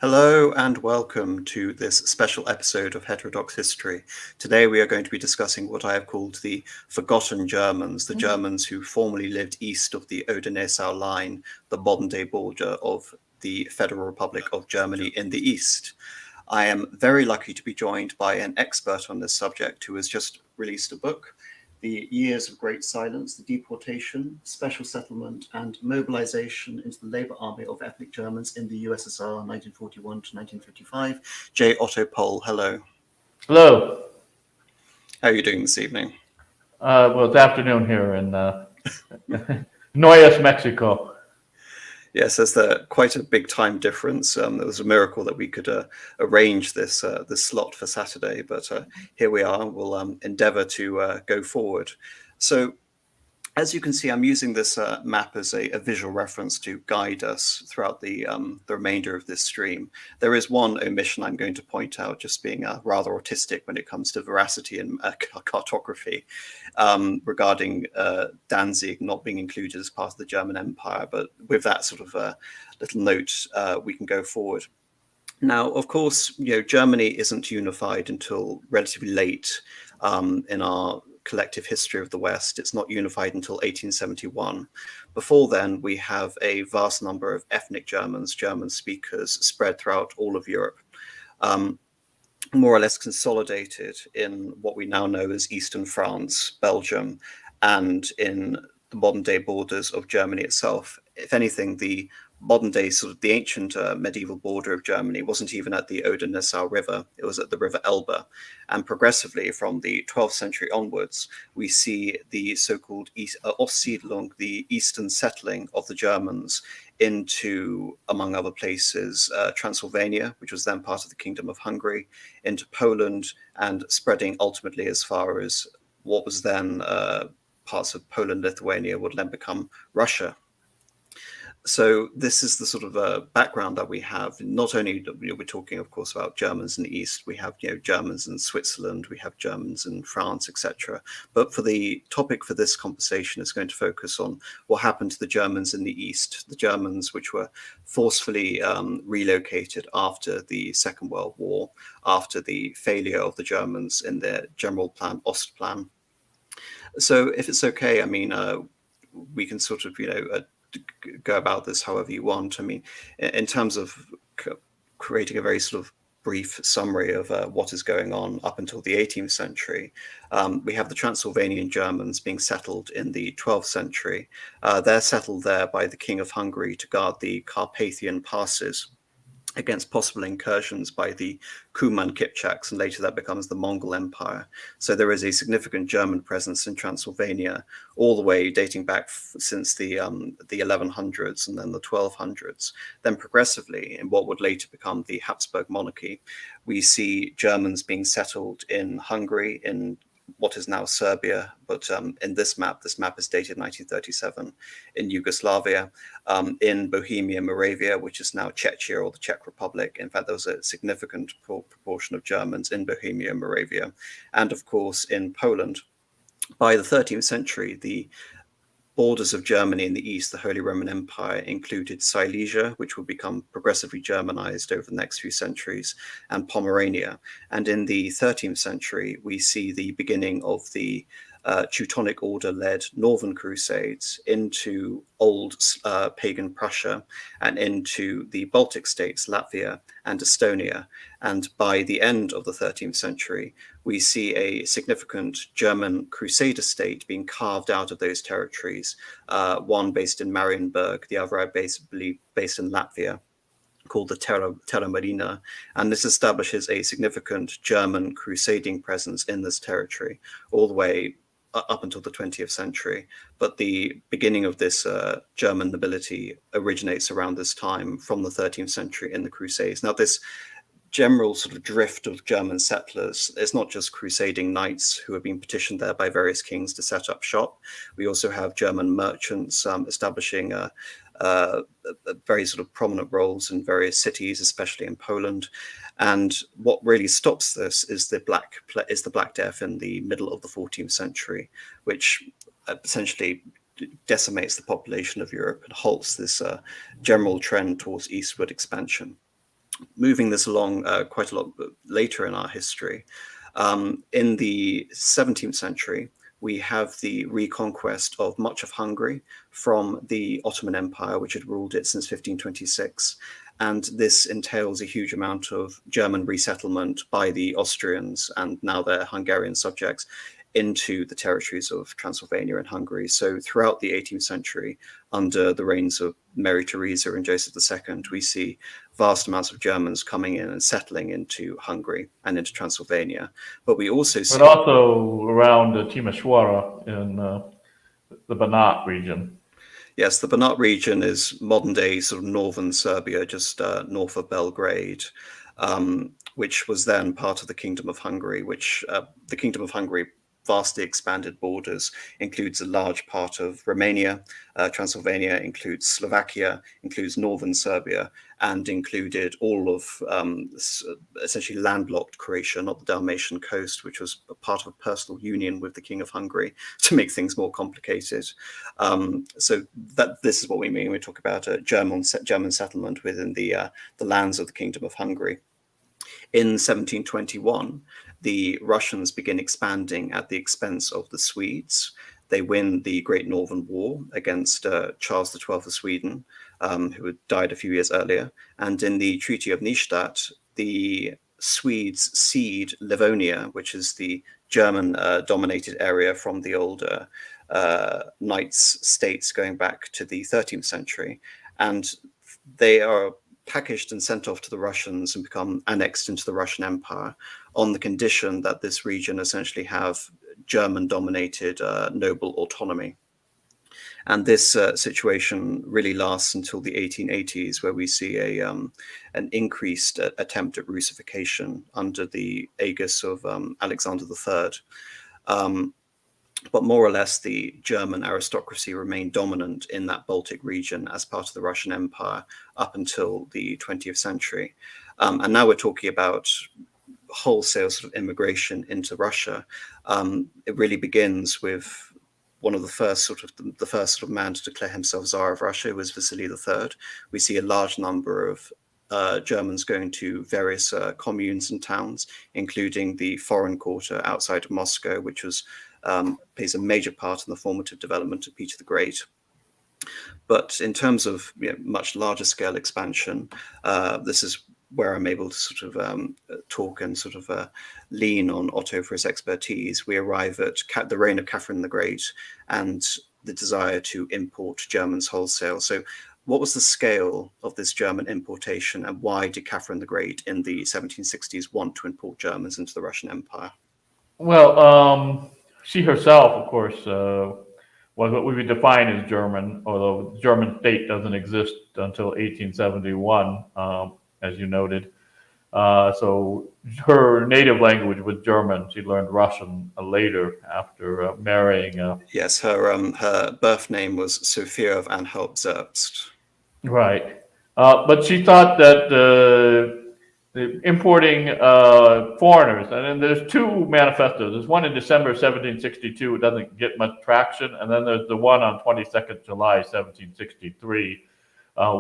Hello and welcome to this special episode of Heterodox History. Today we are going to be discussing what I have called the Forgotten Germans, the Germans who formerly lived east of the Oder-Nassau line, the modern-day border of the Federal Republic of Germany in the east. I am very lucky to be joined by an expert on this subject who has just released a book, The Years of Great Silence, the Deportation, Special Settlement, and Mobilization into the Labour Army of Ethnic Germans in the USSR 1941 to 1955. J. Otto Pohl, hello. Hello. How are you doing this evening? Well, it's afternoon here in Noyes, Mexico. Yes, there's quite a big time difference. It was a miracle that we could arrange this slot for Saturday, but here we are. We'll endeavour to go forward. So, as you can see, I'm using this map as a visual reference to guide us throughout the remainder of this stream. There is one omission I'm going to point out, just being rather autistic when it comes to veracity and cartography, regarding Danzig not being included as part of the German Empire. But with that sort of little note, we can go forward. Now, of course, Germany isn't unified until relatively late in our collective history of the West. It's not unified until 1871. Before then, we have a vast number of ethnic Germans, German speakers, spread throughout all of Europe, more or less consolidated in what we now know as Eastern France, Belgium, and in the modern day borders of Germany itself. If anything, the modern day sort of the ancient medieval border of Germany wasn't even at the Oder-Nassau River, it was at the River Elbe. And progressively from the 12th century onwards, we see the so-called Ostsiedlung, the eastern settling of the Germans into, among other places, Transylvania, which was then part of the Kingdom of Hungary, into Poland, and spreading ultimately as far as what was then parts of Poland, Lithuania would then become Russia. So this is the sort of background that we have. Not only we're talking, of course, about Germans in the East, we have Germans in Switzerland, we have Germans in France, etc. But for the topic for this conversation is going to focus on what happened to the Germans in the East, the Germans which were forcefully relocated after the Second World War, after the failure of the Germans in their general plan, Ostplan. So if it's okay, I mean, we can sort of, go about this however you want. I mean, in terms of creating a very sort of brief summary of what is going on up until the 18th century, we have the Transylvanian Germans being settled in the 12th century. They're settled there by the King of Hungary to guard the Carpathian passes against possible incursions by the Kuman Kipchaks, and later that becomes the Mongol Empire. So there is a significant German presence in Transylvania, all the way dating back since the 1100s and then the 1200s. Then progressively, in what would later become the Habsburg monarchy, we see Germans being settled in Hungary, in what is now Serbia, but in this map is dated 1937, in Yugoslavia, in Bohemia, Moravia, which is now Czechia or the Czech Republic. In fact, there was a significant proportion of Germans in Bohemia and Moravia, and of course in Poland. By the 13th century, the borders of Germany in the east, the Holy Roman Empire, included Silesia, which would become progressively Germanized over the next few centuries, and Pomerania. And in the 13th century, we see the beginning of the Teutonic Order-led Northern Crusades into old pagan Prussia and into the Baltic states, Latvia and Estonia. And by the end of the 13th century, we see a significant German Crusader state being carved out of those territories, one based in Marienburg, the other based in Latvia, called the Terra Marina, and this establishes a significant German crusading presence in this territory all the way up until the 20th century. But the beginning of this German nobility originates around this time from the 13th century in the Crusades. Now, this general sort of drift of German settlers, it's not just crusading knights who have been petitioned there by various kings to set up shop. We also have German merchants establishing very sort of prominent roles in various cities, especially in Poland. And what really stops this is the Black Death in the middle of the 14th century, which essentially decimates the population of Europe and halts this general trend towards eastward expansion. moving this along quite a lot later in our history. In the 17th century, we have the reconquest of much of Hungary from the Ottoman Empire, which had ruled it since 1526. And this entails a huge amount of German resettlement by the Austrians and now their Hungarian subjects into the territories of Transylvania and Hungary. So throughout the 18th century, under the reigns of Mary Theresa and Joseph II, we see vast amounts of Germans coming in and settling into Hungary and into Transylvania. But we also see... But also around Timișoara in the Banat region. Yes, the Banat region is modern-day sort of northern Serbia, just north of Belgrade, which was then part of the Kingdom of Hungary, which the Kingdom of Hungary vastly expanded borders, includes a large part of Romania, Transylvania includes Slovakia, includes northern Serbia, and included all of essentially landlocked Croatia, not the Dalmatian coast, which was a part of a personal union with the King of Hungary to make things more complicated. So this is what we mean when we talk about a German settlement within the lands of the Kingdom of Hungary. In 1721, the Russians begin expanding at the expense of the Swedes. They win the Great Northern War against Charles XII of Sweden, who had died a few years earlier. And in the Treaty of Neustadt, the Swedes cede Livonia, which is the German-dominated area from the older Knights states going back to the 13th century. And they are packaged and sent off to the Russians and become annexed into the Russian Empire on the condition that this region essentially have German-dominated noble autonomy. And this situation really lasts until the 1880s, where we see an increased attempt at Russification under the aegis of Alexander III. But more or less, the German aristocracy remained dominant in that Baltic region as part of the Russian Empire up until the 20th century. And now we're talking about wholesale sort of immigration into Russia. It really begins with one of the first sort of man to declare himself Tsar of Russia was Vasily III. We see a large number of Germans going to various communes and towns, including the foreign quarter outside of Moscow, which was plays a major part in the formative development of Peter the Great. But in terms of much larger scale expansion, this is where I'm able to sort of talk and sort of lean on Otto for his expertise. We arrive at the reign of Catherine the Great and the desire to import Germans wholesale. So what was the scale of this German importation, and why did Catherine the Great in the 1760s want to import Germans into the Russian Empire? Well, she herself, of course, was what we would define as German, although the German state doesn't exist until 1871, as you noted. So her native language was German. She learned Russian later after marrying. Yes, her birth name was Sophia of Anhalt-Zerbst. Right. But she thought that importing foreigners, and then there's two manifestos. There's one in December 1762. It doesn't get much traction. And then there's the one on 22nd July 1763,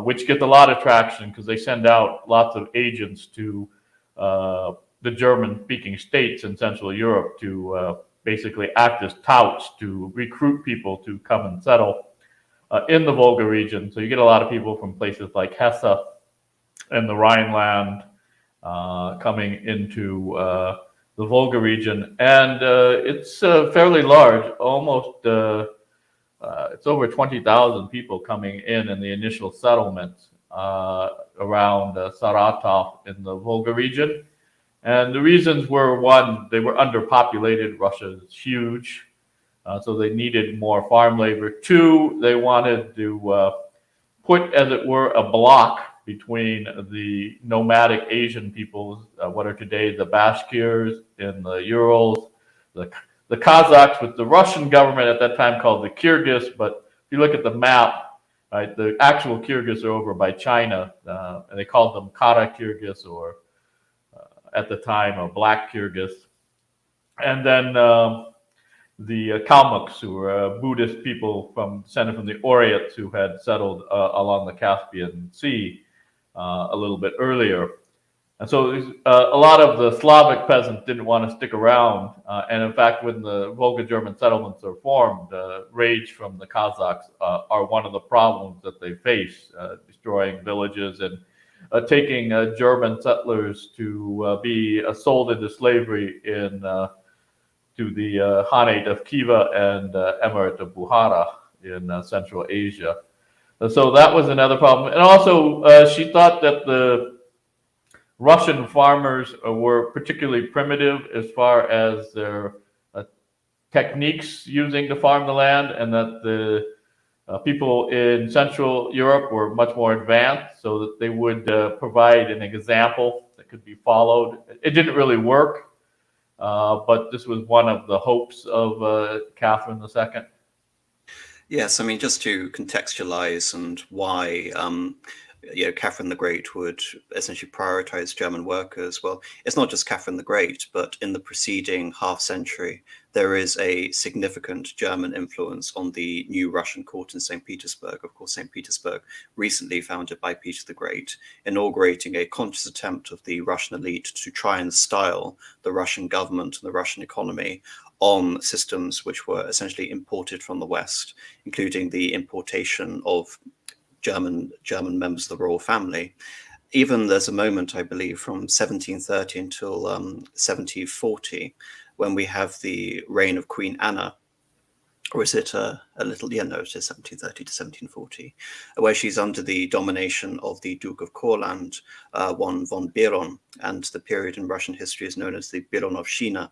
which gets a lot of traction because they send out lots of agents to the German-speaking states in Central Europe to basically act as touts to recruit people to come and settle in the Volga region. So you get a lot of people from places like Hesse and the Rhineland coming into the Volga region. And it's fairly large, almost it's over 20,000 people coming in the initial settlements around Saratov in the Volga region. And the reasons were, one, they were underpopulated. Russia is huge. So they needed more farm labor. Two, they wanted to put, as it were, a block between the nomadic Asian peoples, what are today the Bashkirs in the Urals, the Kazakhs, with the Russian government at that time called the Kyrgyz. But if you look at the map, right, the actual Kyrgyz are over by China, and they called them Kara Kyrgyz, or at the time, Black Kyrgyz. And then the Kalmucks, who were Buddhist people descended from the Oryats who had settled along the Caspian Sea a little bit earlier. And so a lot of the Slavic peasants didn't want to stick around. And in fact, when the Volga German settlements are formed, rage from the Kazakhs are one of the problems that they face, destroying villages and taking German settlers to be sold into slavery to the Khanate of Khiva and Emirate of Bukhara in Central Asia. So that was another problem. And also, she thought that the Russian farmers were particularly primitive as far as their techniques using to farm the land, and that the people in Central Europe were much more advanced, so that they would provide an example that could be followed. It didn't really work, but this was one of the hopes of Catherine II. Yes, I mean, just to contextualize and why Catherine the Great would essentially prioritize German workers. Well, it's not just Catherine the Great, but in the preceding half century, there is a significant German influence on the new Russian court in St. Petersburg. Of course, St. Petersburg, recently founded by Peter the Great, inaugurating a conscious attempt of the Russian elite to try and style the Russian government and the Russian economy on systems which were essentially imported from the West, including the importation of German members of the royal family. Even there's a moment, I believe, from 1730 until 1740, when we have the reign of Queen Anna, or is it a little? Yeah, no, it is 1730 to 1740, where she's under the domination of the Duke of Courland, one von Biron, and the period in Russian history is known as the Bironovshchina,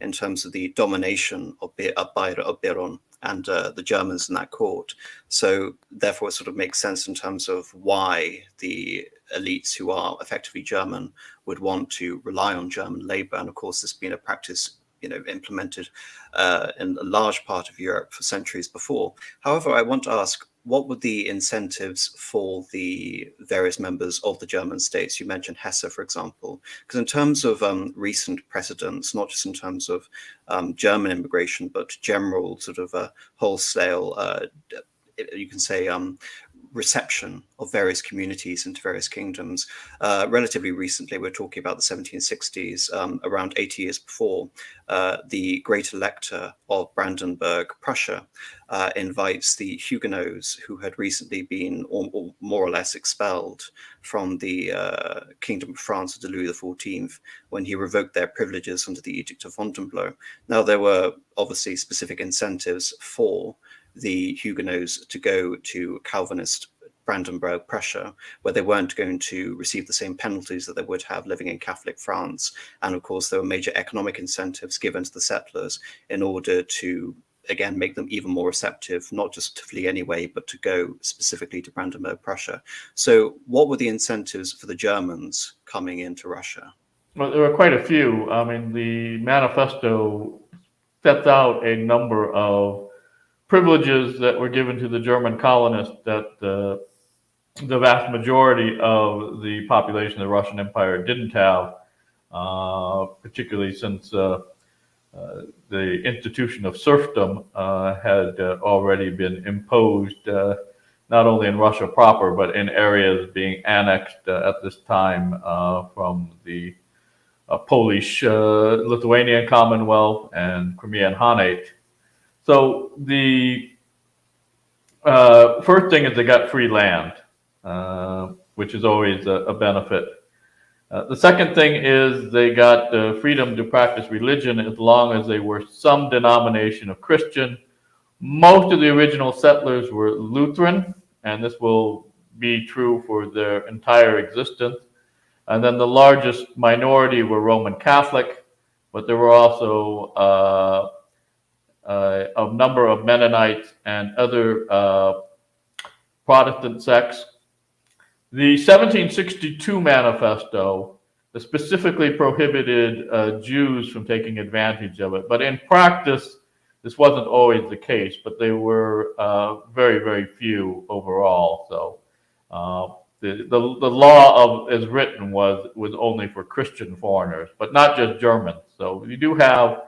in terms of the domination of Biron and the Germans in that court. So therefore, it sort of makes sense in terms of why the elites who are effectively German would want to rely on German labor. And of course, this has been a practice implemented in a large part of Europe for centuries before. However, I want to ask, what were the incentives for the various members of the German states? You mentioned Hesse, for example, because in terms of recent precedents, not just in terms of German immigration, but general sort of wholesale, you can say, reception of various communities into various kingdoms. Relatively recently, we're talking about the 1760s, around 80 years before, the Great Elector of Brandenburg, Prussia, invites the Huguenots who had recently been or more or less expelled from the Kingdom of France under Louis XIV, when he revoked their privileges under the Edict of Fontainebleau. Now, there were obviously specific incentives for the Huguenots to go to Calvinist Brandenburg, Prussia, where they weren't going to receive the same penalties that they would have living in Catholic France. And of course, there were major economic incentives given to the settlers in order to, again, make them even more receptive, not just to flee anyway, but to go specifically to Brandenburg, Prussia. So what were the incentives for the Germans coming into Russia? Well, there were quite a few. I mean, the manifesto sets out a number of privileges that were given to the German colonists that the vast majority of the population of the Russian Empire didn't have, particularly since the institution of serfdom had already been imposed, not only in Russia proper, but in areas being annexed at this time from the Polish Lithuanian Commonwealth and Crimean Khanate. So the first thing is they got free land, which is always a benefit. The second thing is they got the freedom to practice religion as long as they were some denomination of Christian. Most of the original settlers were Lutheran, and this will be true for their entire existence. And then the largest minority were Roman Catholic, but there were also a number of Mennonites and other Protestant sects. The 1762 manifesto specifically prohibited Jews from taking advantage of it, but in practice, this wasn't always the case, but they were very, very few overall. So the law as written was only for Christian foreigners, but not just Germans. So you do have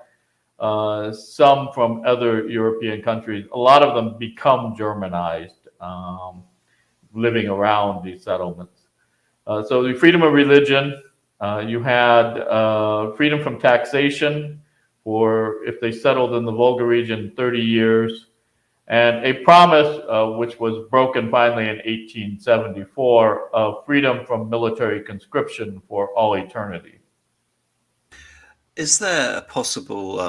some from other European countries. A lot of them become Germanized, living around these settlements. So the freedom of religion, You had freedom from taxation for if they settled in the Volga region 30 years, and a promise which was broken finally in 1874 of freedom from military conscription for all eternity. Is there a possible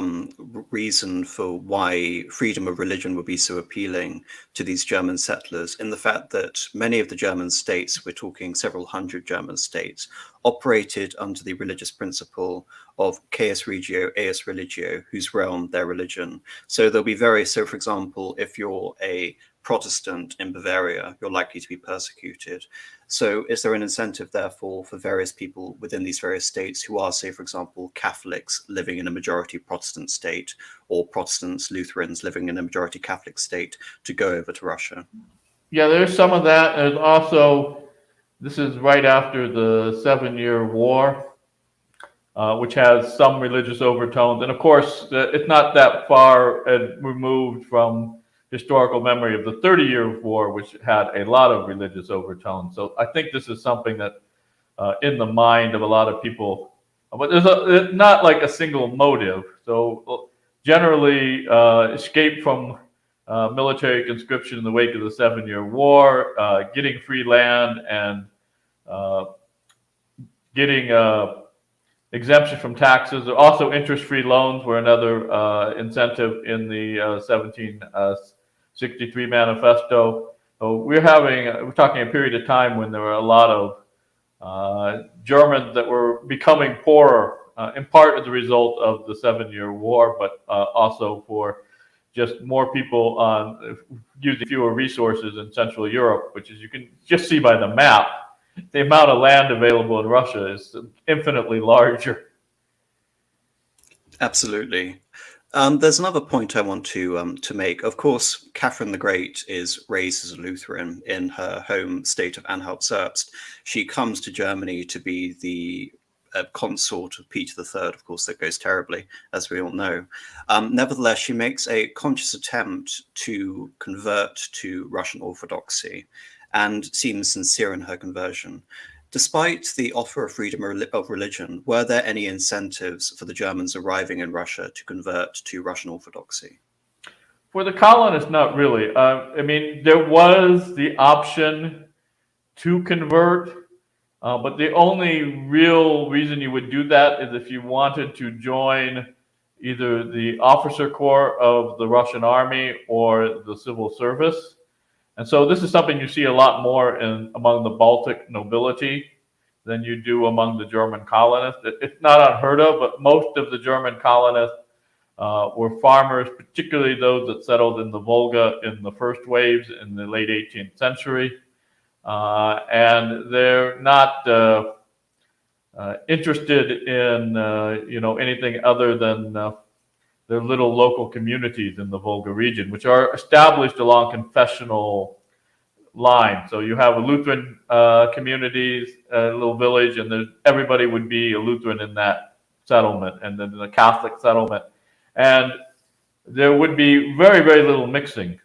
reason for why freedom of religion would be so appealing to these German settlers, in the fact that many of the German states, we're talking several hundred German states, operated under the religious principle of "Caius regio, eius religio," whose realm, their religion. So there'll be various, so for example, if you're a Protestant in Bavaria, you're likely to be persecuted. So is there an incentive, therefore, for various people within these various states who are, say, for example, Catholics living in a majority Protestant state, or Protestants, Lutherans living in a majority Catholic state, to go over to Russia? Yeah, there's some of that. There's also, this is right after the 7-Year War, which has some religious overtones. And of course, it's not that far removed from historical memory of the 30-Year War, which had a lot of religious overtones. So I think this is something that in the mind of a lot of people, but it's not like a single motive. So generally, escape from military conscription in the wake of the 7-Year War, getting free land, and getting exemption from taxes. Also, interest-free loans were another incentive in the 1763 manifesto. So we're talking a period of time when there were a lot of Germans that were becoming poorer, in part as a result of the 7-Year War, but also for just more people using fewer resources in Central Europe, which, as you can just see by the map, the amount of land available in Russia is infinitely larger. Absolutely. There's another point I want to make. Of course, Catherine the Great is raised as a Lutheran in her home state of Anhalt-Zerbst. She comes to Germany to be the consort of Peter III. Of course, that goes terribly, as we all know. Nevertheless, she makes a conscious attempt to convert to Russian Orthodoxy and seems sincere in her conversion. Despite the offer of freedom of religion, were there any incentives for the Germans arriving in Russia to convert to Russian Orthodoxy? For the colonists, not really. I mean, there was the option to convert, but the only real reason you would do that is if you wanted to join either the officer corps of the Russian army or the civil service. And so this is something you see a lot more among the Baltic nobility than you do among the German colonists. It's not unheard of, but most of the German colonists were farmers, particularly those that settled in the Volga in the first waves in the late 18th century. And they're not interested in anything other than their little local communities in the Volga region, which are established along confessional lines. So you have a Lutheran communities, a little village, and everybody would be a Lutheran in that settlement, and then the Catholic settlement. And there would be very, very little mixing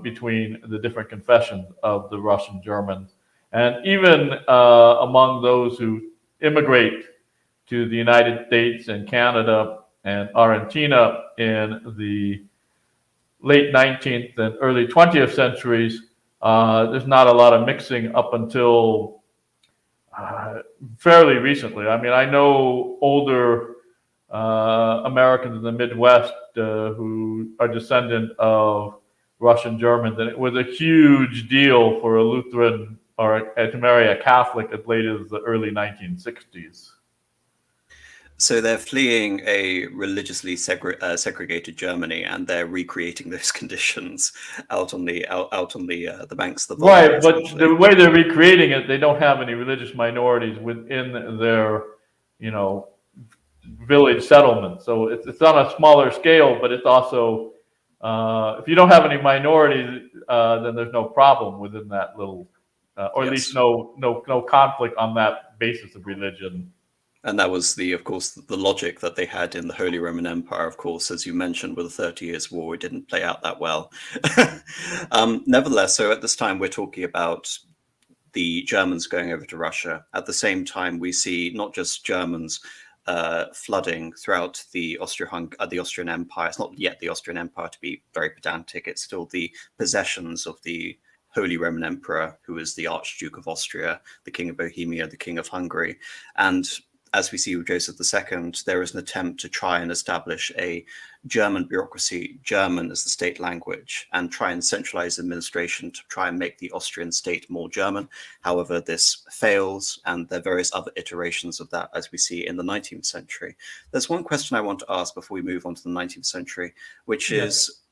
between the different confessions of the Russian Germans. And even among those who immigrate to the United States and Canada and Argentina in the late 19th and early 20th centuries, there's not a lot of mixing up until fairly recently. I mean, I know older Americans in the Midwest who are descendant of Russian Germans, and it was a huge deal for a Lutheran or to marry a Catholic as late as the early 1960s. So they're fleeing a religiously segregated Germany, and they're recreating those conditions out on the banks of the Volga. Right, but the way they're recreating it, they don't have any religious minorities within their, village settlement. So it's on a smaller scale, but it's also if you don't have any minorities, then there's no problem within that little, or at least no conflict on that basis of religion. And that was of course, the logic that they had in the Holy Roman Empire. Of course, as you mentioned, with the 30 Years' War, it didn't play out that well. Nevertheless, so at this time, we're talking about the Germans going over to Russia. At the same time, we see not just Germans flooding throughout the Austrian Empire. It's not yet the Austrian Empire, to be very pedantic. It's still the possessions of the Holy Roman Emperor, who is the Archduke of Austria, the King of Bohemia, the King of Hungary. And as we see with Joseph II, there is an attempt to try and establish a German bureaucracy, German as the state language, and try and centralize administration to try and make the Austrian state more German. However, this fails, and there are various other iterations of that, as we see in the 19th century. There's one question I want to ask before we move on to the 19th century, which is,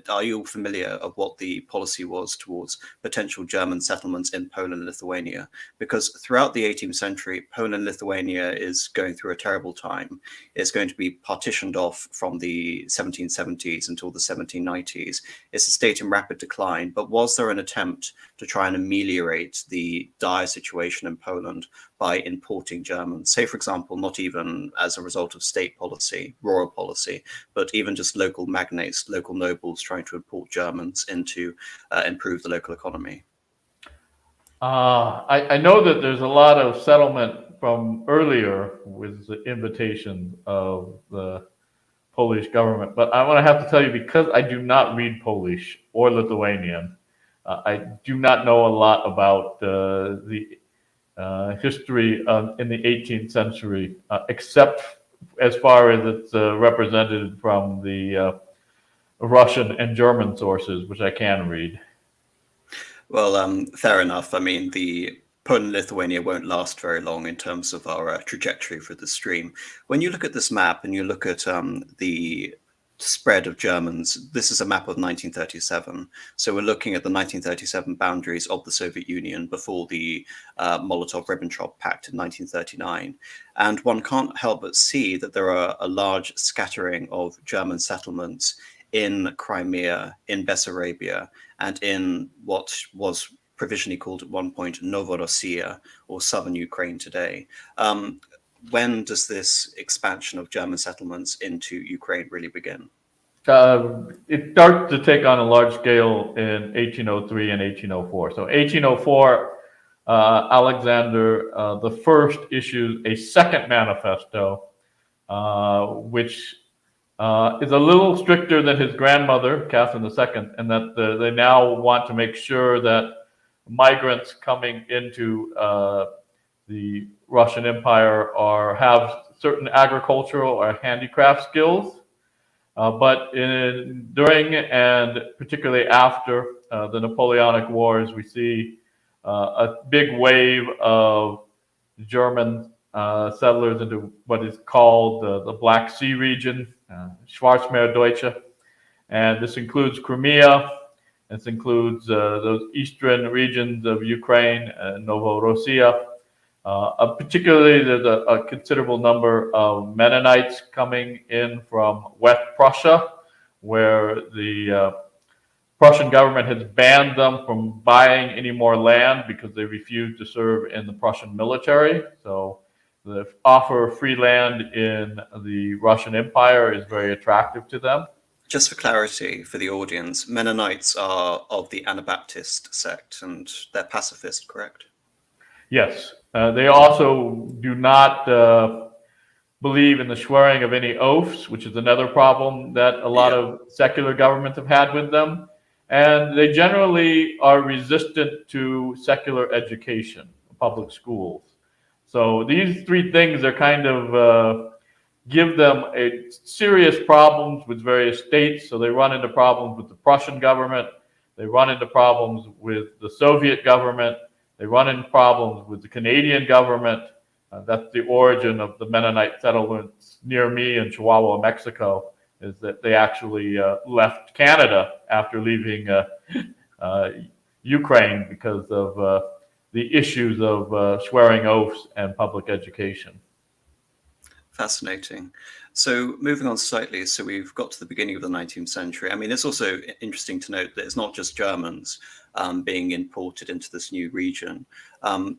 are you familiar of what the policy was towards potential German settlements in Poland and Lithuania? Because throughout the 18th century, Poland and Lithuania is going through a terrible time. It's going to be partitioned off from the 1770s until the 1790s. It's a state in rapid decline, but was there an attempt to try and ameliorate the dire situation in Poland by importing Germans? Say, for example, not even as a result of state policy, royal policy, but even just local magnates, local nobles trying to import Germans in to improve the local economy? I know that there's a lot of settlement from earlier with the invitation of the Polish government, but I want to have to tell you, because I do not read Polish or Lithuanian, I do not know a lot about the history in the 18th century, except as far as it's represented from the Russian and German sources, which I can read. Well, fair enough. I mean, the Poland and Lithuania won't last very long in terms of our trajectory for the stream. When you look at this map and you look at the spread of Germans, this is a map of 1937. So we're looking at the 1937 boundaries of the Soviet Union before the Molotov-Ribbentrop Pact in 1939. And one can't help but see that there are a large scattering of German settlements in Crimea, in Bessarabia, and in what was provisionally called at one point Novorossiya, or southern Ukraine today. When does this expansion of German settlements into Ukraine really begin? It starts to take on a large scale in 1803 and 1804. So 1804, Alexander the First issues a second manifesto, which is a little stricter than his grandmother, Catherine II, and that they now want to make sure that migrants coming into the Russian Empire have certain agricultural or handicraft skills. But during and particularly after the Napoleonic Wars, we see a big wave of German settlers into what is called the Black Sea region, Schwarzmeerdeutsche. And this includes Crimea. This includes those eastern regions of Ukraine, Novorossiya. Particularly, there's a considerable number of Mennonites coming in from West Prussia, where the Prussian government has banned them from buying any more land because they refuse to serve in the Prussian military. So the offer of free land in the Russian Empire is very attractive to them. Just for clarity for the audience, Mennonites are of the Anabaptist sect and they're pacifist, correct? Yes. They also do not believe in the swearing of any oaths, which is another problem that a lot of secular governments have had with them. And they generally are resistant to secular education, public schools. So these three things are kind of give them a serious problems with various states. So they run into problems with the Prussian government. They run into problems with the Soviet government. They run into problems with the Canadian government. That's the origin of the Mennonite settlements near me in Chihuahua, Mexico, is that they actually left Canada after leaving Ukraine because of the issues of swearing oaths and public education. Fascinating. So moving on slightly, so we've got to the beginning of the 19th century. I mean, it's also interesting to note that it's not just Germans being imported into this new region.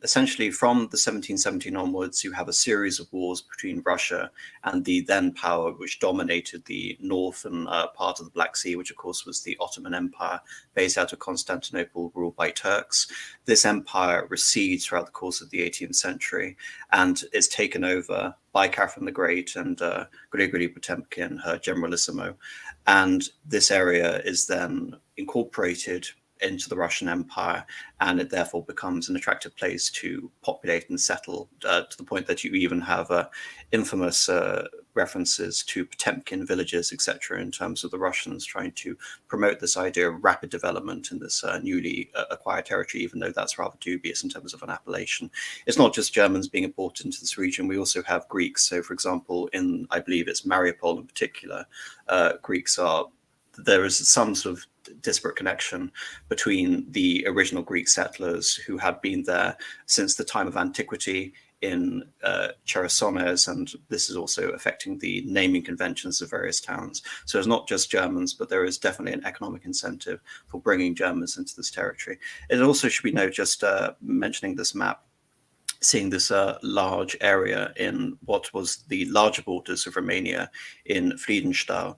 Essentially, from the 1717 onwards, you have a series of wars between Russia and the then power which dominated the northern part of the Black Sea, which of course was the Ottoman Empire, based out of Constantinople, ruled by Turks. This empire recedes throughout the course of the 18th century and is taken over by Catherine the Great and Grigory Potemkin, her generalissimo. And this area is then incorporated into the Russian Empire, and it therefore becomes an attractive place to populate and settle, to the point that you even have infamous references to Potemkin villages, etc., in terms of the Russians trying to promote this idea of rapid development in this newly acquired territory, even though that's rather dubious in terms of an appellation. It's not just Germans being imported into this region. We also have Greeks. So, for example, in, I believe it's Mariupol in particular, there is some sort of disparate connection between the original Greek settlers who had been there since the time of antiquity in Chersonese, and this is also affecting the naming conventions of various towns. So it's not just Germans, but there is definitely an economic incentive for bringing Germans into this territory. It also should be noted, just mentioning this map, seeing this large area in what was the larger borders of Romania in Friedenstall.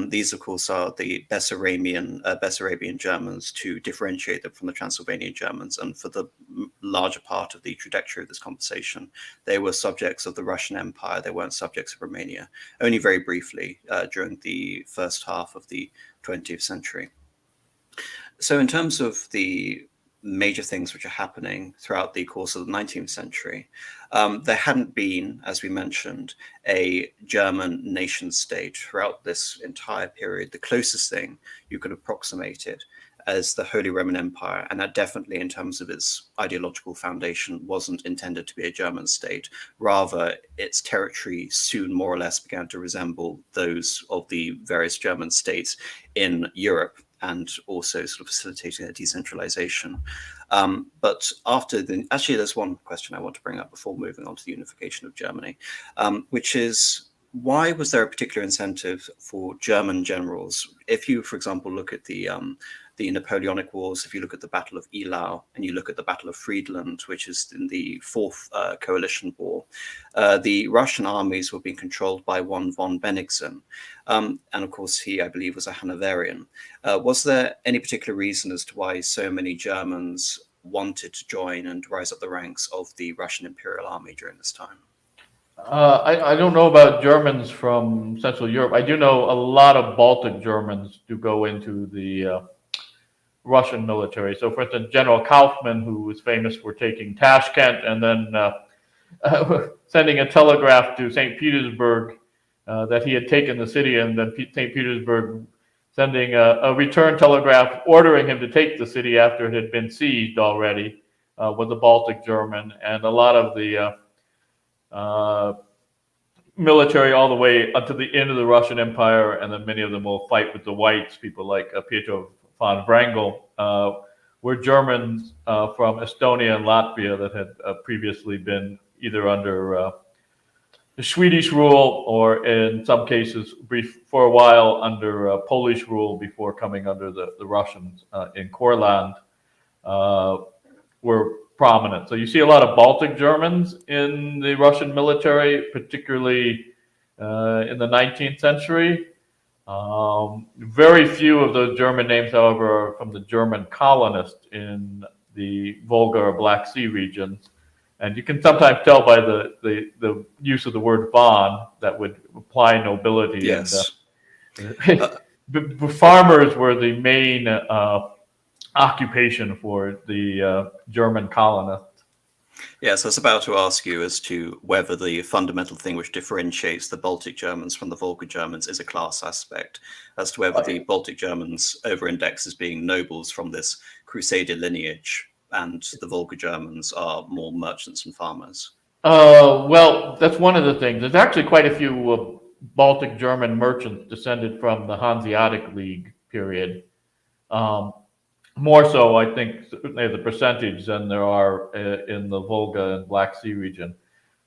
These, of course, are the Bessarabian Germans to differentiate them from the Transylvanian Germans. And for the larger part of the trajectory of this conversation, they were subjects of the Russian Empire. They weren't subjects of Romania, only very briefly during the first half of the 20th century. So in terms of the major things which are happening throughout the course of the 19th century, there hadn't been, as we mentioned, a German nation state throughout this entire period. The closest thing you could approximate it as the Holy Roman Empire, and that definitely in terms of its ideological foundation wasn't intended to be a German state. Rather, its territory soon more or less began to resemble those of the various German states in Europe, and also sort of facilitating their decentralization. But after actually, there's one question I want to bring up before moving on to the unification of Germany, which is, why was there a particular incentive for German generals? If you, for example, look at the Napoleonic Wars, if you look at the Battle of Eylau and you look at the Battle of Friedland, which is in the Fourth Coalition War, the Russian armies were being controlled by one von Bennigsen. And of course, he, I believe, was a Hanoverian. Was there any particular reason as to why so many Germans wanted to join and rise up the ranks of the Russian Imperial Army during this time? I don't know about Germans from Central Europe. I do know a lot of Baltic Germans do go into the Russian military. So, for instance, General Kaufmann, who was famous for taking Tashkent and then sending a telegraph to St. Petersburg that he had taken the city, and then St. Petersburg sending a return telegraph ordering him to take the city after it had been seized already, was a Baltic German. And a lot of the military all the way up to the end of the Russian Empire, and then many of them will fight with the whites, people like Pietro von Wrangel, were Germans from Estonia and Latvia that had previously been either under the Swedish rule or in some cases for a while under Polish rule before coming under the Russians in Courland, were prominent. So you see a lot of Baltic Germans in the Russian military, particularly in the 19th century. Very few of those German names, however, are from the German colonists in the Volga or Black Sea regions. And you can sometimes tell by the use of the word von that would imply nobility. Yes. And, farmers were the main occupation for the German colonists. Yes, I was about to ask you as to whether the fundamental thing which differentiates the Baltic Germans from the Volga Germans is a class aspect, as to whether the Baltic Germans over-index as being nobles from this Crusader lineage, and the Volga Germans are more merchants and farmers. Well, that's one of the things. There's actually quite a few Baltic German merchants descended from the Hanseatic League period. More so, I think, certainly the percentage than there are in the Volga and Black Sea region.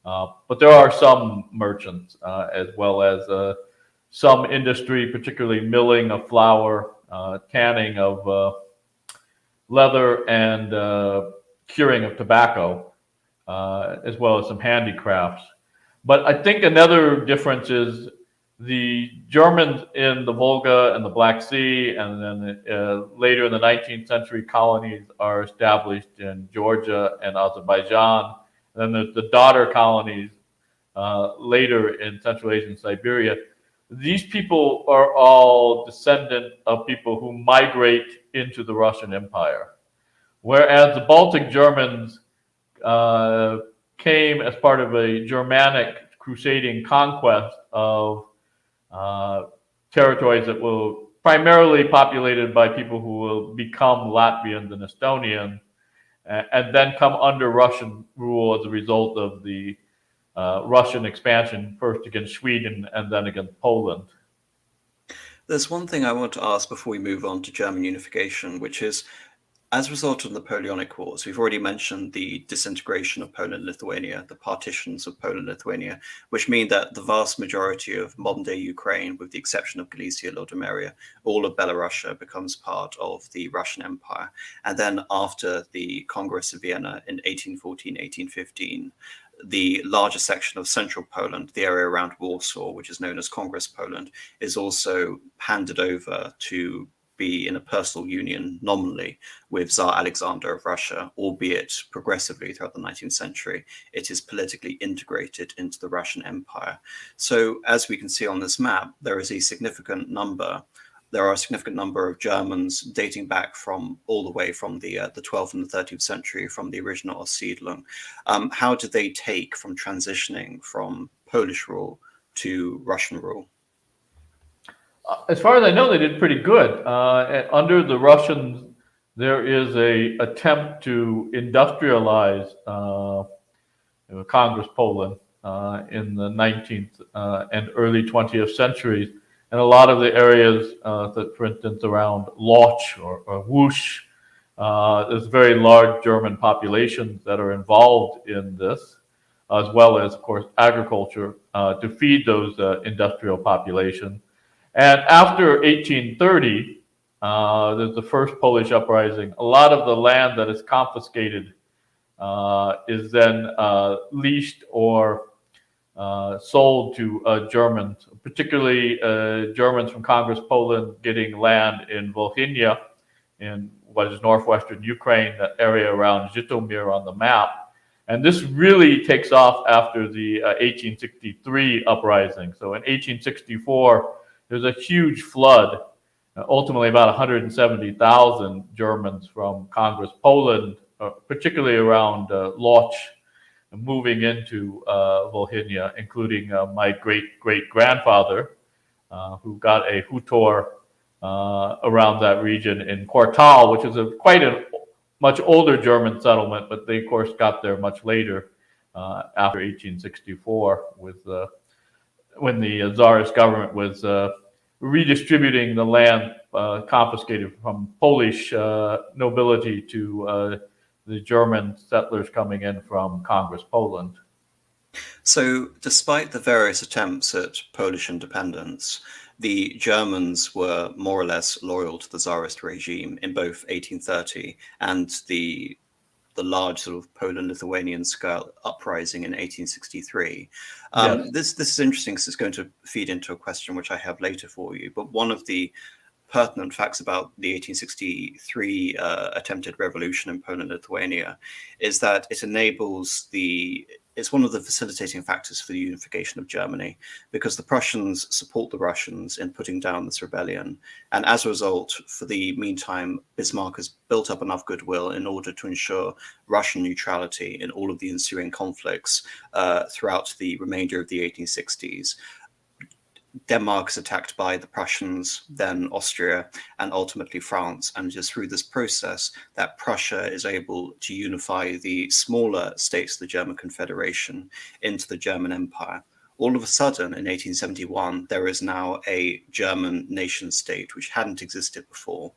But there are some merchants, as well as some industry, particularly milling of flour, canning of leather and curing of tobacco, as well as some handicrafts. But I think another difference is the Germans in the Volga and the Black Sea, and then later in the 19th century, colonies are established in Georgia and Azerbaijan. And then there's the daughter colonies later in Central Asia and Siberia. These people are all descendant of people who migrate into the Russian Empire. Whereas the Baltic Germans came as part of a Germanic crusading conquest of territories that were primarily populated by people who will become Latvians and Estonians, and then come under Russian rule as a result of the Russian expansion, first against Sweden and then against Poland. There's one thing I want to ask before we move on to German unification, which is, as a result of the Napoleonic Wars, we've already mentioned the disintegration of Poland and Lithuania, the partitions of Poland and Lithuania, which mean that the vast majority of modern-day Ukraine, with the exception of Galicia, Lodomeria, all of Belarusia becomes part of the Russian Empire. And then after the Congress of Vienna in 1814, 1815, the larger section of central Poland, the area around Warsaw, which is known as Congress Poland, is also handed over to be in a personal union nominally with Tsar Alexander of Russia, albeit progressively throughout the 19th century, it is politically integrated into the Russian Empire. So as we can see on this map, there are a significant number of Germans dating back from all the way from the 12th and the 13th century, from the original Ostsiedlung. How did they take from transitioning from Polish rule to Russian rule? As far as I know, they did pretty good. Under the Russians, there is an attempt to industrialize Congress Poland in the 19th and early 20th centuries. And a lot of the areas that, for instance, around Loch or Woosh, there's very large German populations that are involved in this, as well as, of course, agriculture to feed those industrial populations. And after 1830, there's the first Polish uprising. A lot of the land that is confiscated is then leased or sold to Germans, particularly Germans from Congress Poland getting land in Volhynia, in what is northwestern Ukraine, that area around Zhytomyr on the map. And this really takes off after the 1863 uprising. So in 1864, there's a huge flood, ultimately about 170,000 Germans from Congress Poland, particularly around Loch, moving into Volhynia, including my great-great-grandfather, who got a hutor around that region in Kortal, which is quite a much older German settlement, but they, of course, got there much later after 1864 with when the Tsarist government was redistributing the land confiscated from Polish nobility to the German settlers coming in from Congress Poland. So despite the various attempts at Polish independence, the Germans were more or less loyal to the Tsarist regime in both 1830 and the large sort of Poland-Lithuanian scale uprising in 1863. Yes. This is interesting because it's going to feed into a question which I have later for you. But one of the pertinent facts about the 1863 attempted revolution in Poland and Lithuania is that it enables it's one of the facilitating factors for the unification of Germany, because the Prussians support the Russians in putting down this rebellion. And as a result, for the meantime, Bismarck has built up enough goodwill in order to ensure Russian neutrality in all of the ensuing conflicts throughout the remainder of the 1860s. Denmark is attacked by the Prussians, then Austria, and ultimately France. And just through this process that Prussia is able to unify the smaller states of the German Confederation into the German Empire. All of a sudden, in 1871, there is now a German nation state which hadn't existed before.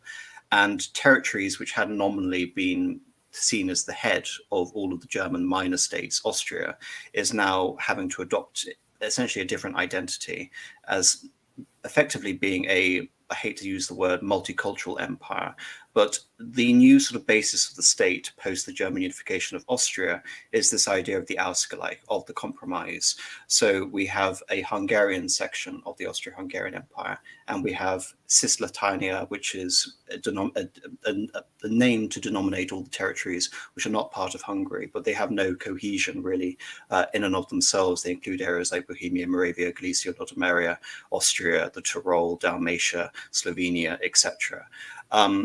And territories which had nominally been seen as the head of all of the German minor states, Austria, is now having to adopt essentially a different identity as effectively being I hate to use the word multicultural empire, But the new sort of basis of the state post the German unification of Austria is this idea of the Ausgleich, of the compromise. So we have a Hungarian section of the Austro-Hungarian Empire, and we have Cisleithania, which is a name to denominate all the territories which are not part of Hungary, but they have no cohesion really in and of themselves. They include areas like Bohemia, Moravia, Galicia, Lodomeria, Austria, the Tyrol, Dalmatia, Slovenia, etc.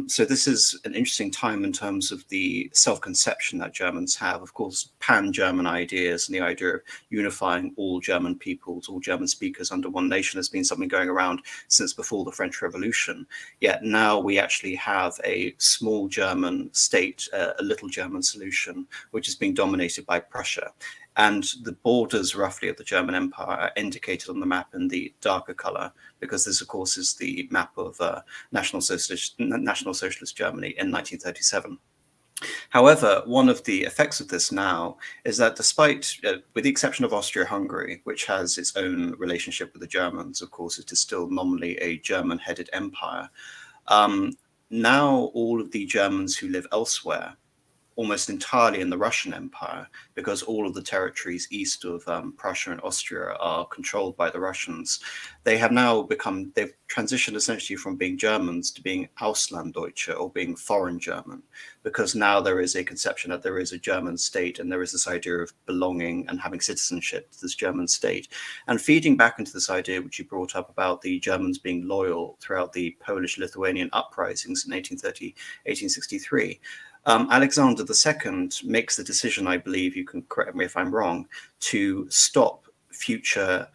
So this is an interesting time in terms of the self-conception that Germans have. Of course, pan-German ideas and the idea of unifying all German peoples, all German speakers under one nation has been something going around since before the French Revolution. Yet now we actually have a small German state, a little German solution, which is being dominated by Prussia. And the borders roughly of the German Empire are indicated on the map in the darker color, because this, of course, is the map of National Socialist Germany in 1937. However, one of the effects of this now is that despite, with the exception of Austria-Hungary, which has its own relationship with the Germans, of course, it is still nominally a German-headed empire. Now all of the Germans who live elsewhere, almost entirely in the Russian Empire, because all of the territories east of Prussia and Austria are controlled by the Russians. They've transitioned essentially from being Germans to being Auslanddeutsche, or being foreign German, because now there is a conception that there is a German state and there is this idea of belonging and having citizenship to this German state. And feeding back into this idea, which you brought up about the Germans being loyal throughout the Polish-Lithuanian uprisings in 1830, 1863, Alexander II makes the decision, I believe, you can correct me if I'm wrong, to stop future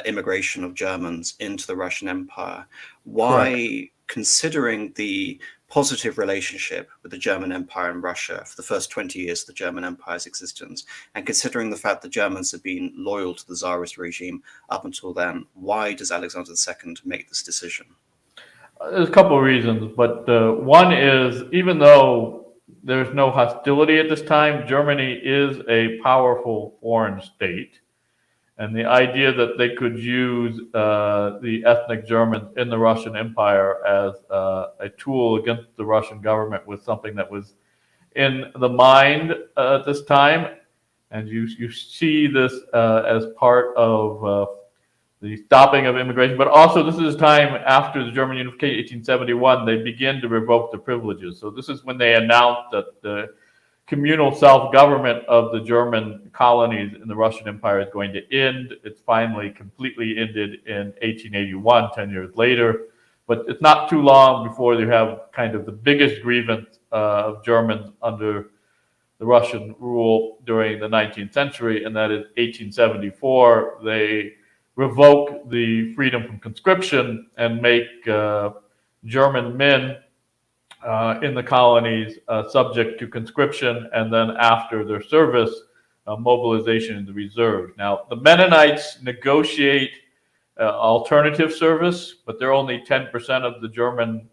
immigration of Germans into the Russian Empire. Why, correct, considering the positive relationship with the German Empire and Russia for the first 20 years of the German Empire's existence, and considering the fact that Germans have been loyal to the Tsarist regime up until then, why does Alexander II make this decision? There's a couple of reasons, but one is, even though there's no hostility at this time, Germany is a powerful foreign state. And the idea that they could use the ethnic Germans in the Russian Empire as a tool against the Russian government was something that was in the mind at this time. And you see this as part of the stopping of immigration, but also this is time after the German unification, 1871, they begin to revoke the privileges. So this is when they announced that the communal self-government of the German colonies in the Russian Empire is going to end. It's finally completely ended in 1881, 10 years later. But it's not too long before you have kind of the biggest grievance of Germans under the Russian rule during the 19th century, and that is 1874. They revoke the freedom from conscription and make German men in the colonies subject to conscription, and then after their service, mobilization in the reserves. Now, the Mennonites negotiate alternative service, but they're only 10% of the German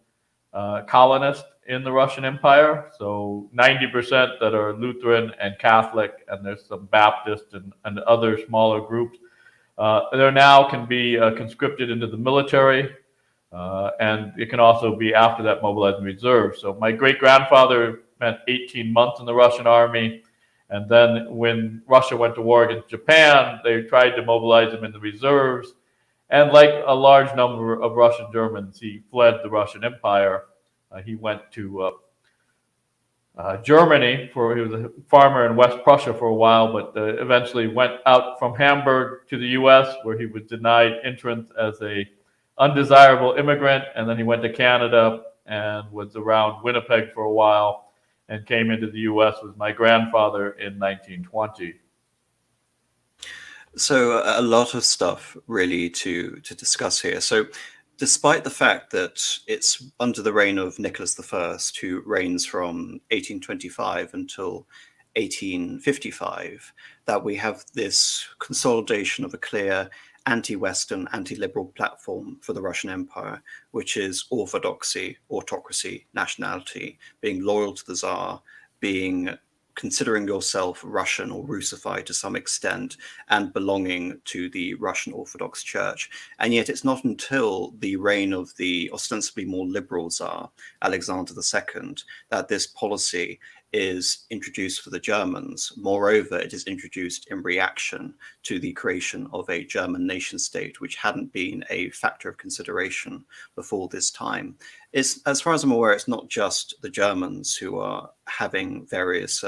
colonists in the Russian Empire. So 90% that are Lutheran and Catholic, and there's some Baptist and other smaller groups. There now can be conscripted into the military, and it can also be after that mobilized in reserve. So my great-grandfather spent 18 months in the Russian army, and then when Russia went to war against Japan, they tried to mobilize him in the reserves. And like a large number of Russian Germans, he fled the Russian Empire. He went to Germany, he was a farmer in West Prussia for a while, but eventually went out from Hamburg to the U.S., where he was denied entrance as a undesirable immigrant, and then he went to Canada and was around Winnipeg for a while and came into the U.S. with my grandfather in 1920. So a lot of stuff really to discuss here. So despite the fact that it's under the reign of Nicholas I, who reigns from 1825 until 1855, that we have this consolidation of a clear anti-Western, anti-liberal platform for the Russian Empire, which is orthodoxy, autocracy, nationality, being loyal to the Tsar, being considering yourself Russian or Russified to some extent and belonging to the Russian Orthodox Church. And yet it's not until the reign of the ostensibly more liberal Tsar, Alexander II, that this policy is introduced for the Germans. Moreover, it is introduced in reaction to the creation of a German nation state, which hadn't been a factor of consideration before this time. It's, as far as I'm aware, it's not just the Germans who are having various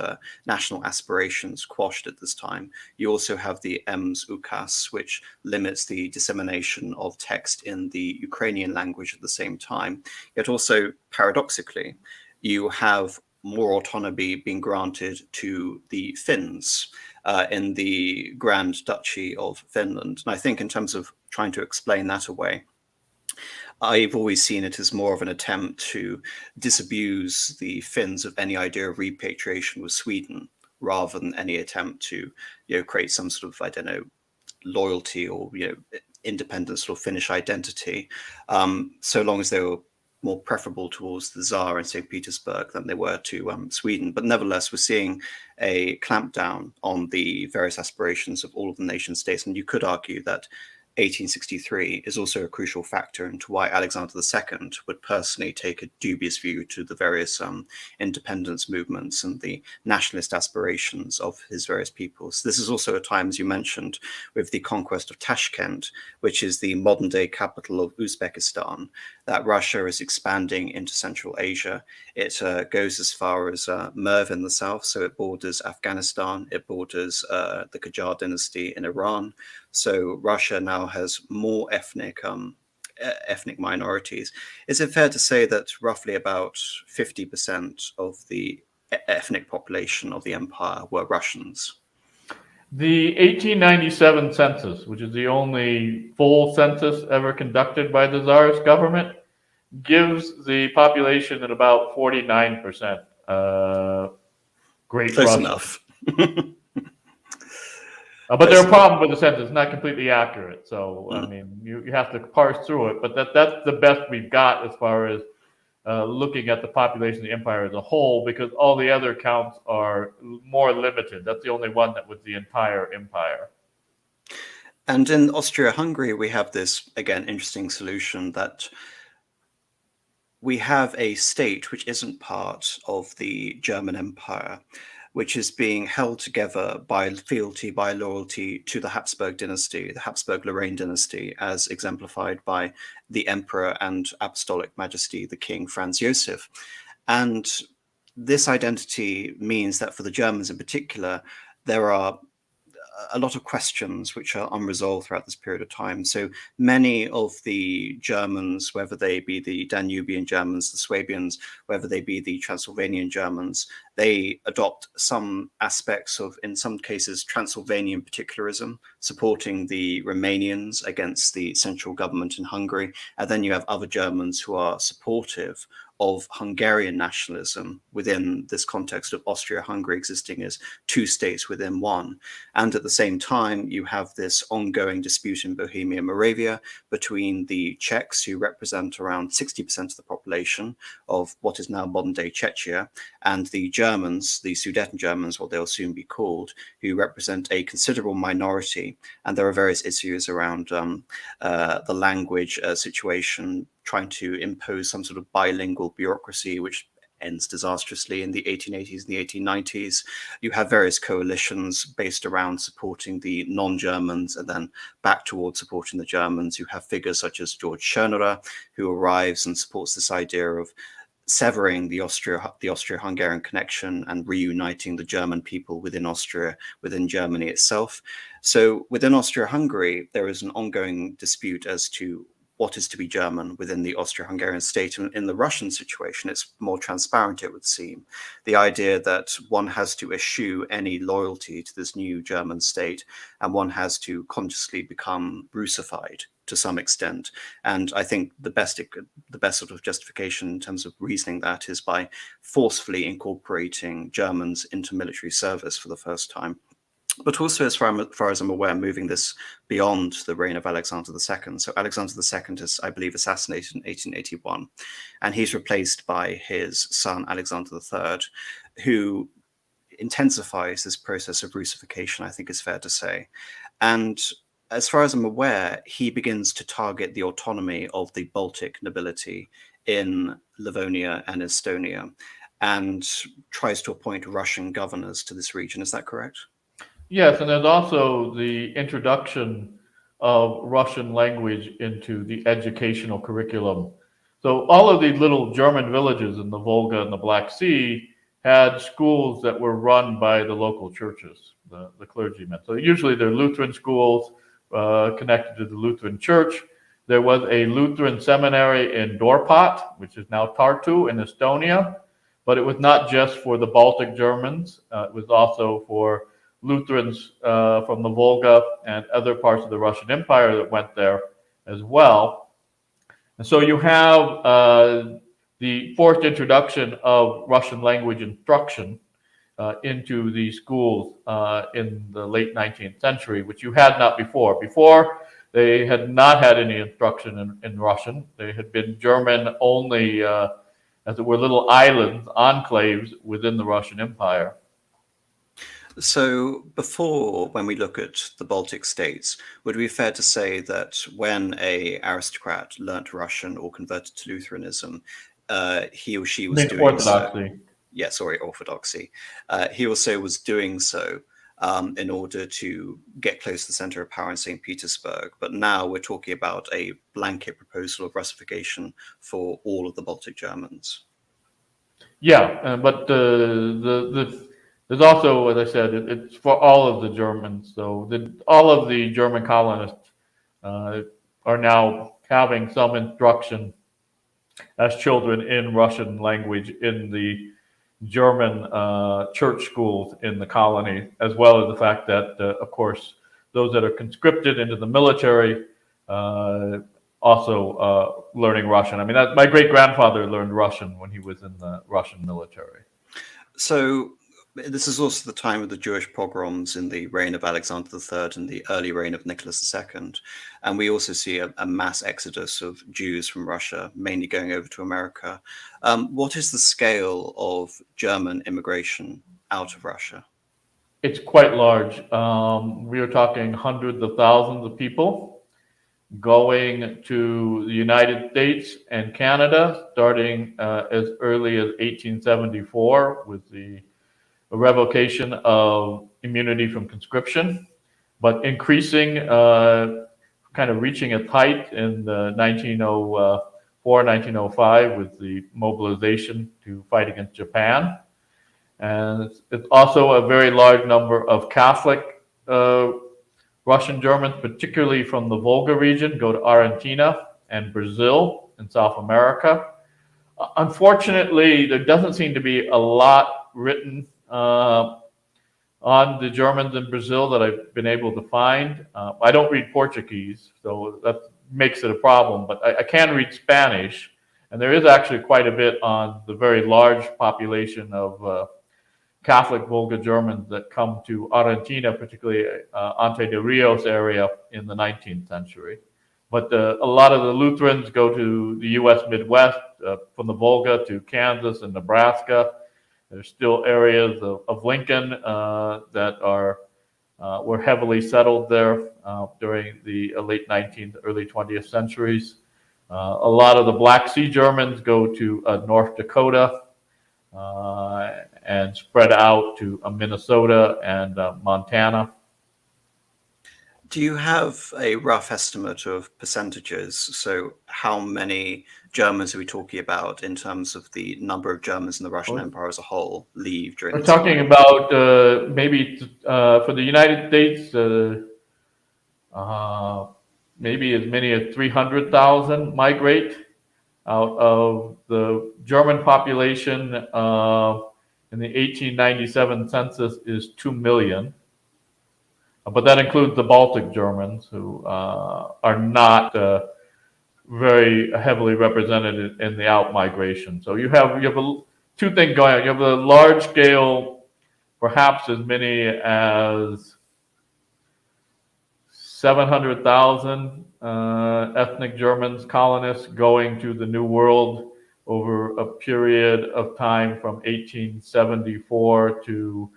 national aspirations quashed at this time. You also have the Ems Ukas, which limits the dissemination of text in the Ukrainian language at the same time. Yet also, paradoxically, you have more autonomy being granted to the Finns in the Grand Duchy of Finland. And I think in terms of trying to explain that away, I've always seen it as more of an attempt to disabuse the Finns of any idea of repatriation with Sweden, rather than any attempt to, create some sort of, I don't know, loyalty or, independent sort of Finnish identity, so long as they were more preferable towards the Tsar in St. Petersburg than they were to Sweden. But nevertheless, we're seeing a clampdown on the various aspirations of all of the nation states. And you could argue that 1863 is also a crucial factor into why Alexander II would personally take a dubious view to the various independence movements and the nationalist aspirations of his various peoples. This is also a time, as you mentioned, with the conquest of Tashkent, which is the modern day capital of Uzbekistan, that Russia is expanding into Central Asia. It goes as far as Merv in the south, so it borders Afghanistan, it borders the Qajar dynasty in Iran. So Russia now has more ethnic minorities. Is it fair to say that roughly about 50% of the ethnic population of the empire were Russians? The 1897 census, which is the only full census ever conducted by the Tsarist government, gives the population at about 49% Great Close Russia. enough. But there are problems with the census; it's not completely accurate. So, I mean, you have to parse through it. But that's the best we've got as far as looking at the population of the empire as a whole, because all the other counts are more limited. That's the only one that was the entire empire. And in Austria-Hungary, we have this, again, interesting solution that we have a state which isn't part of the German Empire, which is being held together by fealty, by loyalty to the Habsburg dynasty, the Habsburg-Lorraine dynasty, as exemplified by the Emperor and Apostolic Majesty, the King Franz Joseph. And this identity means that for the Germans in particular, there are a lot of questions which are unresolved throughout this period of time. So many of the Germans, whether they be the Danubian Germans, the Swabians, whether they be the Transylvanian Germans, they adopt some aspects of, in some cases, Transylvanian particularism, supporting the Romanians against the central government in Hungary. And then you have other Germans who are supportive of Hungarian nationalism within this context of Austria-Hungary existing as two states within one. And at the same time, you have this ongoing dispute in Bohemia and Moravia between the Czechs, who represent around 60% of the population of what is now modern-day Czechia, and the Germans, the Sudeten Germans, what they'll soon be called, who represent a considerable minority. And there are various issues around the language situation, trying to impose some sort of bilingual bureaucracy, which ends disastrously in the 1880s and the 1890s. You have various coalitions based around supporting the non-Germans and then back towards supporting the Germans. You have figures such as George Schönerer, who arrives and supports this idea of severing the Austro-Hungarian connection and reuniting the German people within Austria, within Germany itself. So within Austria-Hungary, there is an ongoing dispute as to what is to be German within the Austro-Hungarian state. And in the Russian situation, it's more transparent, it would seem. The idea that one has to eschew any loyalty to this new German state, and one has to consciously become Russified to some extent. And I think the best sort of justification in terms of reasoning that is by forcefully incorporating Germans into military service for the first time. But also, as far as I'm aware, moving this beyond the reign of Alexander II. So Alexander II is, I believe, assassinated in 1881, and he's replaced by his son, Alexander III, who intensifies this process of Russification, I think is fair to say. And as far as I'm aware, he begins to target the autonomy of the Baltic nobility in Livonia and Estonia, and tries to appoint Russian governors to this region. Is that correct? Yes, and there's also the introduction of Russian language into the educational curriculum. So all of these little German villages in the Volga and the Black Sea had schools that were run by the local churches, the clergymen. So usually they're Lutheran schools connected to the Lutheran Church. There was a Lutheran seminary in Dorpat, which is now Tartu in Estonia, but it was not just for the Baltic Germans. It was also for Lutherans from the Volga and other parts of the Russian Empire that went there as well. And so you have the forced introduction of Russian language instruction into the schools in the late 19th century, which you had not before. Before, they had not had any instruction in Russian. They had been German only, as it were, little islands, enclaves within the Russian Empire. So before, when we look at the Baltic states, would it be fair to say that when a aristocrat learnt Russian or converted to Lutheranism, he or she was doing Orthodoxy. so? Yeah, sorry, Orthodoxy. He also was doing so in order to get close to the center of power in St. Petersburg. But now we're talking about a blanket proposal of Russification for all of the Baltic Germans. Yeah, but there's also, as I said, it's for all of the Germans. So all of the German colonists are now having some instruction as children in Russian language in the German church schools in the colony, as well as the fact that, of course, those that are conscripted into the military also learning Russian. I mean, my great-grandfather learned Russian when he was in the Russian military. So this is also the time of the Jewish pogroms in the reign of Alexander III and the early reign of Nicholas II. And we also see a mass exodus of Jews from Russia, mainly going over to America. What is the scale of German immigration out of Russia? It's quite large. We are talking hundreds of thousands of people going to the United States and Canada, starting as early as 1874 with the revocation of immunity from conscription, but increasing, kind of reaching its height in the 1904, 1905 with the mobilization to fight against Japan. And it's also a very large number of Catholic Russian Germans, particularly from the Volga region, go to Argentina and Brazil in South America. Unfortunately, there doesn't seem to be a lot written on the Germans in Brazil that I've been able to find. I don't read Portuguese, so that makes it a problem, but I can read Spanish, and there is actually quite a bit on the very large population of Catholic Volga Germans that come to Argentina, particularly Ante de Rios area in the 19th century. But a lot of the Lutherans go to the U.S. Midwest, from the Volga to Kansas and Nebraska. There's still areas of Lincoln that were heavily settled there during the late 19th, early 20th centuries. A lot of the Black Sea Germans go to North Dakota and spread out to Minnesota and Montana. Do you have a rough estimate of percentages? So how many Germans are we talking about in terms of the number of Germans in the Russian Empire as a whole leave during We're this talking time? about maybe for the United States, maybe as many as 300,000 migrate out of the German population in the 1897 census is 2 million. But that includes the Baltic Germans, who are not very heavily represented in the out-migration. So you have two things going on. You have a large scale, perhaps as many as 700,000 ethnic Germans, colonists, going to the New World over a period of time from 1874 to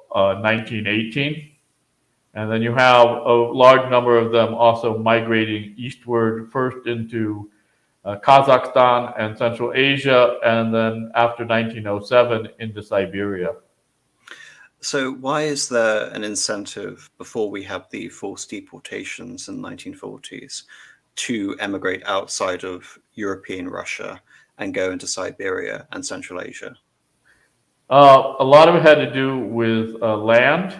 1918. And then you have a large number of them also migrating eastward, first into Kazakhstan and Central Asia, and then after 1907 into Siberia. So why is there an incentive before we have the forced deportations in the 1940s to emigrate outside of European Russia and go into Siberia and Central Asia? A lot of it had to do with land.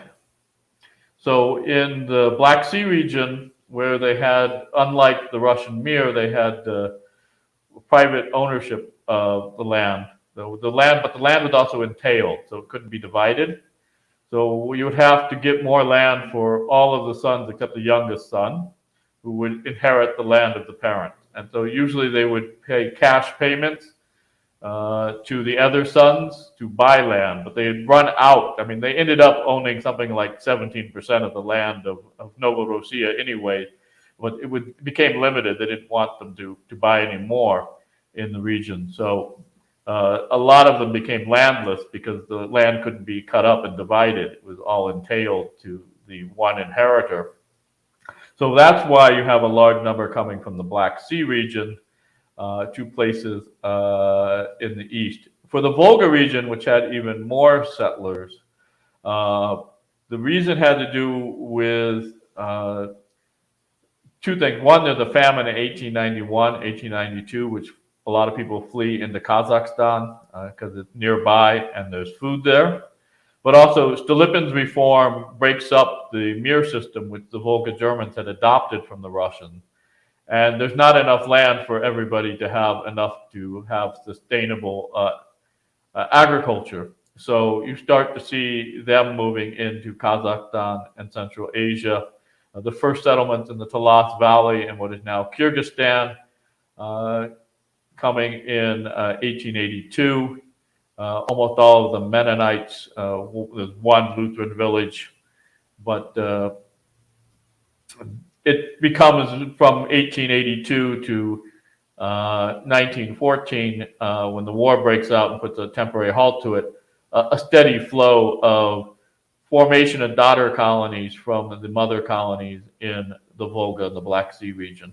So in the Black Sea region, where they had, unlike the Russian Mir, they had private ownership of the land. But the land was also entailed, so it couldn't be divided. So you would have to get more land for all of the sons except the youngest son, who would inherit the land of the parent. And so usually they would pay cash payments to the other sons to buy land, but they had run out. I mean, they ended up owning something like 17% of the land of Novorossiya anyway, but it became limited. They didn't want them to buy any more in the region. So a lot of them became landless because the land couldn't be cut up and divided. It was all entailed to the one inheritor. So that's why you have a large number coming from the Black Sea region to places in the east. For the Volga region, which had even more settlers, the reason had to do with two things. One, there's a famine in 1891, 1892, which a lot of people flee into Kazakhstan because it's nearby and there's food there. But also, Stolypin's reform breaks up the Mir system, which the Volga Germans had adopted from the Russians. And there's not enough land for everybody to have enough to have sustainable agriculture. So you start to see them moving into Kazakhstan and Central Asia. The first settlements in the Talas Valley in what is now Kyrgyzstan coming in 1882. Almost all of the Mennonites. There's one Lutheran village, but it becomes from 1882 to 1914, when the war breaks out and puts a temporary halt to it, a steady flow of formation of daughter colonies from the mother colonies in the Volga and the Black Sea region.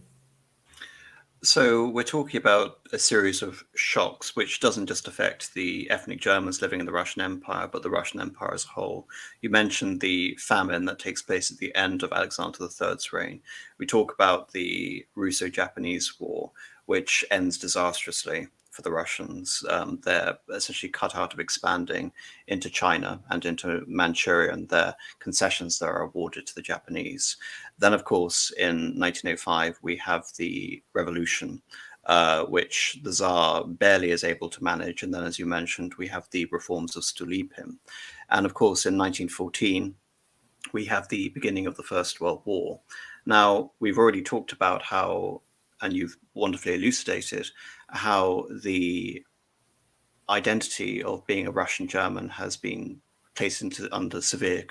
So we're talking about a series of shocks, which doesn't just affect the ethnic Germans living in the Russian Empire, but the Russian Empire as a whole. You mentioned the famine that takes place at the end of Alexander III's reign. We talk about the Russo-Japanese War, which ends disastrously for the Russians. They're essentially cut out of expanding into China and into Manchuria, and their concessions there are awarded to the Japanese. Then, of course, in 1905, we have the revolution, which the Tsar barely is able to manage. And then, as you mentioned, we have the reforms of Stolypin. And of course, in 1914, we have the beginning of the First World War. Now, we've already talked about how, and you've wonderfully elucidated, how the identity of being a Russian German has been placed under severe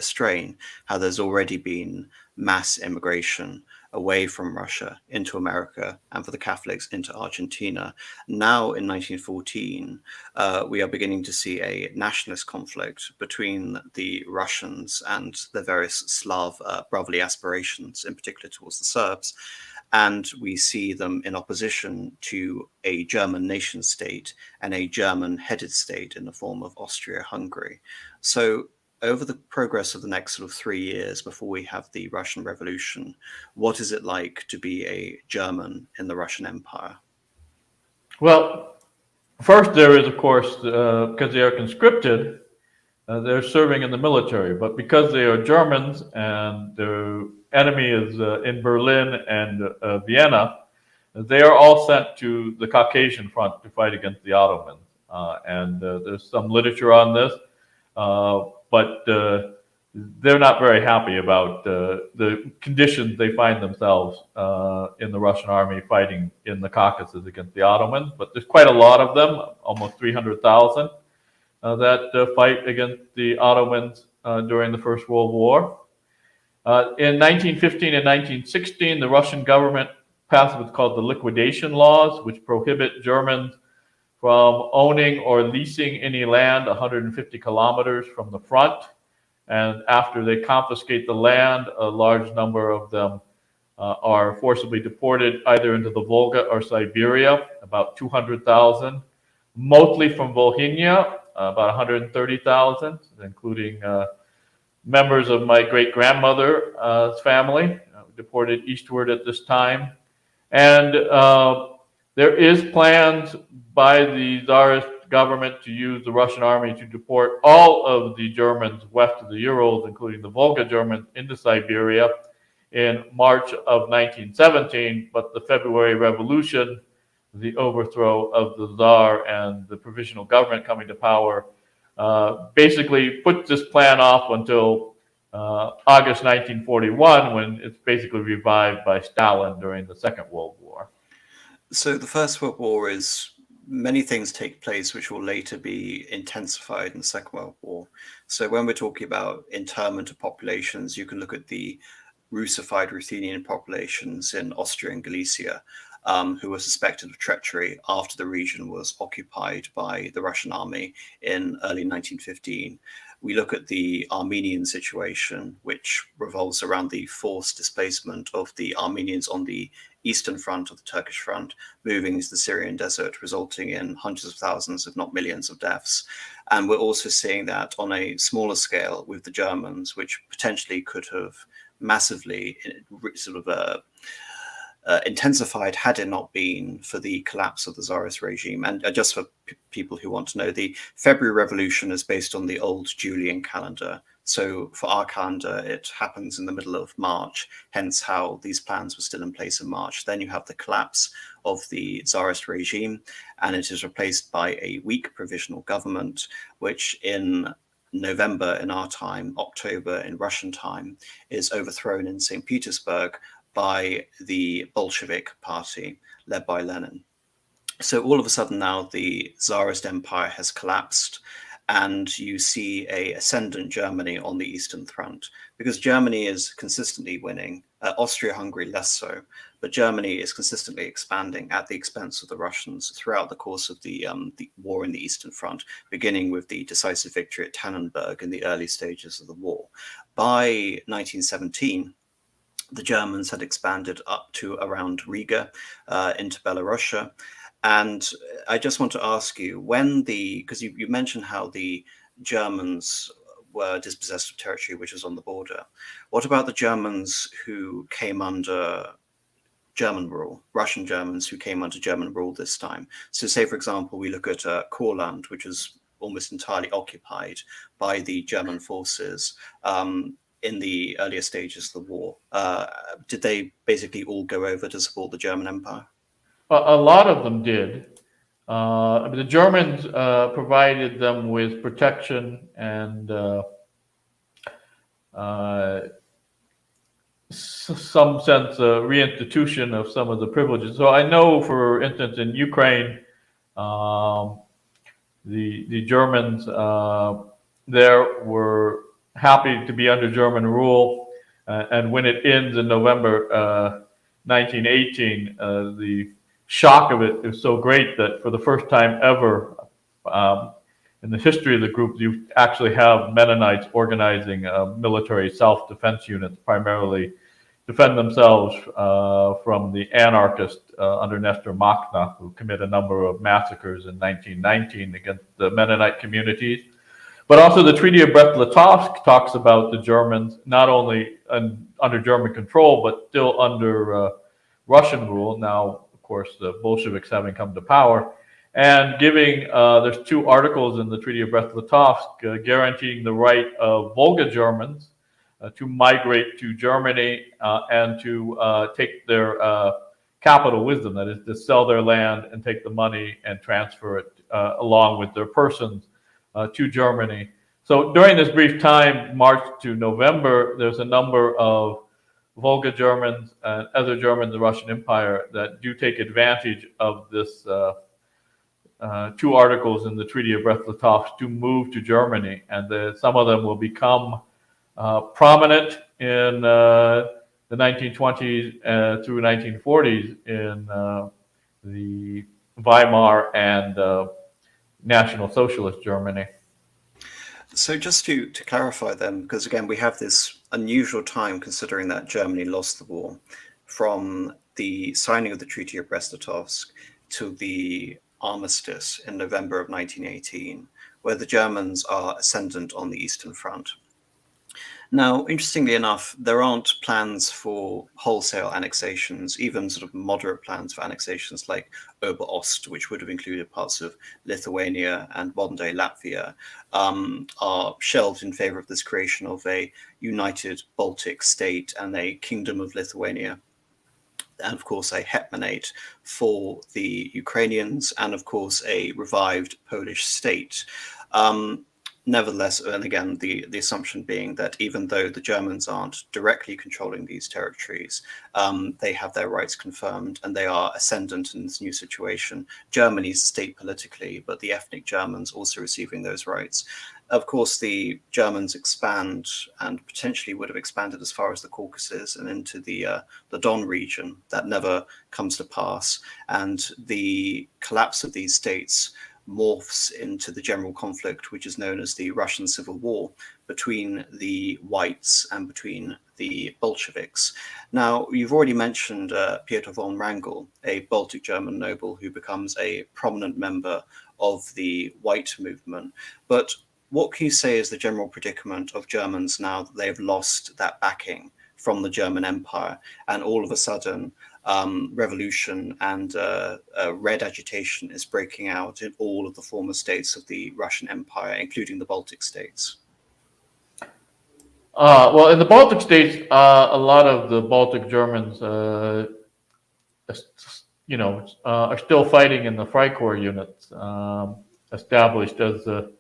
strain, how there's already been mass immigration away from Russia into America, and for the Catholics into Argentina. Now in 1914, we are beginning to see a nationalist conflict between the Russians and their various Slav brotherly aspirations, in particular towards the Serbs. And we see them in opposition to a German nation state and a German-headed state in the form of Austria-Hungary. So over the progress of the next sort of 3 years before we have the Russian Revolution, what is it like to be a German in the Russian Empire? Well, first there is, of course, because they are conscripted, they're serving in the military. But because they are Germans and their enemy is in Berlin and Vienna, they are all sent to the Caucasian front to fight against the Ottomans. And there's some literature on this, but they're not very happy about the conditions they find themselves in the Russian army fighting in the Caucasus against the Ottomans. But there's quite a lot of them, almost 300,000, that fight against the Ottomans during the First World War. In 1915 and 1916, the Russian government passed what's called the liquidation laws, which prohibit Germans from owning or leasing any land 150 kilometers from the front. And after they confiscate the land, a large number of them are forcibly deported either into the Volga or Siberia, about 200,000, mostly from Volhynia, about 130,000, including members of my great-grandmother's family, deported eastward at this time. And there is plans by the Tsarist government to use the Russian army to deport all of the Germans west of the Urals, including the Volga Germans, into Siberia in March of 1917. But the February Revolution, the overthrow of the Tsar and the provisional government coming to power, basically put this plan off until August 1941, when it's basically revived by Stalin during the Second World War. So the First World War is, many things take place which will later be intensified in the Second World War. So when we're talking about internment of populations, you can look at the Russified Ruthenian populations in Austria and Galicia, who were suspected of treachery after the region was occupied by the Russian army in early 1915. We look at the Armenian situation, which revolves around the forced displacement of the Armenians on the eastern front of the Turkish front, moving into the Syrian desert, resulting in hundreds of thousands, if not millions, of deaths. And we're also seeing that on a smaller scale with the Germans, which potentially could have massively sort of intensified had it not been for the collapse of the Tsarist regime. And just for people who want to know, the February Revolution is based on the old Julian calendar. So for our calendar, it happens in the middle of March, hence how these plans were still in place in March. Then you have the collapse of the Tsarist regime, and it is replaced by a weak provisional government, which in November in our time, October in Russian time, is overthrown in St. Petersburg by the Bolshevik party led by Lenin. So all of a sudden now the Tsarist empire has collapsed, and you see a ascendant Germany on the Eastern Front, because Germany is consistently winning, Austria-Hungary less so, but Germany is consistently expanding at the expense of the Russians throughout the course of the war in the Eastern Front, beginning with the decisive victory at Tannenberg in the early stages of the war. By 1917, the Germans had expanded up to around Riga into Belarusia. And I just want to ask you, because you mentioned how the Germans were dispossessed of territory which was on the border. What about the Germans who came under German rule, Russian Germans who came under German rule this time? So say, for example, we look at Courland, which was almost entirely occupied by the German forces in the earlier stages of the war. Did they basically all go over to support the German Empire? A lot of them did. The Germans provided them with protection and some sense of reinstitution of some of the privileges. So I know, for instance, in Ukraine, the Germans there were happy to be under German rule, and when it ends in November 1918, the shock of it is so great that for the first time ever in the history of the group, you actually have Mennonites organizing military self-defense units, primarily defend themselves from the anarchists under Nestor Makhno, who commit a number of massacres in 1919 against the Mennonite communities. But also the Treaty of Brest-Litovsk talks about the Germans not only under German control, but still under Russian rule. Now, of course, the Bolsheviks having come to power, and giving, there's 2 articles in the Treaty of Brest-Litovsk guaranteeing the right of Volga Germans to migrate to Germany and to take their capital with them, that is, to sell their land and take the money and transfer it along with their persons to Germany. So during this brief time, March to November, there's a number of Volga Germans and other Germans in the Russian Empire that do take advantage of this 2 articles in the Treaty of Brest-Litovsk to move to Germany, and some of them will become prominent in the 1920s through 1940s in the Weimar and National Socialist Germany. So just to clarify then, because again, we have this unusual time considering that Germany lost the war from the signing of the Treaty of Brest-Litovsk to the armistice in November of 1918, where the Germans are ascendant on the Eastern Front. Now, interestingly enough, there aren't plans for wholesale annexations, even sort of moderate plans for annexations like Ober-Ost, which would have included parts of Lithuania and modern-day Latvia, are shelved in favor of this creation of a united Baltic state and a Kingdom of Lithuania, and of course a hetmanate for the Ukrainians, and of course a revived Polish state. Nevertheless, and again, the assumption being that even though the Germans aren't directly controlling these territories, they have their rights confirmed and they are ascendant in this new situation. Germany is a state politically, but the ethnic Germans also receiving those rights. Of course, the Germans expand and potentially would have expanded as far as the Caucasus and into the Don region. That never comes to pass. And the collapse of these states morphs into the general conflict, which is known as the Russian Civil War between the Whites and between the Bolsheviks. Now, you've already mentioned Piotr von Wrangel, a Baltic German noble who becomes a prominent member of the White movement. But what can you say is the general predicament of Germans now that they've lost that backing from the German Empire, and all of a sudden revolution and red agitation is breaking out in all of the former states of the Russian Empire, including the Baltic states? Well, in the Baltic states, a lot of the Baltic Germans, are still fighting in the Freikorps units established as the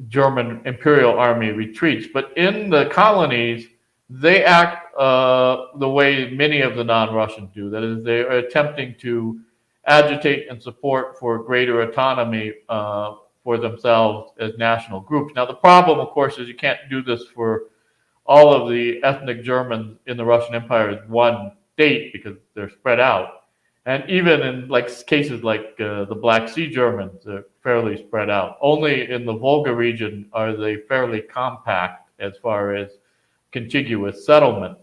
German Imperial Army retreats. But in the colonies, they act the way many of the non-Russians do. That is, they are attempting to agitate and support for greater autonomy for themselves as national groups. Now, the problem, of course, is you can't do this for all of the ethnic Germans in the Russian Empire as one state because they're spread out. And even in cases like the Black Sea Germans, they're fairly spread out. Only in the Volga region are they fairly compact as far as contiguous settlement.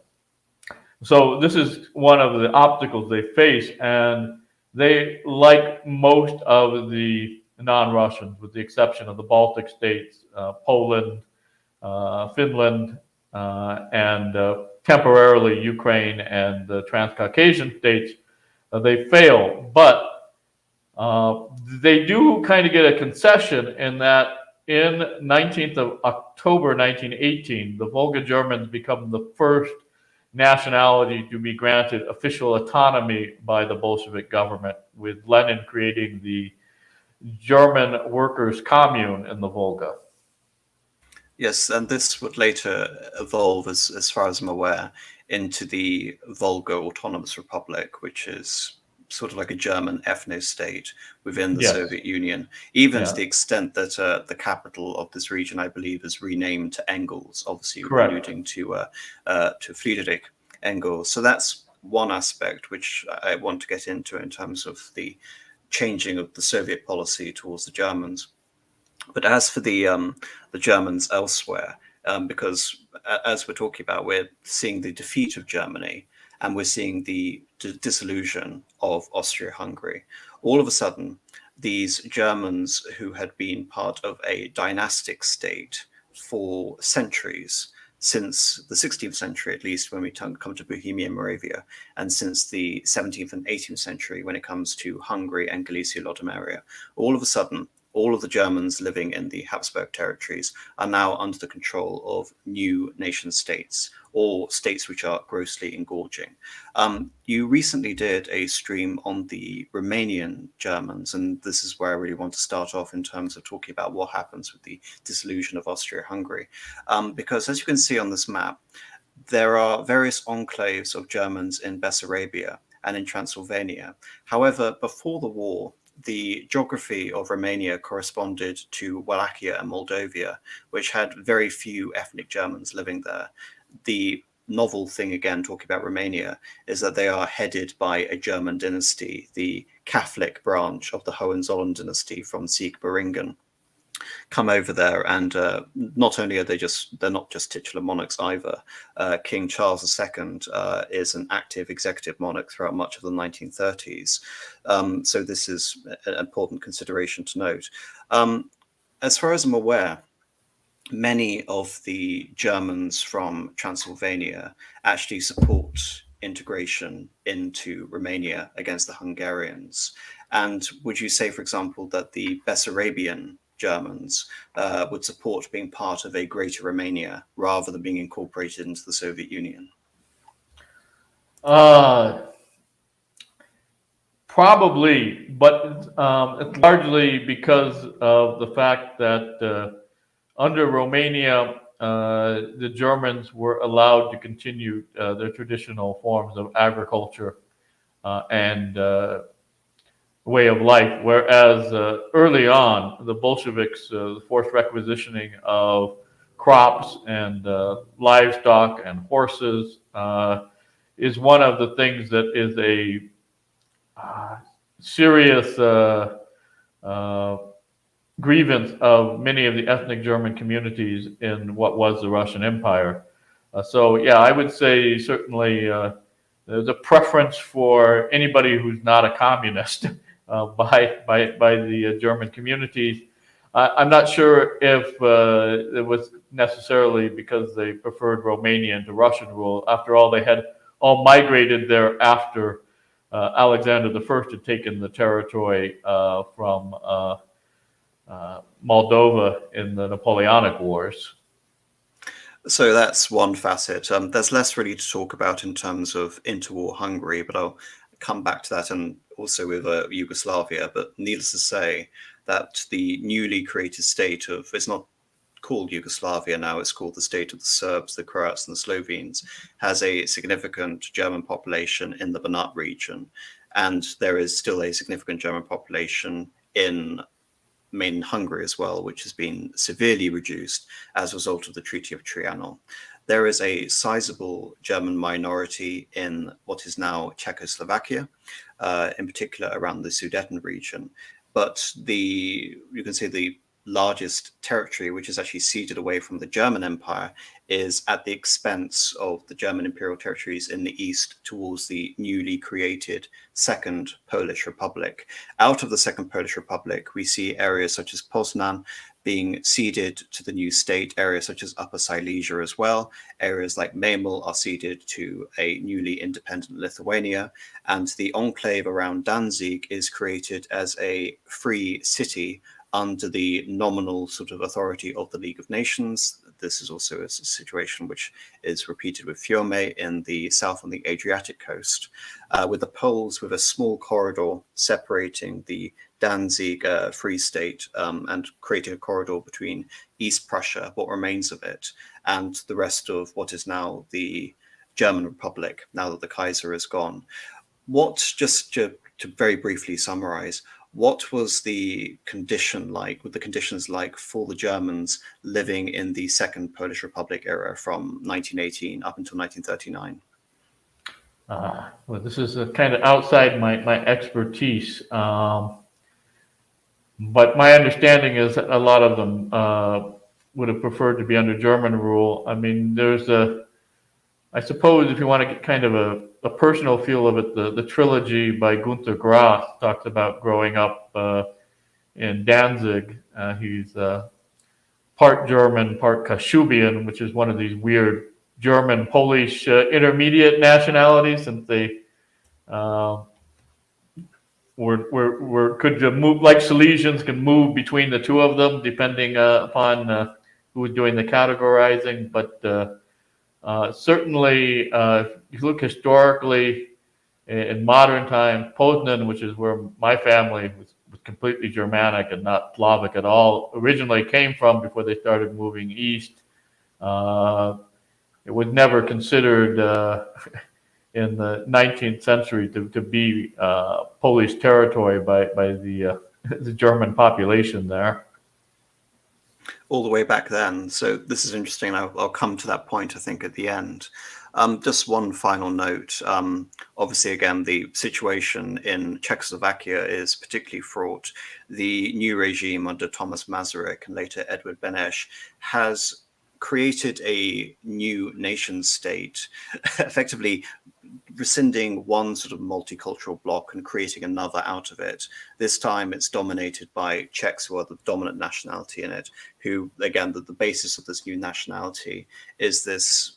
So this is one of the obstacles they face, and they, like most of the non-Russians, with the exception of the Baltic states, Poland, Finland, and temporarily Ukraine and the Transcaucasian states, they fail. But they do kind of get a concession in that in 19th of October 1918, the Volga Germans become the first nationality to be granted official autonomy by the Bolshevik government, with Lenin creating the German Workers' Commune in the Volga. Yes, and this would later evolve, as far as I'm aware, into the Volga Autonomous Republic, which is sort of like a German ethno-state within the Soviet Union, even to the extent that the capital of this region, I believe, is renamed to Engels, obviously alluding to Friedrich Engels. So that's one aspect which I want to get into in terms of the changing of the Soviet policy towards the Germans. But as for the Germans elsewhere, because as we're talking about, we're seeing the defeat of Germany, and we're seeing the dissolution of Austria-Hungary. All of a sudden, these Germans who had been part of a dynastic state for centuries, since the 16th century at least, when we come to Bohemia and Moravia, and since the 17th and 18th century when it comes to Hungary and Galicia-Lodomeria, all of a sudden, all of the Germans living in the Habsburg territories are now under the control of new nation states, or states which are grossly engorging. You recently did a stream on the Romanian Germans, and this is where I really want to start off in terms of talking about what happens with the dissolution of Austria-Hungary. Because as you can see on this map, there are various enclaves of Germans in Bessarabia and in Transylvania. However, before the war, the geography of Romania corresponded to Wallachia and Moldavia, which had very few ethnic Germans living there. The novel thing, again, talking about Romania, is that they are headed by a German dynasty, the Catholic branch of the Hohenzollern dynasty from Siegberingen come over there, and not only are they're not just titular monarchs either. King Charles II is an active executive monarch throughout much of the 1930s. So this is an important consideration to note. As far as I'm aware, many of the Germans from Transylvania actually support integration into Romania against the Hungarians. And would you say, for example, that the Bessarabian Germans would support being part of a greater Romania rather than being incorporated into the Soviet Union? Probably, but it's largely because of the fact that under Romania, the Germans were allowed to continue their traditional forms of agriculture and way of life, whereas early on, the Bolsheviks, the forced requisitioning of crops and livestock and horses is one of the things that is a serious grievance of many of the ethnic German communities in what was the Russian Empire. So yeah, I would say certainly there's a preference for anybody who's not a communist by the German communities. I'm not sure if it was necessarily because they preferred Romanian to Russian rule. After all, they had all migrated there after Alexander I had taken the territory from Moldova in the Napoleonic Wars. So that's one facet. There's less really to talk about in terms of interwar Hungary, but I'll come back to that, and also with Yugoslavia. But needless to say that the newly created state of, it's not called Yugoslavia now, it's called the state of the Serbs, the Croats and the Slovenes, has a significant German population in the Banat region. And there is still a significant German population in main Hungary as well, which has been severely reduced as a result of the Treaty of Trianon. There is a sizable German minority in what is now Czechoslovakia, in particular around the Sudeten region. But you can say the largest territory, which is actually ceded away from the German Empire, is at the expense of the German imperial territories in the east towards the newly created Second Polish Republic. Out of the Second Polish Republic, we see areas such as Poznan being ceded to the new state, areas such as Upper Silesia as well. Areas like Memel are ceded to a newly independent Lithuania, and the enclave around Danzig is created as a free city under the nominal sort of authority of the League of Nations. This is also a situation which is repeated with Fiume in the south on the Adriatic coast, with the Poles with a small corridor separating the Danzig Free State and creating a corridor between East Prussia, what remains of it, and the rest of what is now the German Republic, now that the Kaiser is gone. Just to very briefly summarize, what was the condition like, what the conditions like for the Germans living in the Second Polish Republic era from 1918 up until 1939? Well, this is kind of outside my expertise, but my understanding is that a lot of them would have preferred to be under German rule. I mean, I suppose if you want to get kind of a personal feel of it, the trilogy by Günter Grass talks about growing up in Danzig. He's part German, part Kashubian, which is one of these weird German-Polish intermediate nationalities, since they could move, like Silesians can move between the two of them depending upon who was doing the categorizing. But certainly, if you look historically in modern times, Poznan, which is where my family was completely Germanic and not Slavic at all, originally came from before they started moving east. It was never considered in the 19th century to be Polish territory by the German population there. All the way back then. So this is interesting. I'll come to that point, I think, at the end. Just one final note. Obviously, again, the situation in Czechoslovakia is particularly fraught. The new regime under Thomas Masaryk and later Edward Beneš has created a new nation state, effectively rescinding one sort of multicultural bloc and creating another out of it. This time it's dominated by Czechs, who are the dominant nationality in it, who, again, the basis of this new nationality is this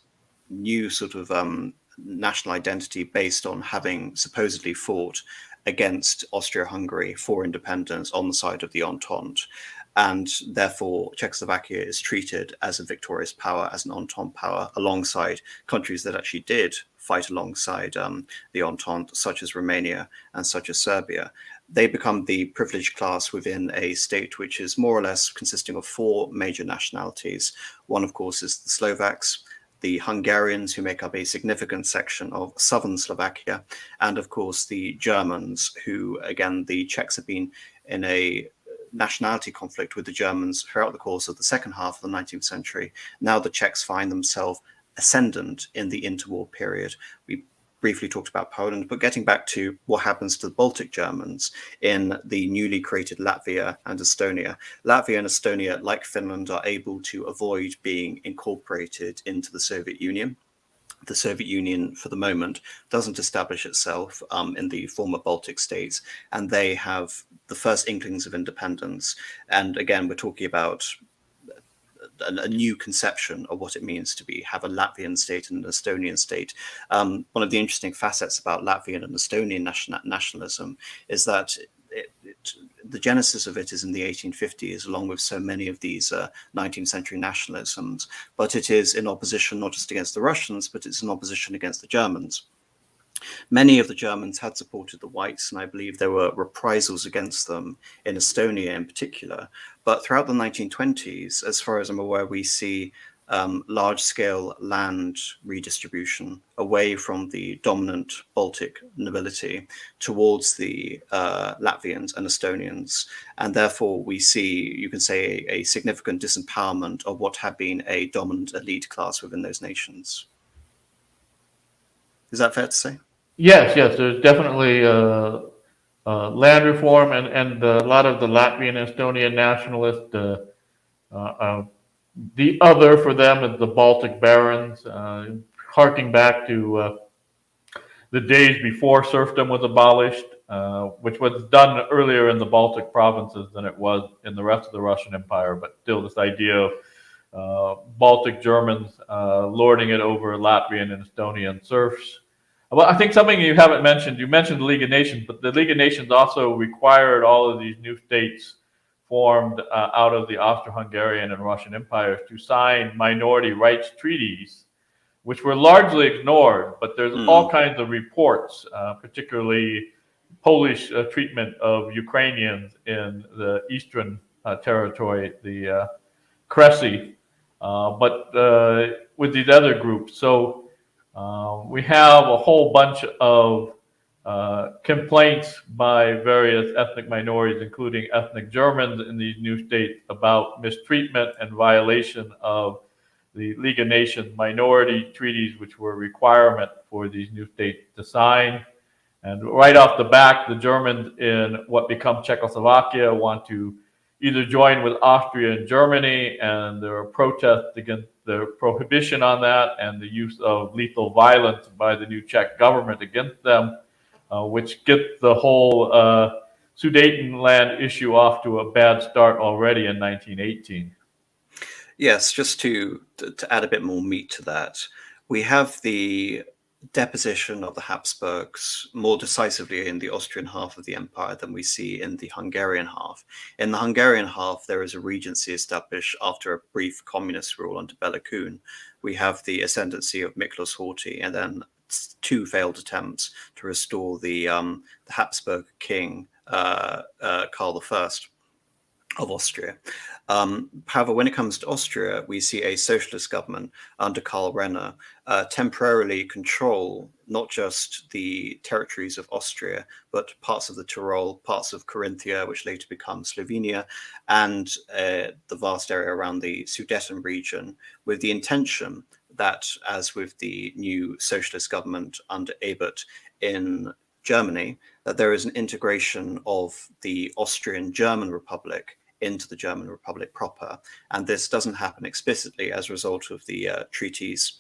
new sort of national identity based on having supposedly fought against Austria-Hungary for independence on the side of the Entente. And therefore, Czechoslovakia is treated as a victorious power, as an Entente power, alongside countries that actually did fight alongside the Entente, such as Romania and such as Serbia. They become the privileged class within a state which is more or less consisting of four major nationalities. One, of course, is the Slovaks, the Hungarians, who make up a significant section of southern Slovakia, and of course the Germans, who, again, the Czechs have been in a nationality conflict with the Germans throughout the course of the second half of the 19th century. Now the Czechs find themselves ascendant in the interwar period. We briefly talked about Poland, but getting back to what happens to the Baltic Germans in the newly created Latvia and Estonia. Latvia and Estonia, like Finland, are able to avoid being incorporated into the Soviet Union. The Soviet Union, for the moment, doesn't establish itself in the former Baltic states, and they have the first inklings of independence. And again, we're talking about a new conception of what it means to have a Latvian state and an Estonian state. One of the interesting facets about Latvian and Estonian nationalism is that the genesis of it is in the 1850s, along with so many of these 19th century nationalisms, but it is in opposition not just against the Russians, but it's in opposition against the Germans. Many of the Germans had supported the whites, and I believe there were reprisals against them in Estonia in particular. But throughout the 1920s, as far as I'm aware, we see large-scale land redistribution away from the dominant Baltic nobility towards the Latvians and Estonians. And therefore, we see, you can say, a significant disempowerment of what had been a dominant elite class within those nations. Is that fair to say? Yes, there's definitely land reform, and a lot of the Latvian and Estonian nationalists, the other for them is the Baltic barons, harking back to the days before serfdom was abolished, which was done earlier in the Baltic provinces than it was in the rest of the Russian Empire, but still this idea of Baltic Germans lording it over Latvian and Estonian serfs. Well, I think something you haven't mentioned, you mentioned the League of Nations, but the League of Nations also required all of these new states formed out of the Austro-Hungarian and Russian empires to sign minority rights treaties, which were largely ignored, but there's all kinds of reports, particularly Polish treatment of Ukrainians in the eastern territory, the Kresy, but with these other groups. So we have a whole bunch of complaints by various ethnic minorities, including ethnic Germans in these new states, about mistreatment and violation of the League of Nations minority treaties, which were a requirement for these new states to sign. And right off the bat, the Germans in what becomes Czechoslovakia want to either join with Austria and Germany, and there are protests against the prohibition on that and the use of lethal violence by the new Czech government against them, which gets the whole Sudetenland issue off to a bad start already in 1918. Yes, just to add a bit more meat to that, we have the deposition of the Habsburgs more decisively in the Austrian half of the empire than we see in the Hungarian half. In the Hungarian half, there is a regency established after a brief communist rule under Bela Kun. We have the ascendancy of Miklos Horthy, and then two failed attempts to restore the Habsburg king, Karl I of Austria. However, when it comes to Austria, we see a socialist government under Karl Renner temporarily control not just the territories of Austria, but parts of the Tyrol, parts of Carinthia, which later becomes Slovenia, and the vast area around the Sudeten region, with the intention that, as with the new socialist government under Ebert in Germany, that there is an integration of the Austrian-German Republic into the German Republic proper. And this doesn't happen explicitly as a result of the treaties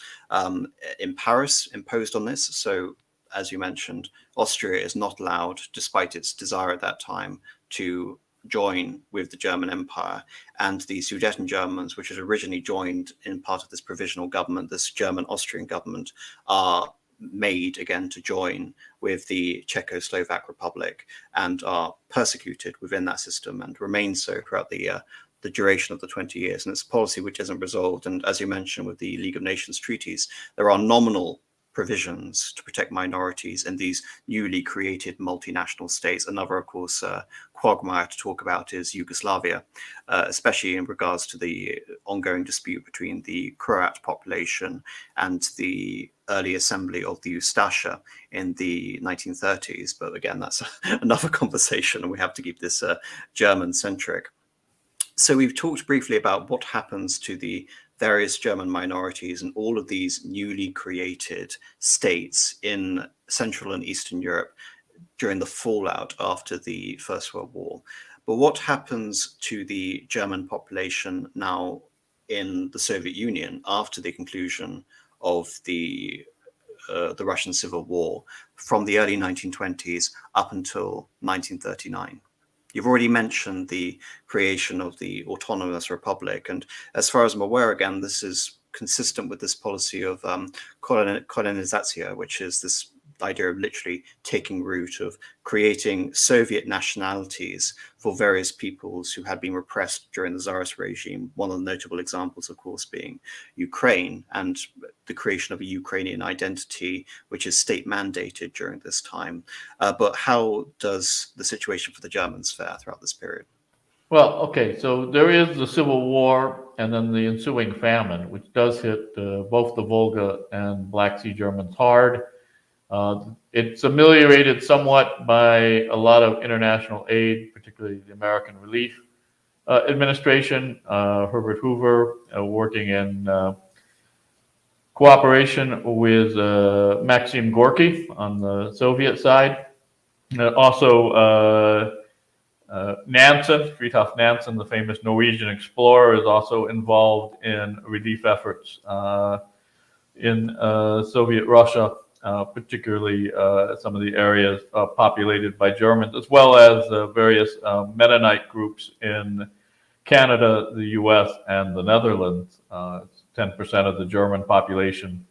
in Paris imposed on this. So, as you mentioned, Austria is not allowed, despite its desire at that time, to join with the German Empire. And the Sudeten Germans, which had originally joined in part of this provisional government, this German-Austrian government, are made again to join with the Czechoslovak Republic and are persecuted within that system and remain so throughout the duration of the 20 years. And it's a policy which isn't resolved. And as you mentioned, with the League of Nations treaties, there are nominal provisions to protect minorities in these newly created multinational states. Another, of course, quagmire to talk about is Yugoslavia, especially in regards to the ongoing dispute between the Croat population and the early assembly of the Ustasha in the 1930s. But again, that's another conversation, and we have to keep this German-centric. So we've talked briefly about what happens to the various German minorities and all of these newly created states in Central and Eastern Europe during the fallout after the First World War. But what happens to the German population now in the Soviet Union after the conclusion of the Russian Civil War from the early 1920s up until 1939? You've already mentioned the creation of the autonomous republic. And as far as I'm aware, again, this is consistent with this policy of colonization, which is this idea of literally taking root, of creating Soviet nationalities for various peoples who had been repressed during the Tsarist regime. One of the notable examples, of course, being Ukraine and the creation of a Ukrainian identity, which is state mandated during this time. But how does the situation for the Germans fare throughout this period? Well, okay, so there is the Civil War and then the ensuing famine, which does hit both the Volga and Black Sea Germans hard. It's ameliorated somewhat by a lot of international aid, particularly the American Relief Administration, Herbert Hoover, working in cooperation with Maxim Gorky on the Soviet side. Also, Nansen, Fridtjof Nansen, the famous Norwegian explorer, is also involved in relief efforts in Soviet Russia. Particularly some of the areas populated by Germans, as well as various Mennonite groups in Canada, the U.S., and the Netherlands. 10% of the German population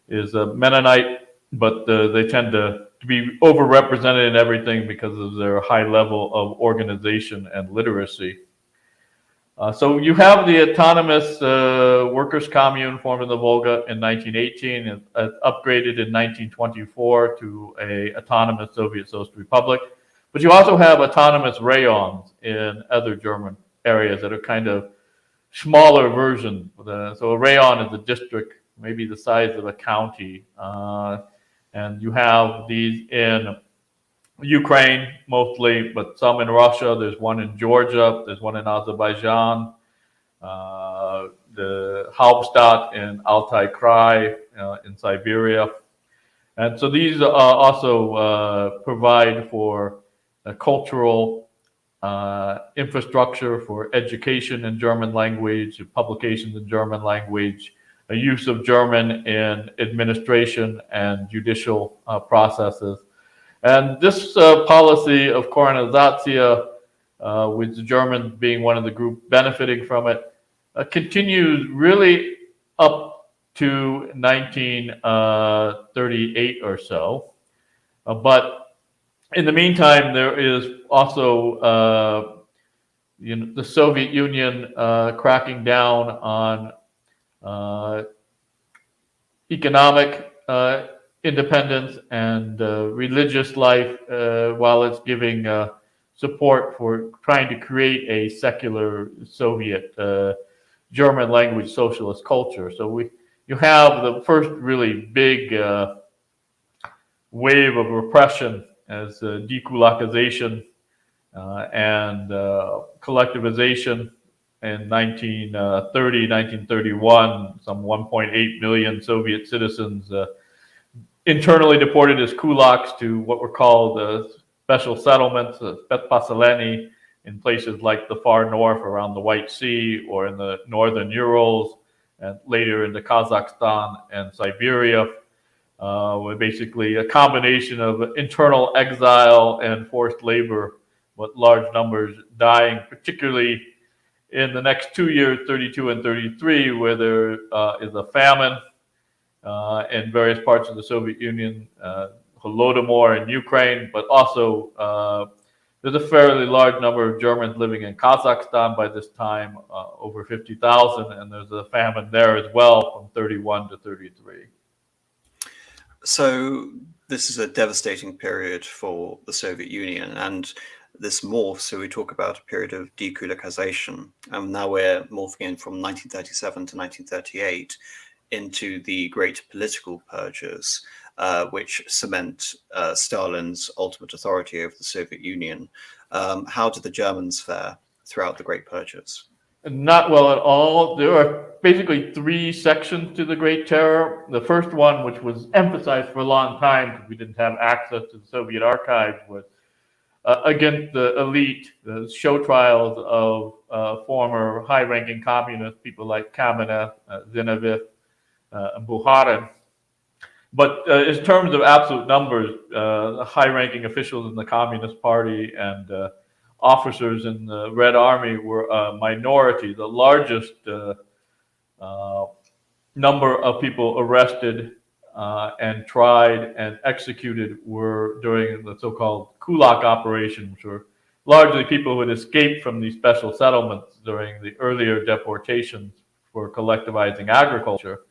is Mennonite, but they tend to be overrepresented in everything because of their high level of organization and literacy. So you have the autonomous workers' commune formed in the Volga in 1918 and upgraded in 1924 to a autonomous Soviet Socialist Republic. But you also have autonomous rayons in other German areas that are kind of smaller versions. So a rayon is a district, maybe the size of a county. And you have these in Ukraine mostly, but some in Russia. There's one in Georgia. There's one in Azerbaijan. The Hauptstadt in Altai Krai in Siberia. And so these also provide for a cultural infrastructure, for education in German language, publications in German language, a use of German in administration and judicial processes. And this policy of colonization, with the Germans being one of the group benefiting from it, continues really up to 1938 or so. But in the meantime, there is also the Soviet Union cracking down on economic independence and religious life, while it's giving support for trying to create a secular Soviet German language socialist culture. So you have the first really big wave of repression as dekulakization and collectivization in 1930, 1931, some 1.8 million Soviet citizens internally deported as kulaks to what were called special settlements, spetsposeleni, in places like the far north around the White Sea or in the northern Urals, and later into Kazakhstan and Siberia, were basically a combination of internal exile and forced labor, with large numbers dying, particularly in the next 2 years, 32 and 33, where there is a famine in various parts of the Soviet Union, Holodomor in Ukraine, but also there's a fairly large number of Germans living in Kazakhstan by this time, over 50,000, and there's a famine there as well from 31 to 33. So this is a devastating period for the Soviet Union, and this morphs. So we talk about a period of dekulakization, and now we're morphing in from 1937 to 1938 into the great political purges, which cement Stalin's ultimate authority over the Soviet Union. How did the Germans fare throughout the Great Purges? Not well at all. There are basically three sections to the Great Terror. The first one, which was emphasized for a long time because we didn't have access to the Soviet archives, was against the elite, the show trials of former high-ranking communists, people like Kamenev, Zinoviev, and Bukharin. But in terms of absolute numbers, the high-ranking officials in the Communist Party and officers in the Red Army were a minority. The largest number of people arrested and tried and executed were during the so-called kulak operation, which were largely people who had escaped from these special settlements during the earlier deportations for collectivizing agriculture.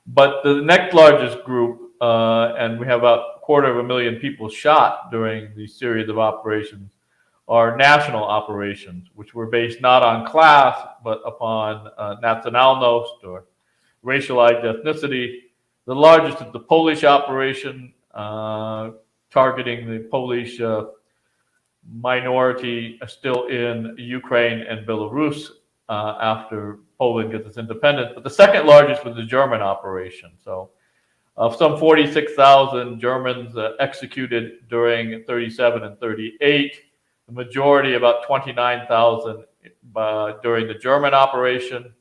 But the next largest group, and we have about 250,000 people shot during the series of operations, are national operations, which were based not on class, but upon nationalnost, or racialized ethnicity. The largest is the Polish operation, targeting the Polish minority still in Ukraine and Belarus after Poland gets its independence. But the second largest was the German operation. So of some 46,000 Germans executed during 37 and 38, the majority, about 29,000, during the German operation,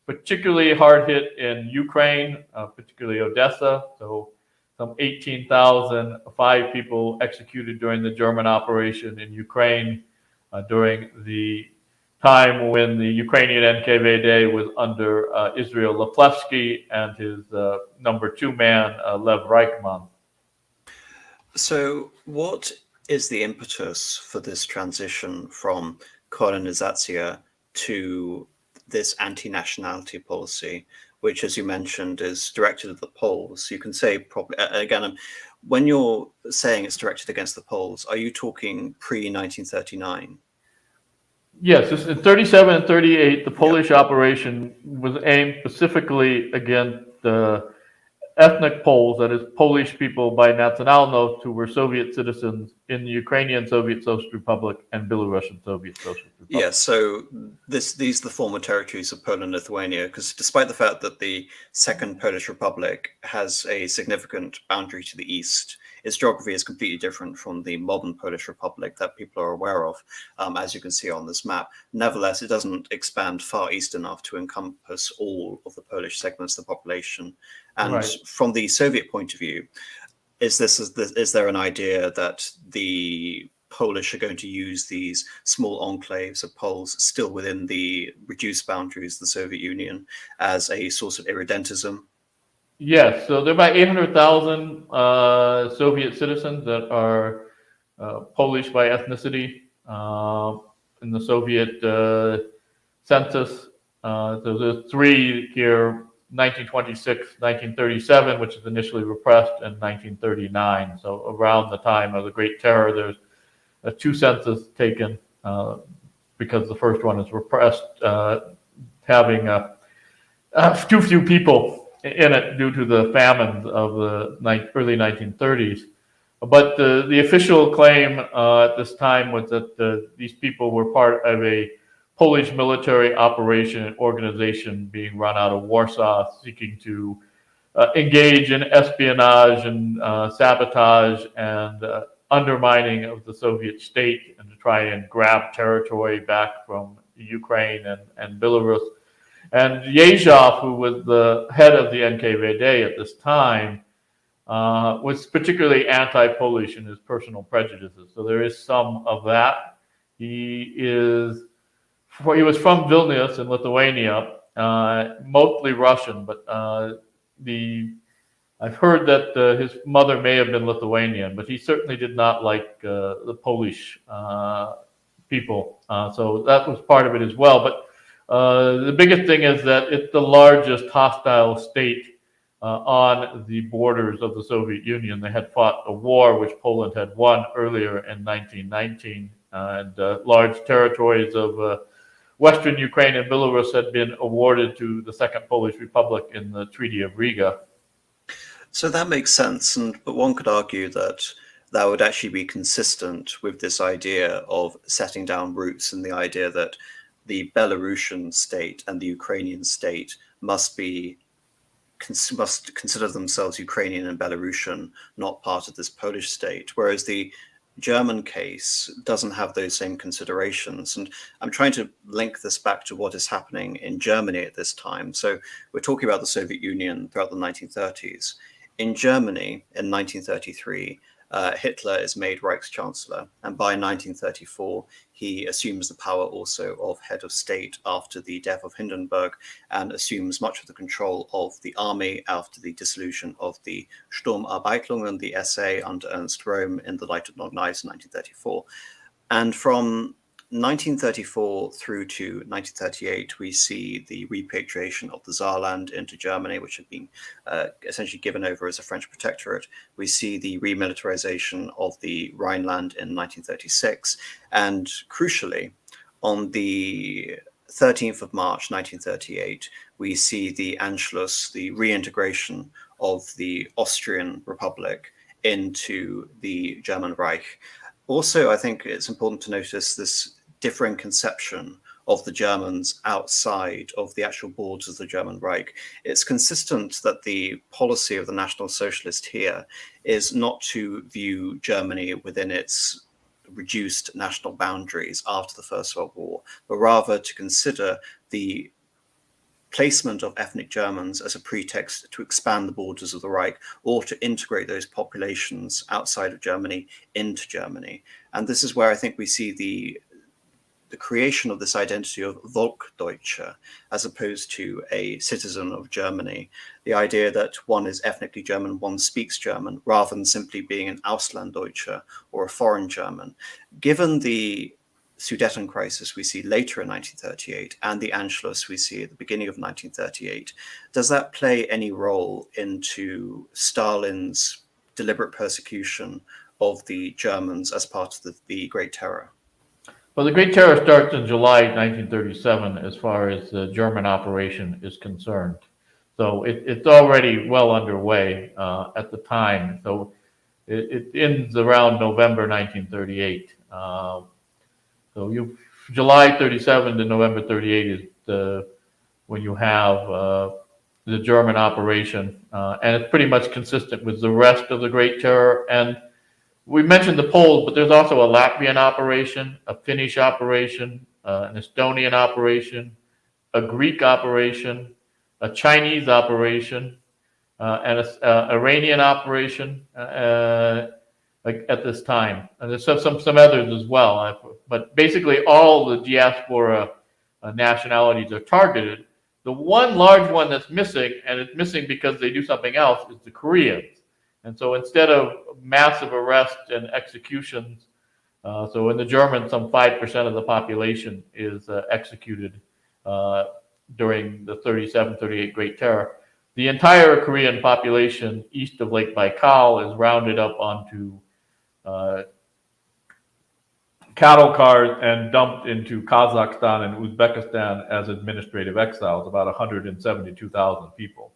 particularly hard hit in Ukraine, particularly Odessa. So some 18,005 people executed during the German operation in Ukraine during the time when the Ukrainian NKVD was under Israel Laplevsky and his number two man, Lev Reichman. So what is the impetus for this transition from colonization to this anti-nationality policy, which, as you mentioned, is directed at the Poles? You can say, probably, again, when you're saying it's directed against the Poles, are you talking pre-1939? Yes, in 37 and 38, the Polish operation was aimed specifically against the ethnic Poles, that is, Polish people by nationalnost who were Soviet citizens in the Ukrainian Soviet Socialist Republic and Belarusian Soviet Socialist Republic. Yes, so these are the former territories of Poland and Lithuania, because despite the fact that the Second Polish Republic has a significant boundary to the east, its geography is completely different from the modern Polish Republic that people are aware of, as you can see on this map. Nevertheless, it doesn't expand far east enough to encompass all of the Polish segments of the population. And right. From the Soviet point of view, is there an idea that the Polish are going to use these small enclaves of Poles still within the reduced boundaries of the Soviet Union as a source of irredentism? Yes, so there are about 800,000 Soviet citizens that are Polish by ethnicity in the Soviet census. So there's three here: 1926, 1937, which is initially repressed, and 1939. So around the time of the Great Terror, there's two census taken because the first one is repressed, having too few people in it due to the famines of the early 1930s. But the official claim at this time was that these people were part of a Polish military operation and organization being run out of Warsaw, seeking to engage in espionage and sabotage and undermining of the Soviet state, and to try and grab territory back from Ukraine and Belarus. And Yezhov, who was the head of the NKVD at this time, was particularly anti-Polish in his personal prejudices. So there is some of that. He was from Vilnius in Lithuania, mostly Russian, but I've heard that his mother may have been Lithuanian, but he certainly did not like the Polish people. So that was part of it as well. But the biggest thing is that it's the largest hostile state on the borders of the Soviet Union. They had fought a war which Poland had won earlier in 1919, and large territories of Western Ukraine and Belarus had been awarded to the Second Polish Republic in the Treaty of Riga. So that makes sense, but one could argue that that would actually be consistent with this idea of setting down roots, and the idea that the Belarusian state and the Ukrainian state must consider themselves Ukrainian and Belarusian, not part of this Polish state, whereas the German case doesn't have those same considerations. And I'm trying to link this back to what is happening in Germany at this time. So we're talking about the Soviet Union throughout the 1930s. In Germany, in 1933, Hitler is made Reichschancellor, and by 1934, he assumes the power also of head of state after the death of Hindenburg, and assumes much of the control of the army after the dissolution of the Sturmabteilungen, the SA under Ernst Röhm in the Light of Long Nights in 1934. And from 1934 through to 1938, we see the repatriation of the Saarland into Germany, which had been essentially given over as a French protectorate. We see the remilitarization of the Rhineland in 1936. And crucially, on the 13th of March 1938, we see the Anschluss, the reintegration of the Austrian Republic into the German Reich. Also, I think it's important to notice this differing conception of the Germans outside of the actual borders of the German Reich. It's consistent that the policy of the National Socialist here is not to view Germany within its reduced national boundaries after the First World War, but rather to consider the placement of ethnic Germans as a pretext to expand the borders of the Reich, or to integrate those populations outside of Germany into Germany. And this is where I think we see the creation of this identity of Volksdeutscher as opposed to a citizen of Germany. The idea that one is ethnically German, one speaks German, rather than simply being an Auslanddeutscher or a foreign German. Given the Sudeten crisis we see later in 1938 and the Anschluss we see at the beginning of 1938, does that play any role into Stalin's deliberate persecution of the Germans as part of the Great Terror? Well, the Great Terror starts in July 1937 as far as the German operation is concerned. So it's already well underway at the time. So it ends around November 1938. So July 37 to November 38 is when you have the German operation, and it's pretty much consistent with the rest of the Great Terror. And we mentioned the Poles, but there's also a Latvian operation, a Finnish operation, an Estonian operation, a Greek operation, a Chinese operation, and an Iranian operation at this time. And there's some others as well. But basically all the diaspora nationalities are targeted. The one large one that's missing, and it's missing because they do something else, is the Koreans. And so instead of massive arrests and executions, so in the Germans, some 5% of the population is executed during the 37-38 Great Terror. The entire Korean population east of Lake Baikal is rounded up onto cattle cars and dumped into Kazakhstan and Uzbekistan as administrative exiles, about 172,000 people.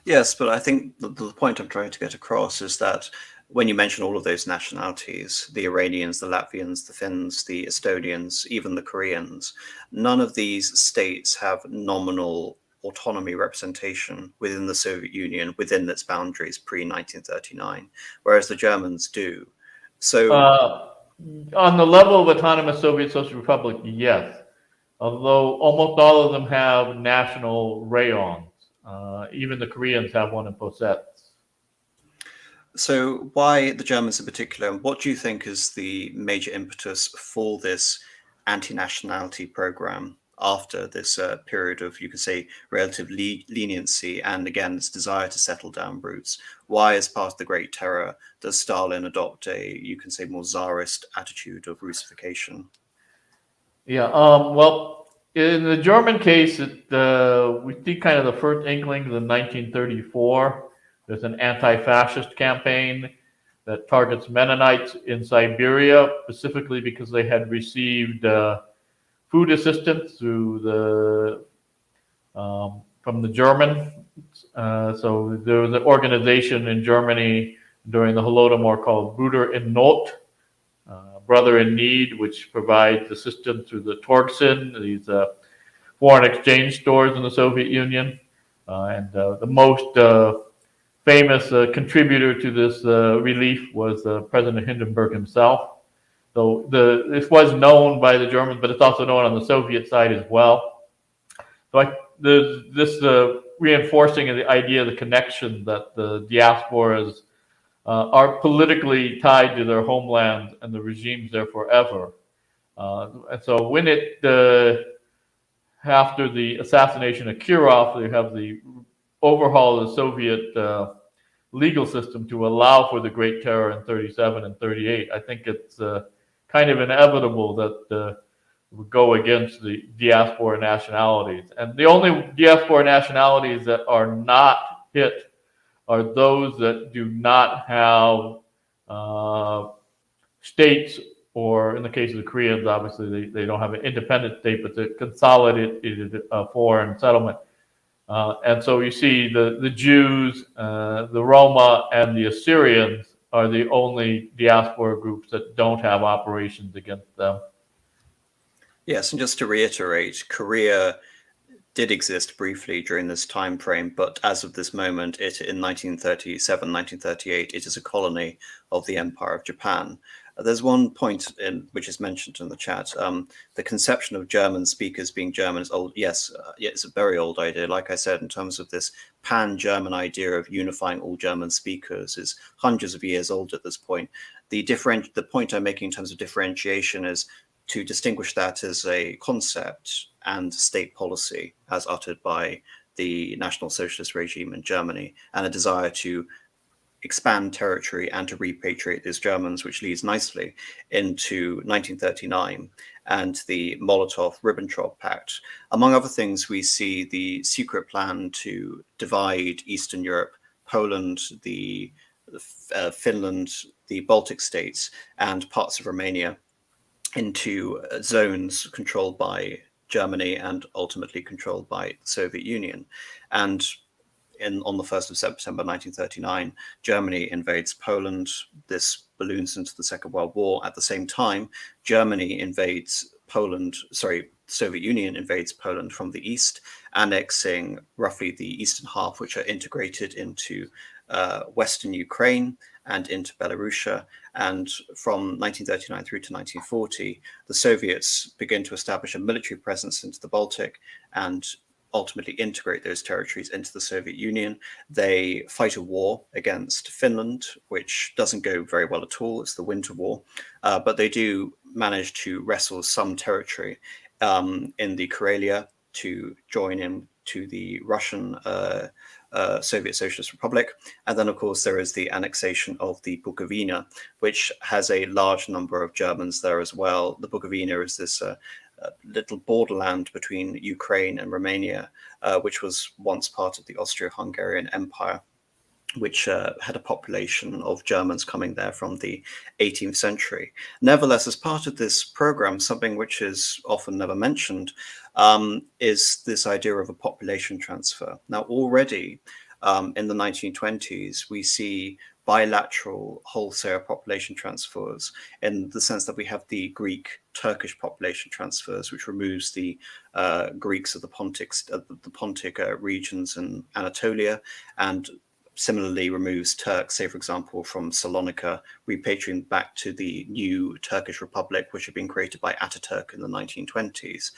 Yes, but I think the point I'm trying to get across is that when you mention all of those nationalities, the Iranians, the Latvians, the Finns, the Estonians, even the Koreans, none of these states have nominal autonomy representation within the Soviet Union, within its boundaries pre-1939, whereas the Germans do. So, Uh, on the level of autonomous Soviet Social Republic, yes. Although almost all of them have national rayons. Even the Koreans have one in Posets. so why the Germans in particular? And what do you think is the major impetus for this anti-nationality program after this period of, you could say, relative leniency and again this desire to settle down roots? Why, as part of the Great Terror, does Stalin adopt a, you can say, more czarist attitude of Russification? Yeah, well, in the German case, we see kind of the first inklings in 1934. There's an anti-fascist campaign that targets Mennonites in Siberia, specifically because they had received food assistance through from the German. So there was an organization in Germany during the Holodomor called Bruder in Not, Brother in Need, which provides assistance through the Torgsen, these foreign exchange stores in the Soviet Union. And the most famous contributor to this relief was President Hindenburg himself. So this was known by the Germans, but it's also known on the Soviet side as well. So there's this reinforcing of the idea of the connection that the diasporas are politically tied to their homeland and the regimes there forever. And so when after the assassination of Kirov, they have the overhaul of the Soviet legal system to allow for the Great Terror in 37 and 38. I think it's kind of inevitable that would go against the diaspora nationalities. And the only diaspora nationalities that are not hit are those that do not have states, or in the case of the Koreans, obviously they don't have an independent state, but the consolidated foreign settlement. And so you see the Jews, the Roma, and the Assyrians are the only diaspora groups that don't have operations against them. Yes, and just to reiterate, Korea did exist briefly during this time frame, but as of this moment, in 1937, 1938, it is a colony of the Empire of Japan. There's one point which is mentioned in the chat. The conception of German speakers being German is old. Yes, it's a very old idea. Like I said, in terms of this pan-German idea of unifying all German speakers is hundreds of years old at this point. The point I'm making in terms of differentiation is to distinguish that as a concept and state policy as uttered by the National Socialist regime in Germany, and a desire to expand territory and to repatriate these Germans, which leads nicely into 1939 and the Molotov-Ribbentrop Pact. Among other things, we see the secret plan to divide Eastern Europe, Poland, Finland, the Baltic states, and parts of Romania into zones controlled by Germany and ultimately controlled by the Soviet Union. And on the 1st of September 1939, Germany invades Poland. This balloons into the Second World War. At the same time, Germany invades Poland, Soviet Union invades Poland from the east, annexing roughly the eastern half, which are integrated into Western Ukraine and into Belarusia. And from 1939 through to 1940, the Soviets begin to establish a military presence into the Baltic and ultimately integrate those territories into the Soviet Union. They fight a war against Finland, which doesn't go very well at all. It's the Winter War. But they do manage to wrestle some territory in the Karelia to join in to the Russian Soviet Socialist Republic. And then, of course, there is the annexation of the Bukovina, which has a large number of Germans there as well. The Bukovina is this little borderland between Ukraine and Romania, which was once part of the Austro-Hungarian Empire, which had a population of Germans coming there from the 18th century. Nevertheless, as part of this program, something which is often never mentioned is this idea of a population transfer. Now, already in the 1920s, we see bilateral wholesale population transfers, in the sense that we have the Greek-Turkish population transfers, which removes the Greeks of the Pontic regions in Anatolia, and similarly removes Turks, say, for example, from Salonika, repatriating back to the new Turkish Republic, which had been created by Ataturk in the 1920s.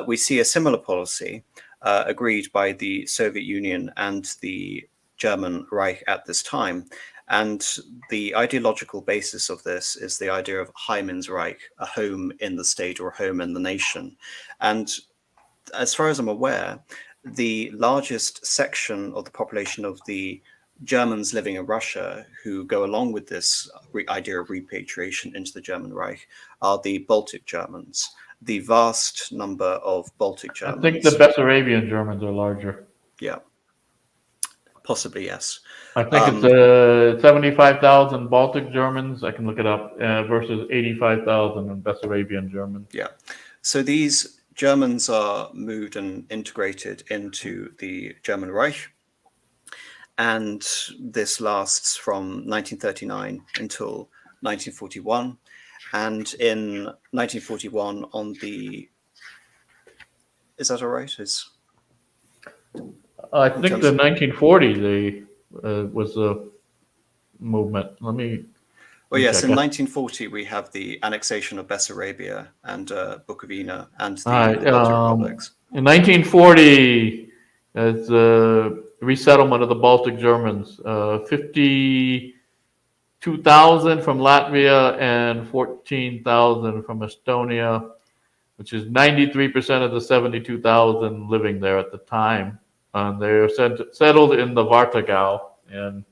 We see a similar policy agreed by the Soviet Union and the German Reich at this time. And the ideological basis of this is the idea of Heimensreich, a home in the state or a home in the nation. And as far as I'm aware, the largest section of the population of the Germans living in Russia who go along with this idea of repatriation into the German Reich are the Baltic Germans. The vast number of Baltic Germans. I think the Bessarabian Germans are larger. Yeah, possibly, yes. I think it's 75,000 Baltic Germans. I can look it up versus 85,000 in Bessarabian Germans. Yeah. So these Germans are moved and integrated into the German Reich. And this lasts from 1939 until 1941. And in 1941, on the... Is that all right? I think the 1940 was a movement. Let me... Well, yes, in 1940, we have the annexation of Bessarabia and Bukovina and the Baltic republics. In 1940, as resettlement of the Baltic Germans, 52,000 from Latvia and 14,000 from Estonia, which is 93% of the 72,000 living there at the time. And they are settled in the Wartagau, and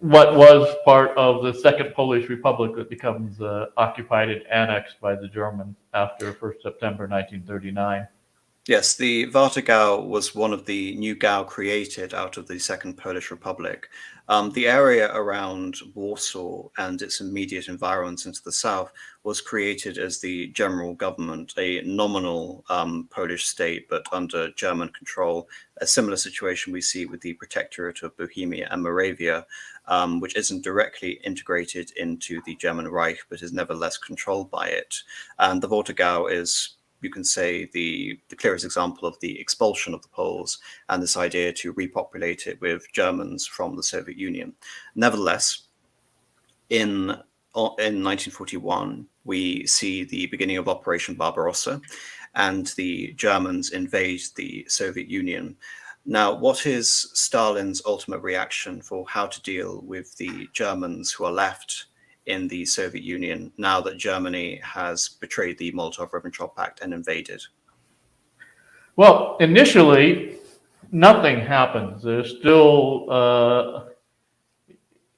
what was part of the Second Polish Republic that becomes occupied and annexed by the Germans after 1st September 1939. Yes, the Wartagau was one of the new Gau created out of the Second Polish Republic. The area around Warsaw and its immediate environs into the south was created as the general government, a nominal Polish state, but under German control. A similar situation we see with the Protectorate of Bohemia and Moravia, which isn't directly integrated into the German Reich, but is nevertheless controlled by it. And the Wartagau is, you can say, the clearest example of the expulsion of the Poles and this idea to repopulate it with Germans from the Soviet Union. Nevertheless, in 1941, we see the beginning of Operation Barbarossa, and the Germans invade the Soviet Union. Now, what is Stalin's ultimate reaction for how to deal with the Germans who are left in the Soviet Union now that Germany has betrayed the Molotov-Ribbentrop Pact and invaded? Well, initially, nothing happens. They're still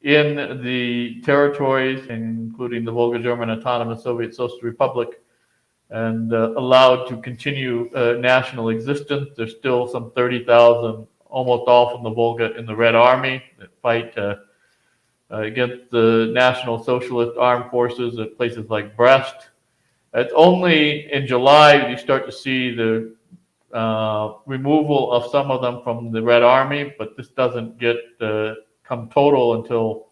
in the territories, including the Volga German Autonomous Soviet Social Republic, and allowed to continue national existence. There's still some 30,000, almost all from the Volga, in the Red Army that fight against the National Socialist Armed Forces at places like Brest. It's only in July you start to see the removal of some of them from the Red Army, but this doesn't get come total until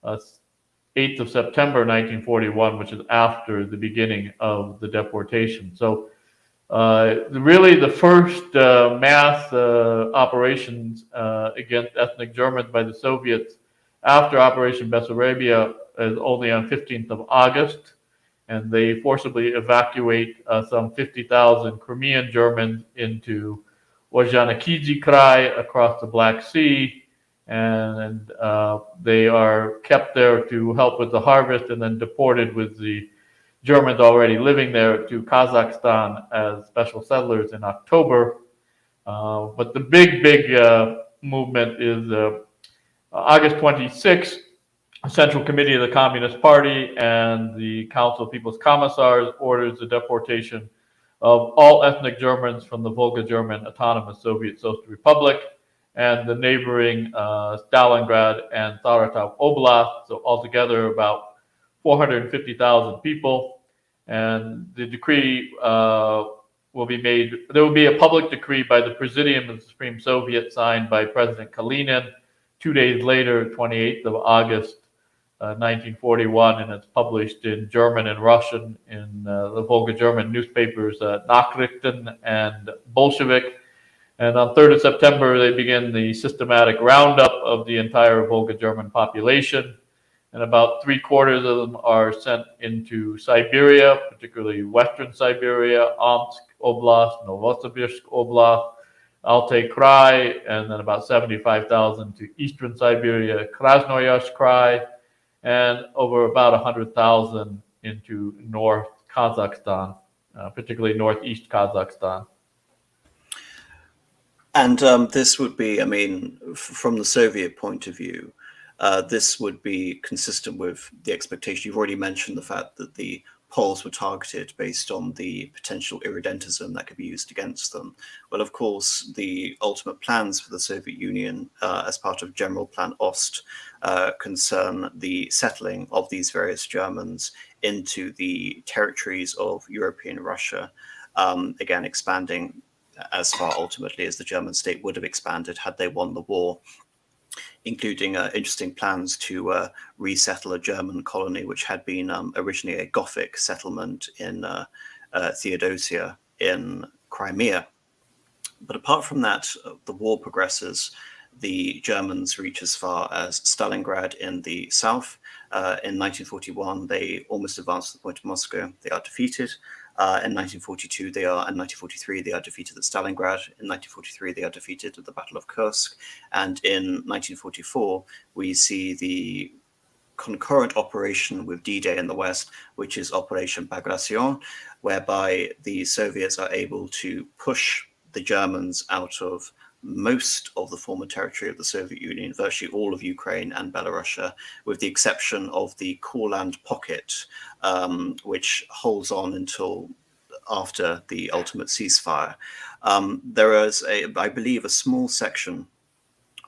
8th of September 1941, which is after the beginning of the deportation. So really the first mass operations against ethnic Germans by the Soviets after Operation Bessarabia is only on 15th of August, and they forcibly evacuate some 50,000 Crimean Germans into Ordzhonikidze Krai across the Black Sea, and they are kept there to help with the harvest and then deported with the Germans already living there to Kazakhstan as special settlers in October. But the big movement is August 26th, Central Committee of the Communist Party and the Council of People's Commissars orders the deportation of all ethnic Germans from the Volga German Autonomous Soviet Social Republic and the neighboring Stalingrad and Saratov Oblast, so altogether about 450,000 people. And the decree will be made. There will be a public decree by the Presidium of the Supreme Soviet signed by President Kalinin 2 days later, 28th of August, 1941, and it's published in German and Russian in the Volga-German newspapers Nachrichten and Bolshevik. And on 3rd of September, they begin the systematic roundup of the entire Volga-German population. And about 3/4 of them are sent into Siberia, particularly Western Siberia, Omsk Oblast, Novosibirsk Oblast, Altai Krai, and then about 75,000 to Eastern Siberia, Krasnoyarsk Krai, and over about 100,000 into North Kazakhstan, particularly Northeast Kazakhstan. And this would be, I mean, from the Soviet point of view, this would be consistent with the expectation. You've already mentioned the fact that the Poles were targeted based on the potential irredentism that could be used against them. Well, of course, the ultimate plans for the Soviet Union as part of General Plan Ost concern the settling of these various Germans into the territories of European Russia, again, expanding as far ultimately as the German state would have expanded had they won the war, including interesting plans to resettle a German colony, which had been originally a Gothic settlement in Theodosia in Crimea. But apart from that, the war progresses. The Germans reach as far as Stalingrad in the south. In 1941, they almost advance to the point of Moscow. They are defeated. In 1942, and 1943, they are defeated at Stalingrad. In 1943, they are defeated at the Battle of Kursk. And in 1944, we see the concurrent operation with D-Day in the West, which is Operation Bagration, whereby the Soviets are able to push the Germans out of most of the former territory of the Soviet Union, virtually all of Ukraine and Belarus, with the exception of the Courland pocket, which holds on until after the ultimate ceasefire. There is, I believe, a small section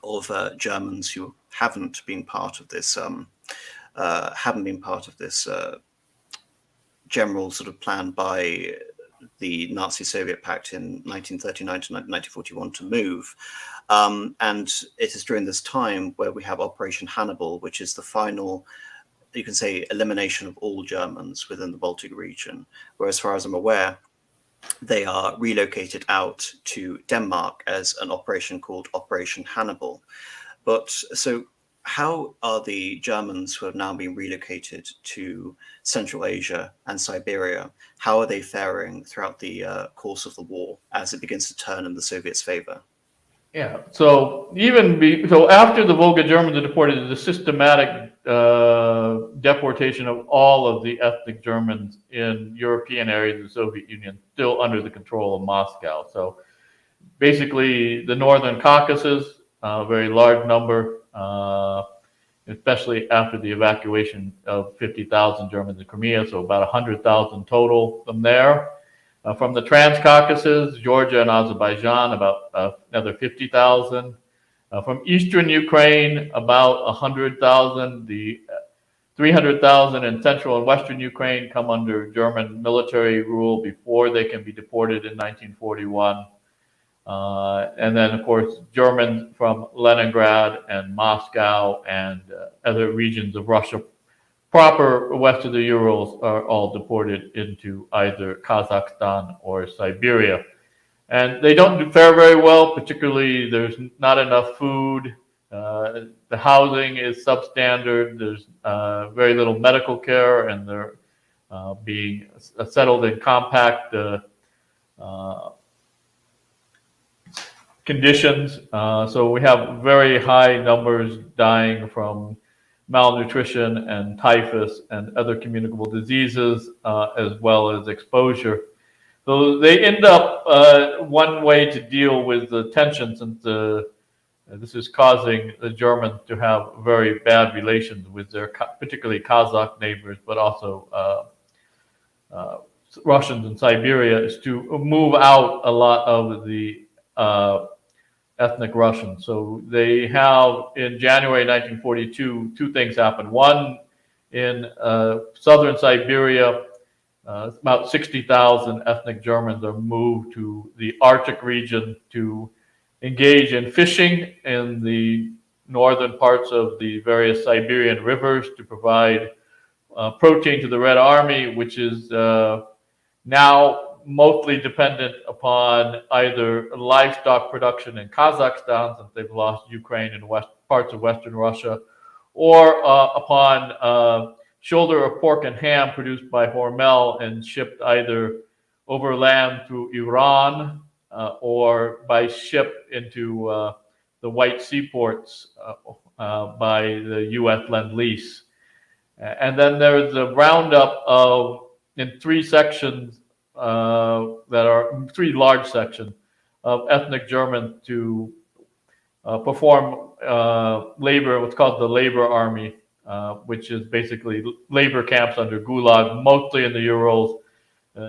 of Germans who haven't been part of this general sort of plan by the Nazi-Soviet pact in 1939 to 1941 to move. And it is during this time where we have Operation Hannibal, which is the final, you can say, elimination of all Germans within the Baltic region, where, as far as I'm aware, they are relocated out to Denmark as an operation called Operation Hannibal. But so how are the Germans who have now been relocated to Central Asia and Siberia, how are they faring throughout the course of the war as it begins to turn in the Soviets' favor? Yeah, so after the Volga Germans are deported, the systematic deportation of all of the ethnic Germans in European areas of the Soviet Union, still under the control of Moscow. So basically the Northern Caucasus, a very large number, especially after the evacuation of 50,000 Germans in Crimea, so about 100,000 total from there. From the Transcaucasus, Georgia and Azerbaijan, about another 50,000. From Eastern Ukraine, about 100,000. The 300,000 in Central and Western Ukraine come under German military rule before they can be deported in 1941. And then, of course, Germans from Leningrad and Moscow and other regions of Russia proper west of the Urals are all deported into either Kazakhstan or Siberia. And they don't fare very well, particularly there's not enough food. The housing is substandard. There's very little medical care, and they're being settled in compact conditions. So we have very high numbers dying from malnutrition and typhus and other communicable diseases, as well as exposure. So they end up, one way to deal with the tension, since this is causing the Germans to have very bad relations with their particularly Kazakh neighbors, but also Russians in Siberia, is to move out a lot of the ethnic Russians. So they have, in January 1942, two things happen. One, in southern Siberia, About 60,000 ethnic Germans are moved to the Arctic region to engage in fishing in the northern parts of the various Siberian rivers to provide protein to the Red Army, which is now mostly dependent upon either livestock production in Kazakhstan, since they've lost Ukraine and parts of Western Russia, or upon shoulder of pork and ham produced by Hormel and shipped either overland through Iran or by ship into the white seaports by the U.S. Lend-Lease. And then there's a roundup of, in three sections that are three large sections of ethnic Germans to perform labor, what's called the labor army, which is basically labor camps under Gulag, mostly in the Urals,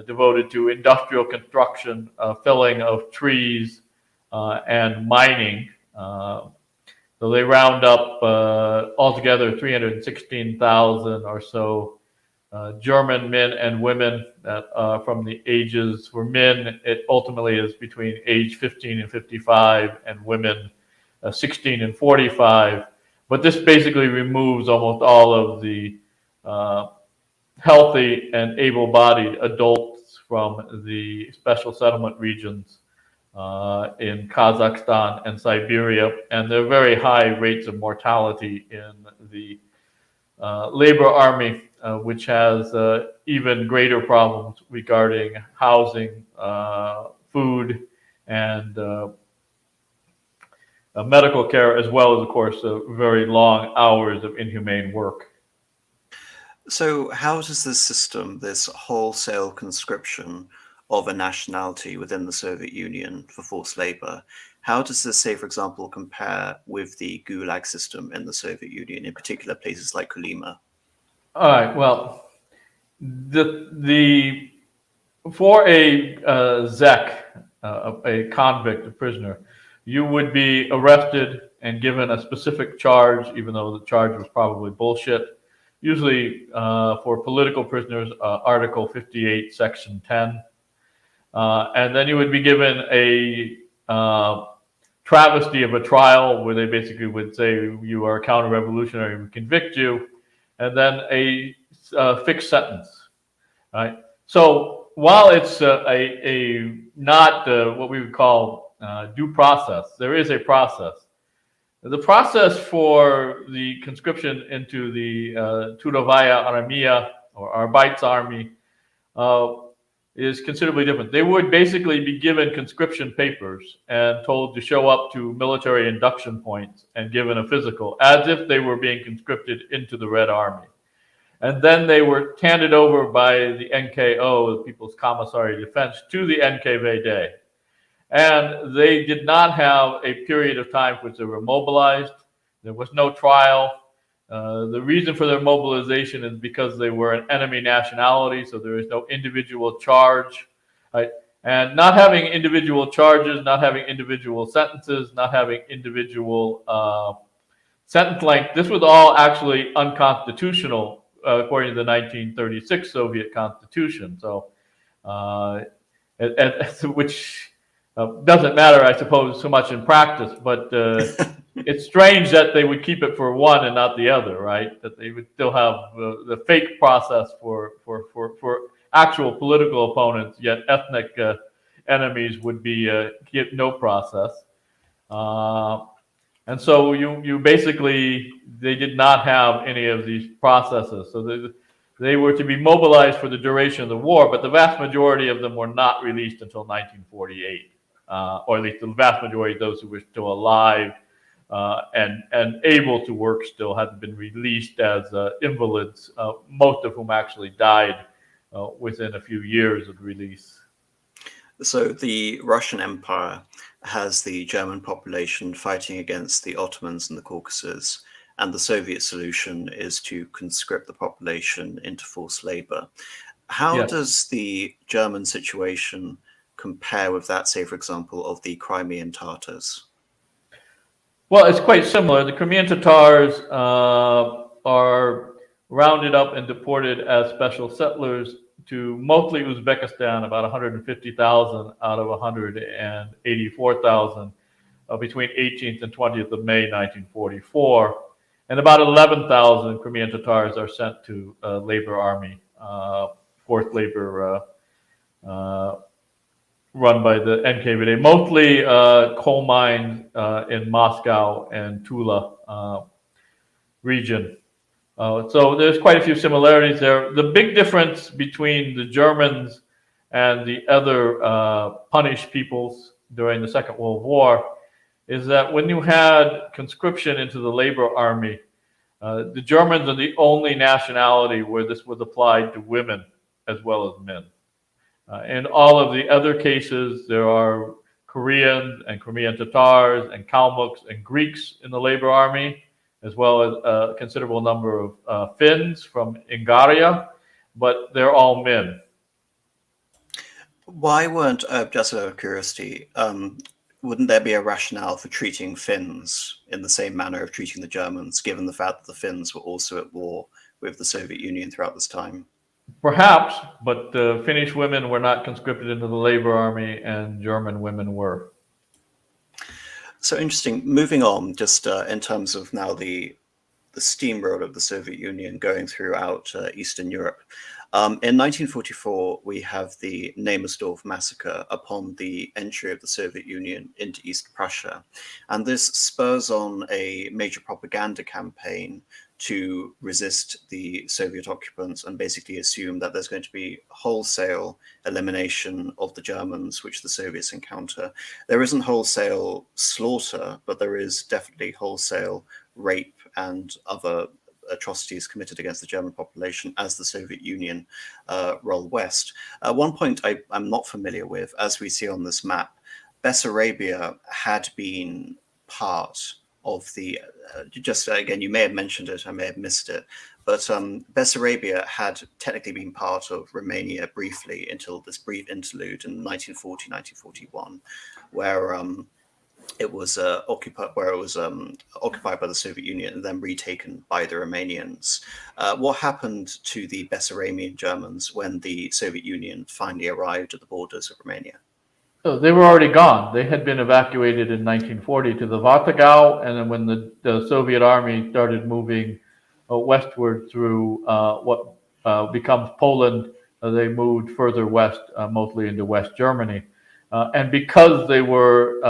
devoted to industrial construction, felling of trees, and mining. So they round up altogether 316,000 or so German men and women that from the ages, for men, it ultimately is between age 15 and 55, and women 16 and 45. But this basically removes almost all of the healthy and able-bodied adults from the special settlement regions in Kazakhstan and Siberia, and there are very high rates of mortality in the labor army, which has even greater problems regarding housing, food, and medical care, as well as, of course, very long hours of inhumane work. So how does this system, this wholesale conscription of a nationality within the Soviet Union for forced labor, how does this, say, for example, compare with the Gulag system in the Soviet Union, in particular places like Kolyma? All right, well, for a zek, a convict, a prisoner, you would be arrested and given a specific charge, even though the charge was probably bullshit. Usually for political prisoners, Article 58, Section 10. And then you would be given a travesty of a trial where they basically would say you are a counter-revolutionary and convict you, and then a fixed sentence, right? So while it's not what we would call due process, there is a process. The process for the conscription into the Trudovaya Armia, or Arbeitsarmee, is considerably different. They would basically be given conscription papers and told to show up to military induction points and given a physical, as if they were being conscripted into the Red Army. And then they were handed over by the NKO, the People's Commissary of Defense, to the NKVD. And they did not have a period of time which they were mobilized. There was no trial. The reason for their mobilization is because they were an enemy nationality, so there is no individual charge. Right? And not having individual charges, not having individual sentences, not having individual sentence length, this was all actually unconstitutional according to the 1936 Soviet Constitution. So, which doesn't matter, I suppose, so much in practice, but it's strange that they would keep it for one and not the other, right? That they would still have the fake process for actual political opponents, yet ethnic enemies would be get no process. And so you basically, they did not have any of these processes. So they were to be mobilized for the duration of the war, but the vast majority of them were not released until 1948. Or at least the vast majority of those who were still alive and able to work still had been released as invalids, most of whom actually died within a few years of release. So the Russian Empire has the German population fighting against the Ottomans in the Caucasus, and the Soviet solution is to conscript the population into forced labor. How does the German situation compare with that, say, for example, of the Crimean Tatars? Well, it's quite similar. The Crimean Tatars are rounded up and deported as special settlers to mostly Uzbekistan, about 150,000 out of 184,000 between 18th and 20th of May 1944. And about 11,000 Crimean Tatars are sent to labor army, forced labor run by the NKVD, mostly coal mines in Moscow and Tula region. So there's quite a few similarities there. The big difference between the Germans and the other punished peoples during the Second World War is that when you had conscription into the labor army, the Germans are the only nationality where this was applied to women as well as men. In all of the other cases, there are Koreans and Crimean Tatars and Kalmucks and Greeks in the labor army, as well as a considerable number of Finns from Ungaria, but they're all men. Why weren't, just out of curiosity, wouldn't there be a rationale for treating Finns in the same manner of treating the Germans, given the fact that the Finns were also at war with the Soviet Union throughout this time? Perhaps, but Finnish women were not conscripted into the labor army, and German women were. So interesting. Moving on, just in terms of now the steamroll of the Soviet Union going throughout Eastern Europe. In 1944, we have the Nemersdorf massacre upon the entry of the Soviet Union into East Prussia. And this spurs on a major propaganda campaign to resist the Soviet occupants and basically assume that there's going to be wholesale elimination of the Germans, which the Soviets encounter. There isn't wholesale slaughter, but there is definitely wholesale rape and other atrocities committed against the German population as the Soviet Union roll west. One point I'm not familiar with, as we see on this map, Bessarabia had been part of the, just again, you may have mentioned it, I may have missed it, but Bessarabia had technically been part of Romania briefly until this brief interlude in 1940, 1941, where it was occupied by the Soviet Union and then retaken by the Romanians. What happened to the Bessarabian Germans when the Soviet Union finally arrived at the borders of Romania? So they were already gone. They had been evacuated in 1940 to the Vartagau, and then when the Soviet army started moving westward through what becomes Poland, they moved further west, mostly into West Germany. And because they were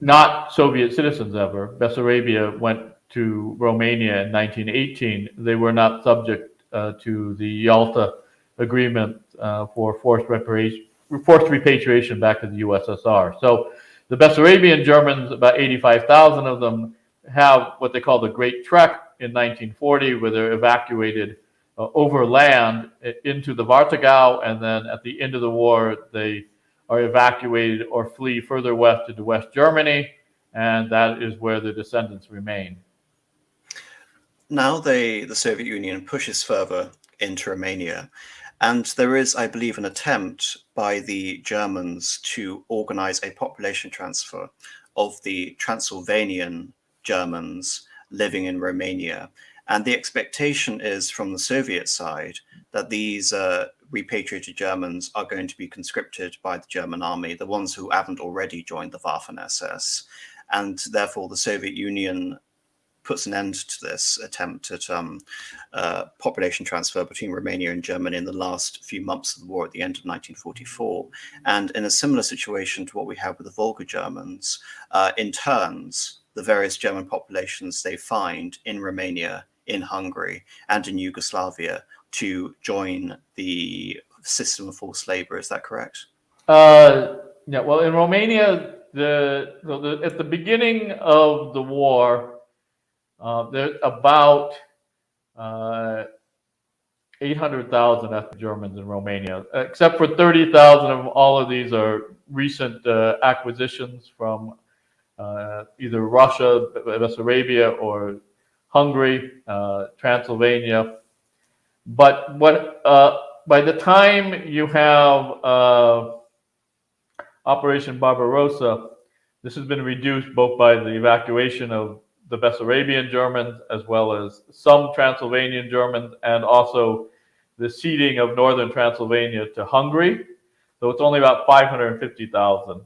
not Soviet citizens ever, Bessarabia went to Romania in 1918. They were not subject to the Yalta Agreement for forced repatriation back to the USSR. So the Bessarabian Germans, about 85,000 of them, have what they call the Great Trek in 1940, where they're evacuated overland into the Vartagau, and then at the end of the war, they are evacuated or flee further west into West Germany, and that is where the descendants remain. Now the Soviet Union pushes further into Romania, and there is, I believe, an attempt by the Germans to organize a population transfer of the Transylvanian Germans living in Romania. And the expectation is from the Soviet side that these repatriated Germans are going to be conscripted by the German army, the ones who haven't already joined the Waffen-SS. And therefore, the Soviet Union puts an end to this attempt at population transfer between Romania and Germany in the last few months of the war at the end of 1944. And in a similar situation to what we have with the Volga Germans, interns the various German populations they find in Romania, in Hungary, and in Yugoslavia to join the system of forced labor. Is that correct? Yeah, well, in Romania, at the beginning of the war, there's about 800,000 ethnic Germans in Romania, except for 30,000 of all of these are recent acquisitions from either Russia, Bessarabia, or Hungary, Transylvania. But by the time you have Operation Barbarossa, this has been reduced both by the evacuation of the Bessarabian Germans, as well as some Transylvanian Germans, and also the ceding of northern Transylvania to Hungary. So it's only about 550,000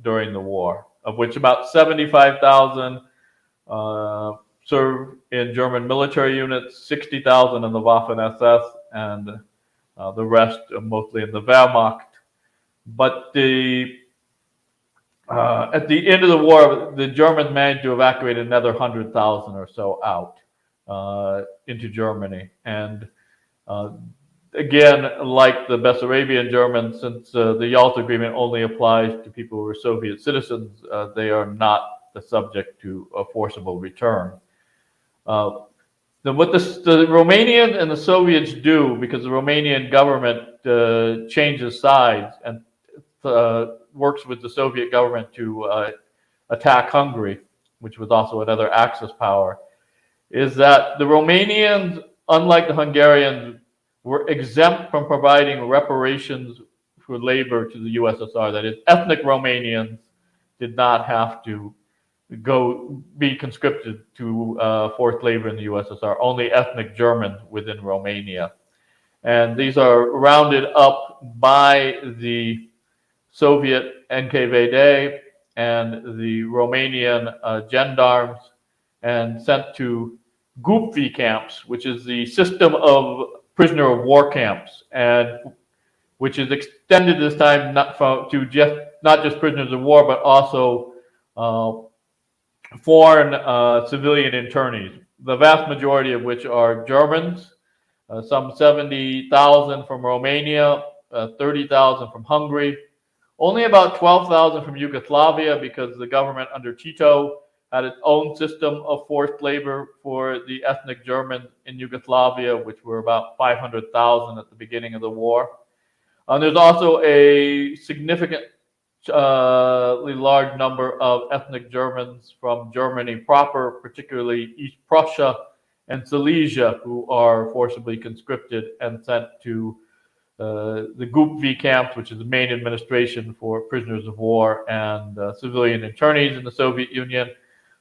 during the war, of which about 75,000 served in German military units, 60,000 in the Waffen-SS, and the rest mostly in the Wehrmacht. But at the end of the war, the Germans managed to evacuate another 100,000 or so out into Germany. And again, like the Bessarabian Germans, since the Yalta Agreement only applies to people who are Soviet citizens, they are not the subject to a forcible return. Then what the Romanians and the Soviets do, because the Romanian government changes sides and works with the Soviet government to attack Hungary, which was also another Axis power, is that the Romanians, unlike the Hungarians, were exempt from providing reparations for labor to the USSR. That is, ethnic Romanians did not have to be conscripted to forced labor in the USSR, only ethnic Germans within Romania. And these are rounded up by the Soviet NKVD and the Romanian gendarmes and sent to Gupvi camps, which is the system of prisoner of war camps, and which is extended this time not just prisoners of war, but also foreign civilian internees, the vast majority of which are Germans, some 70,000 from Romania, 30,000 from Hungary, only about 12,000 from Yugoslavia, because the government under Tito had its own system of forced labor for the ethnic Germans in Yugoslavia, which were about 500,000 at the beginning of the war. There's also a significantly large number of ethnic Germans from Germany proper, particularly East Prussia and Silesia, who are forcibly conscripted and sent to the Gupvi camps, which is the main administration for prisoners of war and civilian internees in the Soviet Union,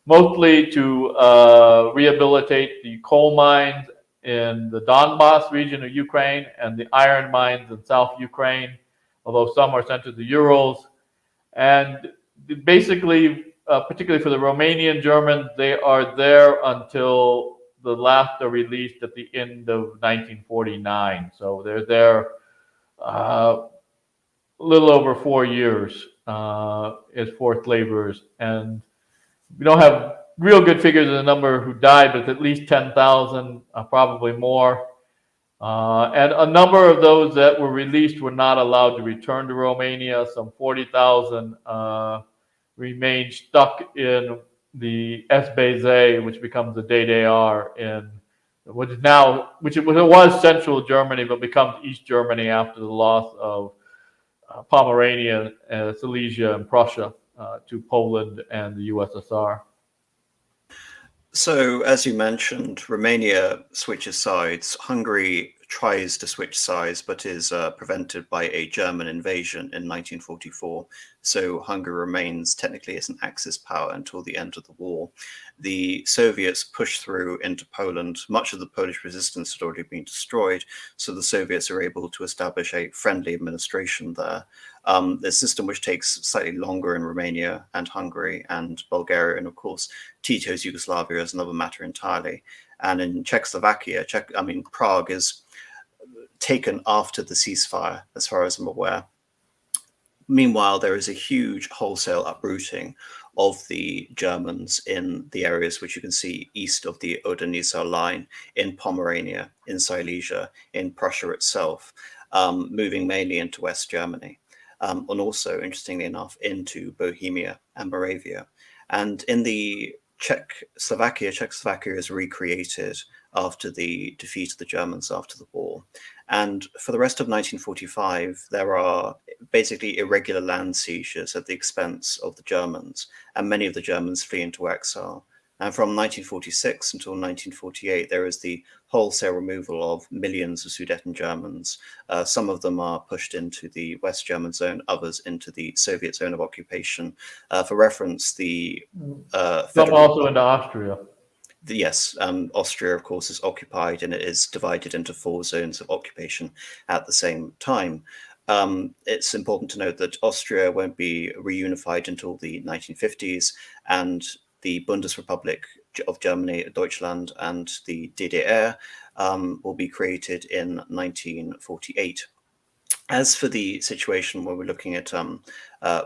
mostly to rehabilitate the coal mines in the Donbass region of Ukraine and the iron mines in South Ukraine, although some are sent to the Urals. And basically, particularly for the Romanian Germans, they are there until the last are released at the end of 1949. So they're there a little over 4 years as forced laborers. And we don't have real good figures of the number who died, but it's at least 10,000, probably more. And a number of those that were released were not allowed to return to Romania. Some 40,000 remained stuck in the SBZ, which becomes the DDR in what is now, which it was central Germany, but becomes East Germany after the loss of Pomerania, Silesia, and Prussia to Poland and the USSR. So, as you mentioned, Romania switches sides. Hungary tries to switch sides, but is prevented by a German invasion in 1944. So Hungary remains technically as an Axis power until the end of the war. The Soviets push through into Poland. Much of the Polish resistance had already been destroyed, so the Soviets are able to establish a friendly administration there. The system which takes slightly longer in Romania and Hungary and Bulgaria, and of course Tito's Yugoslavia is another matter entirely. And in Czechoslovakia, Prague is taken after the ceasefire, as far as I'm aware. Meanwhile, there is a huge wholesale uprooting of the Germans in the areas which you can see east of the Oder-Neisse line, in Pomerania, in Silesia, in Prussia itself, moving mainly into West Germany, and also, interestingly enough, into Bohemia and Moravia. And in the Czechoslovakia is recreated after the defeat of the Germans after the war. And for the rest of 1945, there are basically irregular land seizures at the expense of the Germans, and many of the Germans flee into exile. And from 1946 until 1948, there is the wholesale removal of millions of Sudeten Germans. Some of them are pushed into the West German zone, others into the Soviet zone of occupation. For reference, the Some also into Austria. Yes, Austria, of course, is occupied, and it is divided into 4 zones of occupation at the same time. It's important to note that Austria won't be reunified until the 1950s, and the Bundesrepublik of Germany, Deutschland, and the DDR will be created in 1948. As for the situation where we're looking at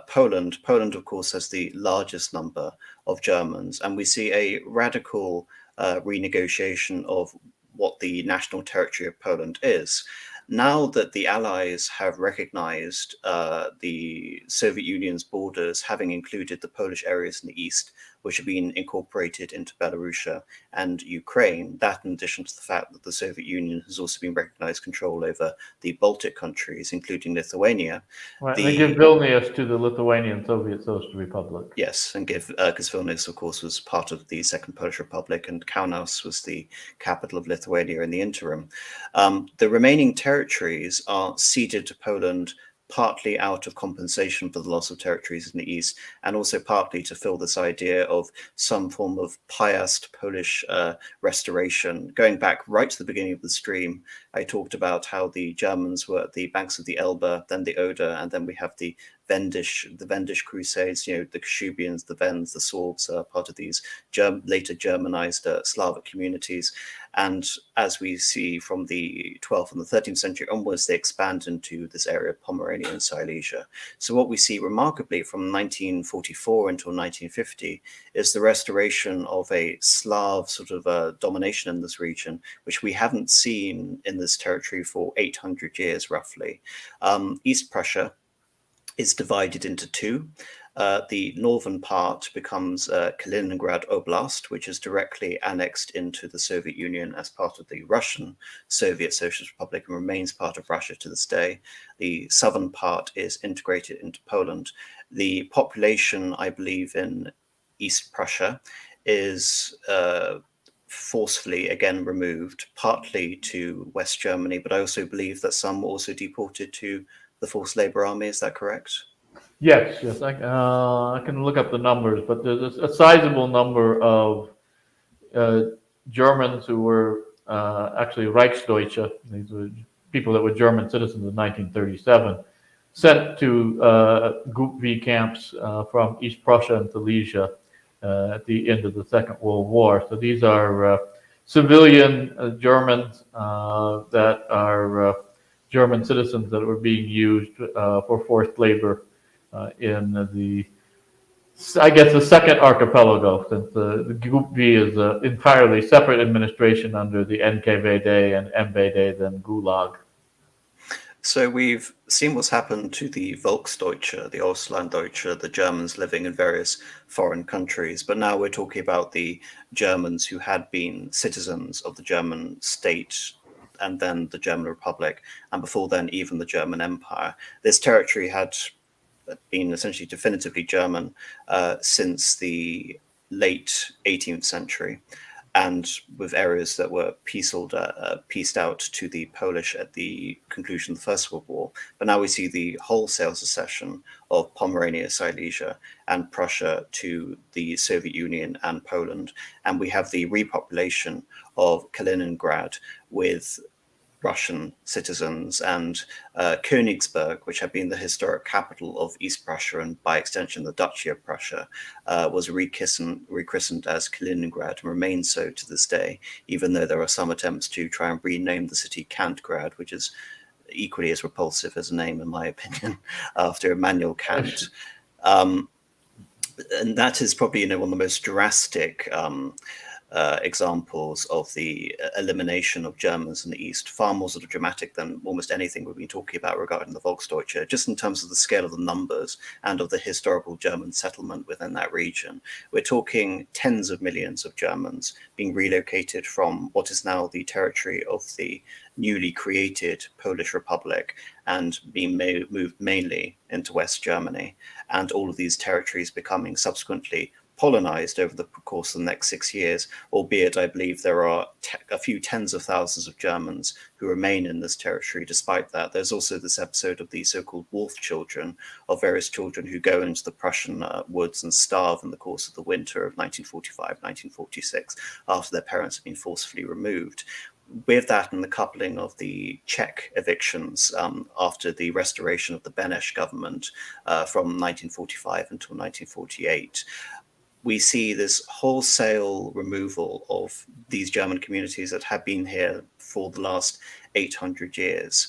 Poland, Poland, of course, has the largest number of Germans, and we see a radical renegotiation of what the national territory of Poland is. Now that the Allies have recognized the Soviet Union's borders, having included the Polish areas in the east, which have been incorporated into Belarusia and Ukraine, that in addition to the fact that the Soviet Union has also been recognized control over the Baltic countries, including Lithuania. Right, they give Vilnius to the Lithuanian Soviet Social Republic. Yes, and because Vilnius, of course, was part of the Second Polish Republic, and Kaunas was the capital of Lithuania in the interim. The remaining territories are ceded to Poland partly out of compensation for the loss of territories in the east, and also partly to fill this idea of some form of piased Polish restoration. Going back right to the beginning of the stream, I talked about how the Germans were at the banks of the Elbe, then the Oder, and then we have the Wendish Crusades, the Kashubians, the Wends, the Sorbs are part of these later Germanized Slavic communities. And as we see from the 12th and the 13th century onwards, they expand into this area of Pomerania and Silesia. So what we see remarkably from 1944 until 1950 is the restoration of a Slav sort of domination in this region, which we haven't seen in this territory for 800 years, roughly. East Prussia is divided into 2. The northern part becomes Kaliningrad Oblast, which is directly annexed into the Soviet Union as part of the Russian Soviet Socialist Republic and remains part of Russia to this day. The southern part is integrated into Poland. The population, I believe, in East Prussia is forcefully again removed, partly to West Germany, but I also believe that some were also deported to the forced labor army. Is that correct? Yes. I can look up the numbers, but there's a sizable number of Germans who were actually Reichsdeutsche. These were people that were German citizens in 1937, sent to Group V camps from East Prussia and Silesia at the end of the Second World War. So these are civilian Germans that are German citizens that were being used for forced labor in the second archipelago, since the Group V is an entirely separate administration under the NKVD and MVD, then Gulag. So we've seen what's happened to the Volksdeutsche, the Auslanddeutsche, the Germans living in various foreign countries, but now we're talking about the Germans who had been citizens of the German state and then the German Republic, and before then even the German Empire. This territory had been essentially definitively German since the late 18th century, and with areas that were pieced out to the Polish at the conclusion of the First World War. But now we see the wholesale secession of Pomerania, Silesia, and Prussia to the Soviet Union and Poland, and we have the repopulation of Kaliningrad with Russian citizens, and Königsberg, which had been the historic capital of East Prussia and by extension the Duchy of Prussia, was rechristened as Kaliningrad and remains so to this day, even though there are some attempts to try and rename the city Kantgrad, which is equally as repulsive as a name, in my opinion, after Immanuel Kant. And that is probably one of the most drastic examples of the elimination of Germans in the East, far more sort of dramatic than almost anything we've been talking about regarding the Volksdeutsche, just in terms of the scale of the numbers and of the historical German settlement within that region. We're talking tens of millions of Germans being relocated from what is now the territory of the newly created Polish Republic and being moved mainly into West Germany, and all of these territories becoming subsequently colonized over the course of the next 6 years, albeit I believe there are a few tens of thousands of Germans who remain in this territory despite that. There's also this episode of the so-called wolf children, of various children who go into the Prussian woods and starve in the course of the winter of 1945, 1946, after their parents have been forcefully removed. With that and the coupling of the Czech evictions after the restoration of the Beneš government from 1945 until 1948, we see this wholesale removal of these German communities that have been here for the last 800 years.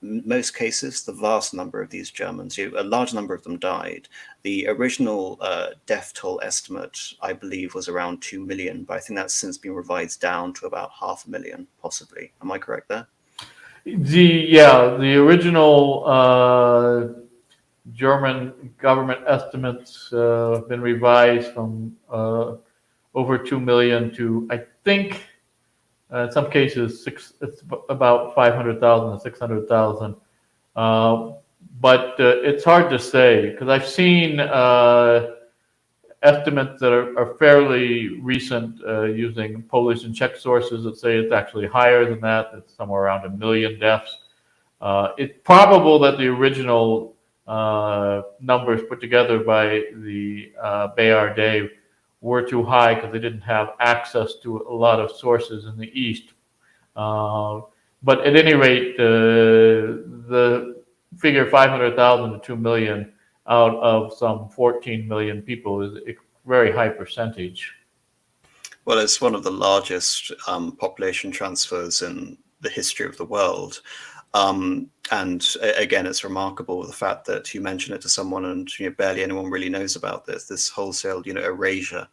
Most cases, the vast number of these Germans, a large number of them died. The original death toll estimate, I believe, was around 2 million, but I think that's since been revised down to about 500,000, possibly. Am I correct there? The original German government estimates have been revised from over 2 million to, I think, in some cases, it's about 500,000 to 600,000. But it's hard to say, because I've seen estimates that are fairly recent using Polish and Czech sources that say it's actually higher than that. It's somewhere around 1 million deaths. It's probable that the original numbers put together by the BRD were too high because they didn't have access to a lot of sources in the East. But at any rate, the figure 500,000 to 2 million out of some 14 million people is a very high percentage. Well, it's one of the largest population transfers in the history of the world. And again, it's remarkable the fact that you mention it to someone and barely anyone really knows about this wholesale erasure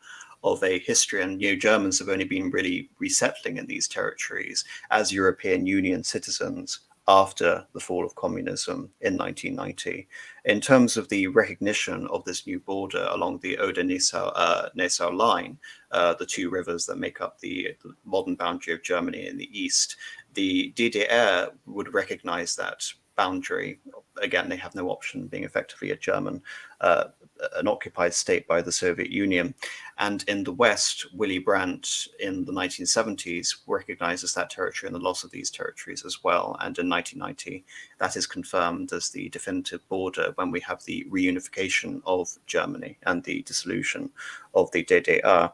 of a history. And Germans have only been really resettling in these territories as European Union citizens after the fall of communism in 1990. In terms of the recognition of this new border along the Oder-Nassau line, the two rivers that make up the modern boundary of Germany in the east, the DDR would recognize that boundary. Again, they have no option, being effectively a German, an occupied state by the Soviet Union. And in the West, Willy Brandt in the 1970s recognizes that territory and the loss of these territories as well. And in 1990, that is confirmed as the definitive border when we have the reunification of Germany and the dissolution of the DDR.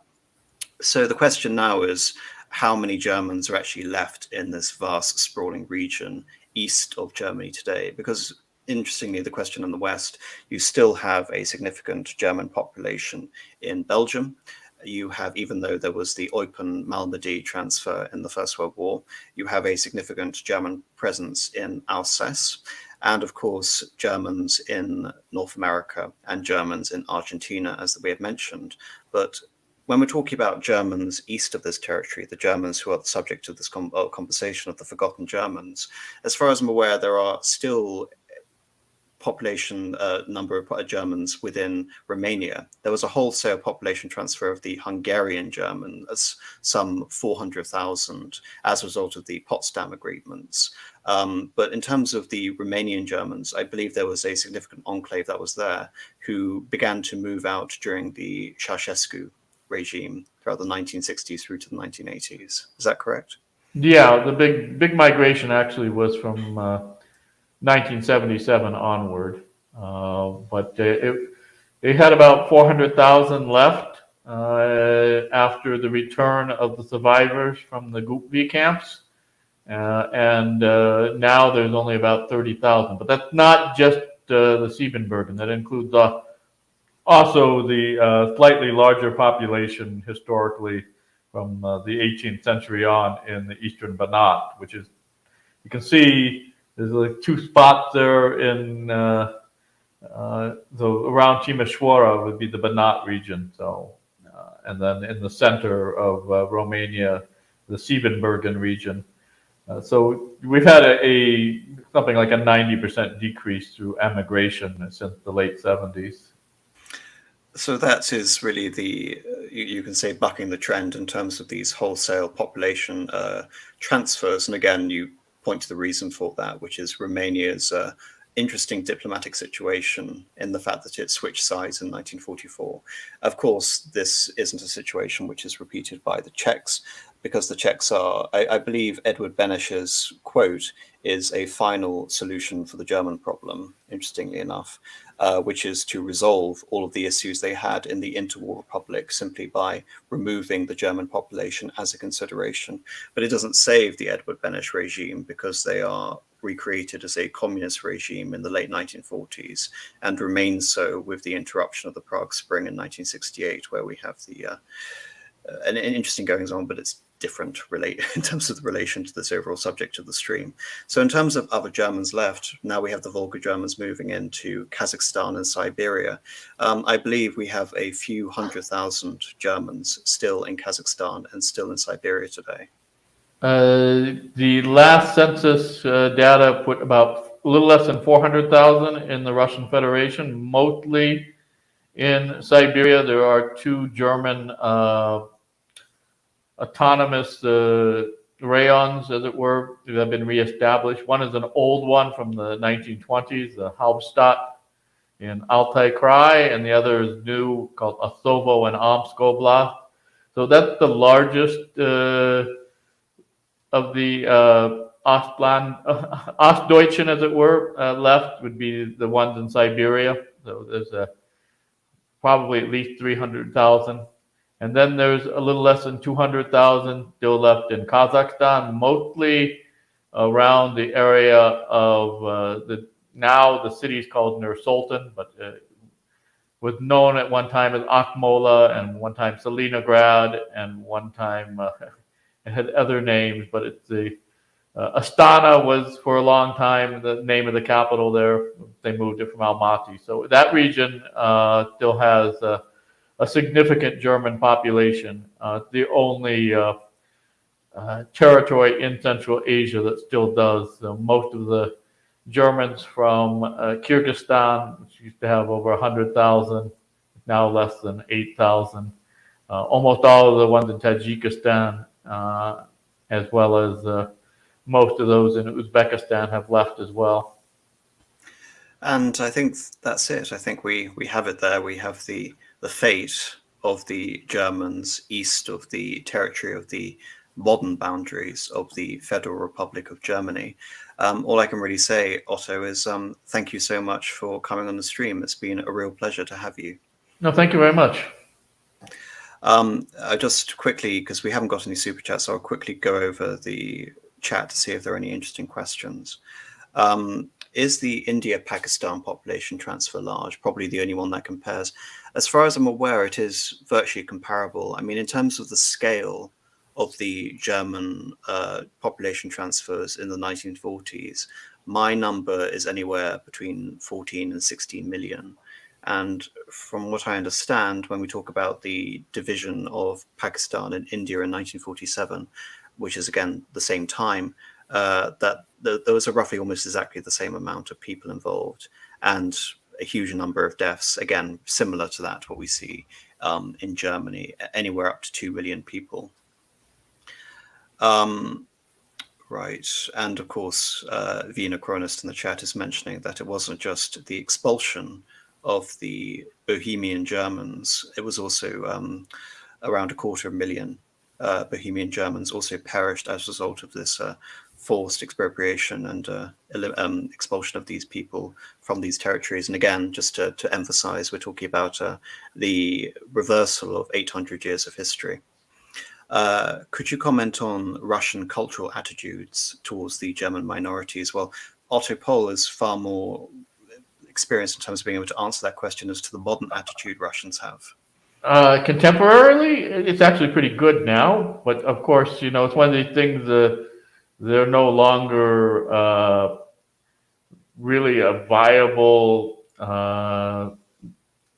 So the question now is, how many Germans are actually left in this vast, sprawling region east of Germany today? Because interestingly, the question in the West, you still have a significant German population in Belgium. You have, even though there was the Eupen-Malmedy transfer in the First World War, you have a significant German presence in Alsace, and of course, Germans in North America and Germans in Argentina, as we have mentioned. But when we're talking about Germans east of this territory, the Germans who are the subject of this conversation of the forgotten Germans, as far as I'm aware, there are still population number of Germans within Romania. There was a wholesale population transfer of the Hungarian Germans, some 400,000, as a result of the Potsdam agreements. But in terms of the Romanian Germans, I believe there was a significant enclave that was there who began to move out during the Ceausescu regime throughout the 1960s through to the 1980s. Is that correct? Yeah, the big migration actually was from 1977 onward, but it had about 400,000 left after the return of the survivors from the Group camps, and now there's only about 30,000. But that's not just the Siebenbürgen. That includes also the slightly larger population historically from the 18th century on in the eastern Banat, which is, you can see there's like two spots there in around Timișoara would be the Banat region. So, and then in the center of Romania, the Siebenbürgen region. So we've had something like a 90% decrease through emigration since the late 70s. So that is really you can say, bucking the trend in terms of these wholesale population transfers. And again, you point to the reason for that, which is Romania's interesting diplomatic situation in the fact that it switched sides in 1944. Of course, this isn't a situation which is repeated by the Czechs, because the Czechs are, I believe Edward Beneš's quote is a final solution for the German problem, interestingly enough, which is to resolve all of the issues they had in the interwar republic simply by removing the German population as a consideration. But it doesn't save the Edward Beneš regime, because they are recreated as a communist regime in the late 1940s and remains so with the interruption of the Prague Spring in 1968, where we have the an interesting goings on, but it's different in terms of the relation to this overall subject of the stream. So in terms of other Germans left, now we have the Volga Germans moving into Kazakhstan and Siberia. I believe we have a few 100,000 Germans still in Kazakhstan and still in Siberia today. The last census data put about a little less than 400,000 in the Russian Federation, mostly in Siberia. There are two German autonomous rayons, as it were, that have been reestablished. One is an old one from the 1920s, the Hauptstadt in Altai Krai, and the other is new, called Asovo and Omsk Oblast. So that's the largest of the Ostdeutschen, as it were, left, would be the ones in Siberia. So there's probably at least 300,000. And then there's a little less than 200,000 still left in Kazakhstan, mostly around the area of now the city is called Nur-Sultan, but was known at one time as Akmola, and one time Selinograd, and one time it had other names, but it's the Astana was for a long time the name of the capital there. They moved it from Almaty. So that region still has a significant German population. The only territory in Central Asia that still does. Most of the Germans from Kyrgyzstan, which used to have over 100,000, now less than 8,000. Almost all of the ones in Tajikistan, as well as most of those in Uzbekistan, have left as well. And I think that's it. I think we have it there. We have the fate of the Germans east of the territory of the modern boundaries of the Federal Republic of Germany. All I can really say, Otto, is thank you so much for coming on the stream. It's been a real pleasure to have you. No, thank you very much. Just quickly, because we haven't got any super chats, so I'll quickly go over the chat to see if there are any interesting questions. Is the India-Pakistan population transfer large? Probably the only one that compares. As far as I'm aware, it is virtually comparable. I mean, in terms of the scale of the German population transfers in the 1940s, my number is anywhere between 14 and 16 million. And from what I understand, when we talk about the division of Pakistan and India in 1947, which is again the same time, that there was a roughly almost exactly the same amount of people involved, and a huge number of deaths, again, similar to that, what we see in Germany, anywhere up to 2 million people. Right. And of course, Wiener Chronist in the chat is mentioning that it wasn't just the expulsion of the Bohemian Germans, it was also around 250,000 Bohemian Germans also perished as a result of this forced expropriation and expulsion of these people from these territories. And again, just to emphasize, we're talking about the reversal of 800 years of history. Could you comment on Russian cultural attitudes towards the German minorities? Well, Otto Pohl is far more experienced in terms of being able to answer that question as to the modern attitude Russians have. Contemporarily, it's actually pretty good now, but of course, you know, it's one of these things, they're no longer really a viable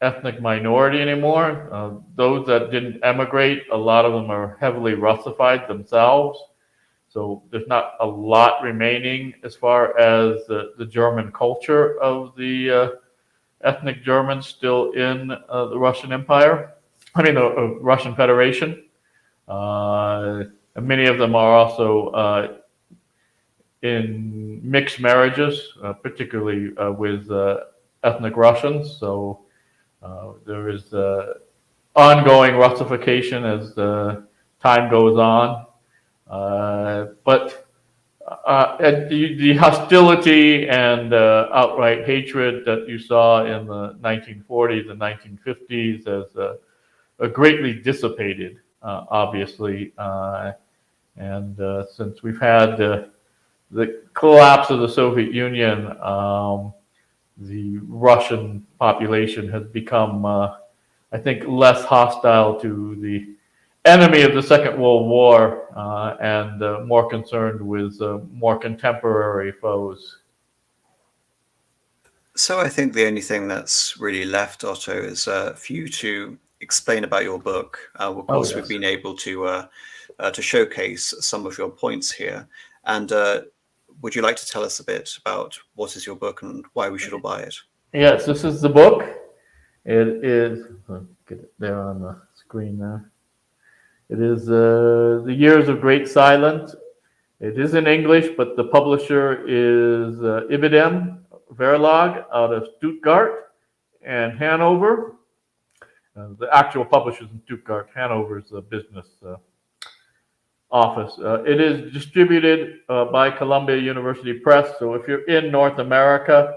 ethnic minority anymore. Those that didn't emigrate, a lot of them are heavily Russified themselves. So there's not a lot remaining as far as the German culture of the ethnic Germans still in the Russian Empire. I mean, the Russian Federation. And many of them are also in mixed marriages, particularly with ethnic Russians. So there is ongoing Russification as time goes on. But the hostility and outright hatred that you saw in the 1940s and 1950s has greatly dissipated, obviously. And since we've had the collapse of the Soviet Union, the Russian population has become, I think, less hostile to the enemy of the Second World War and more concerned with more contemporary foes. So I think the only thing that's really left, Otto, is for you to explain about your book. Of course, yes. We've been able to showcase some of your points here. And would you like to tell us a bit about what is your book and why we should all buy it? Yes, this is the book. It is, get it there on the screen there. It is The Years of Great Silence. It is in English, but the publisher is Ibidem Verlag out of Stuttgart and Hanover. The actual publisher is in Stuttgart. Hanover is the business office. It is distributed by Columbia University Press. So if you're in North America,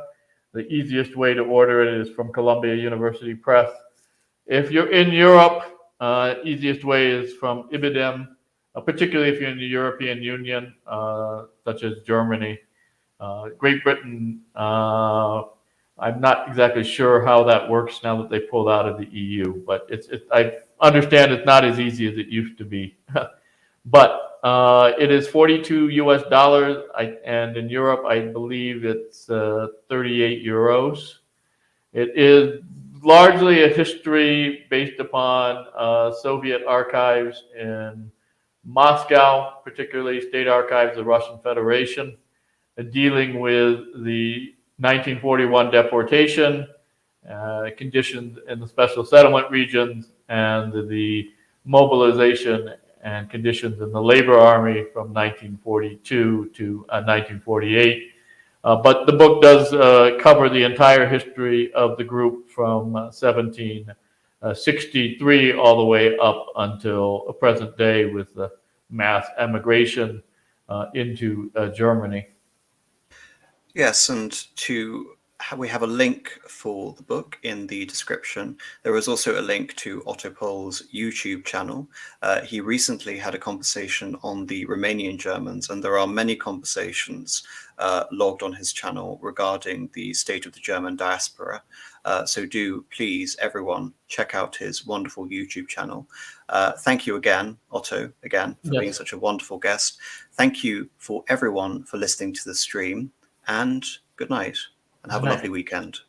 the easiest way to order it is from Columbia University Press. If you're in Europe, easiest way is from Ibidem, particularly if you're in the European Union, such as Germany. Great Britain, I'm not exactly sure how that works now that they pulled out of the EU, but I understand it's not as easy as it used to be. But it is $42 US, and in Europe, I believe it's 38 euros. It is largely a history based upon Soviet archives in Moscow, particularly state archives of the Russian Federation, dealing with the 1941 deportation, conditions in the special settlement regions, and the mobilization and conditions in the labor army from 1942 to 1948. But the book does cover the entire history of the group from 1763 all the way up until present day, with the mass emigration into Germany. Yes, and we have a link for the book in the description. There is also a link to Otto Pohl's YouTube channel. He recently had a conversation on the Romanian Germans, and there are many conversations logged on his channel regarding the state of the German diaspora. So do please, everyone, check out his wonderful YouTube channel. Thank you again, Otto, for being such a wonderful guest. Thank you for everyone for listening to the stream, and good night, and have a lovely weekend.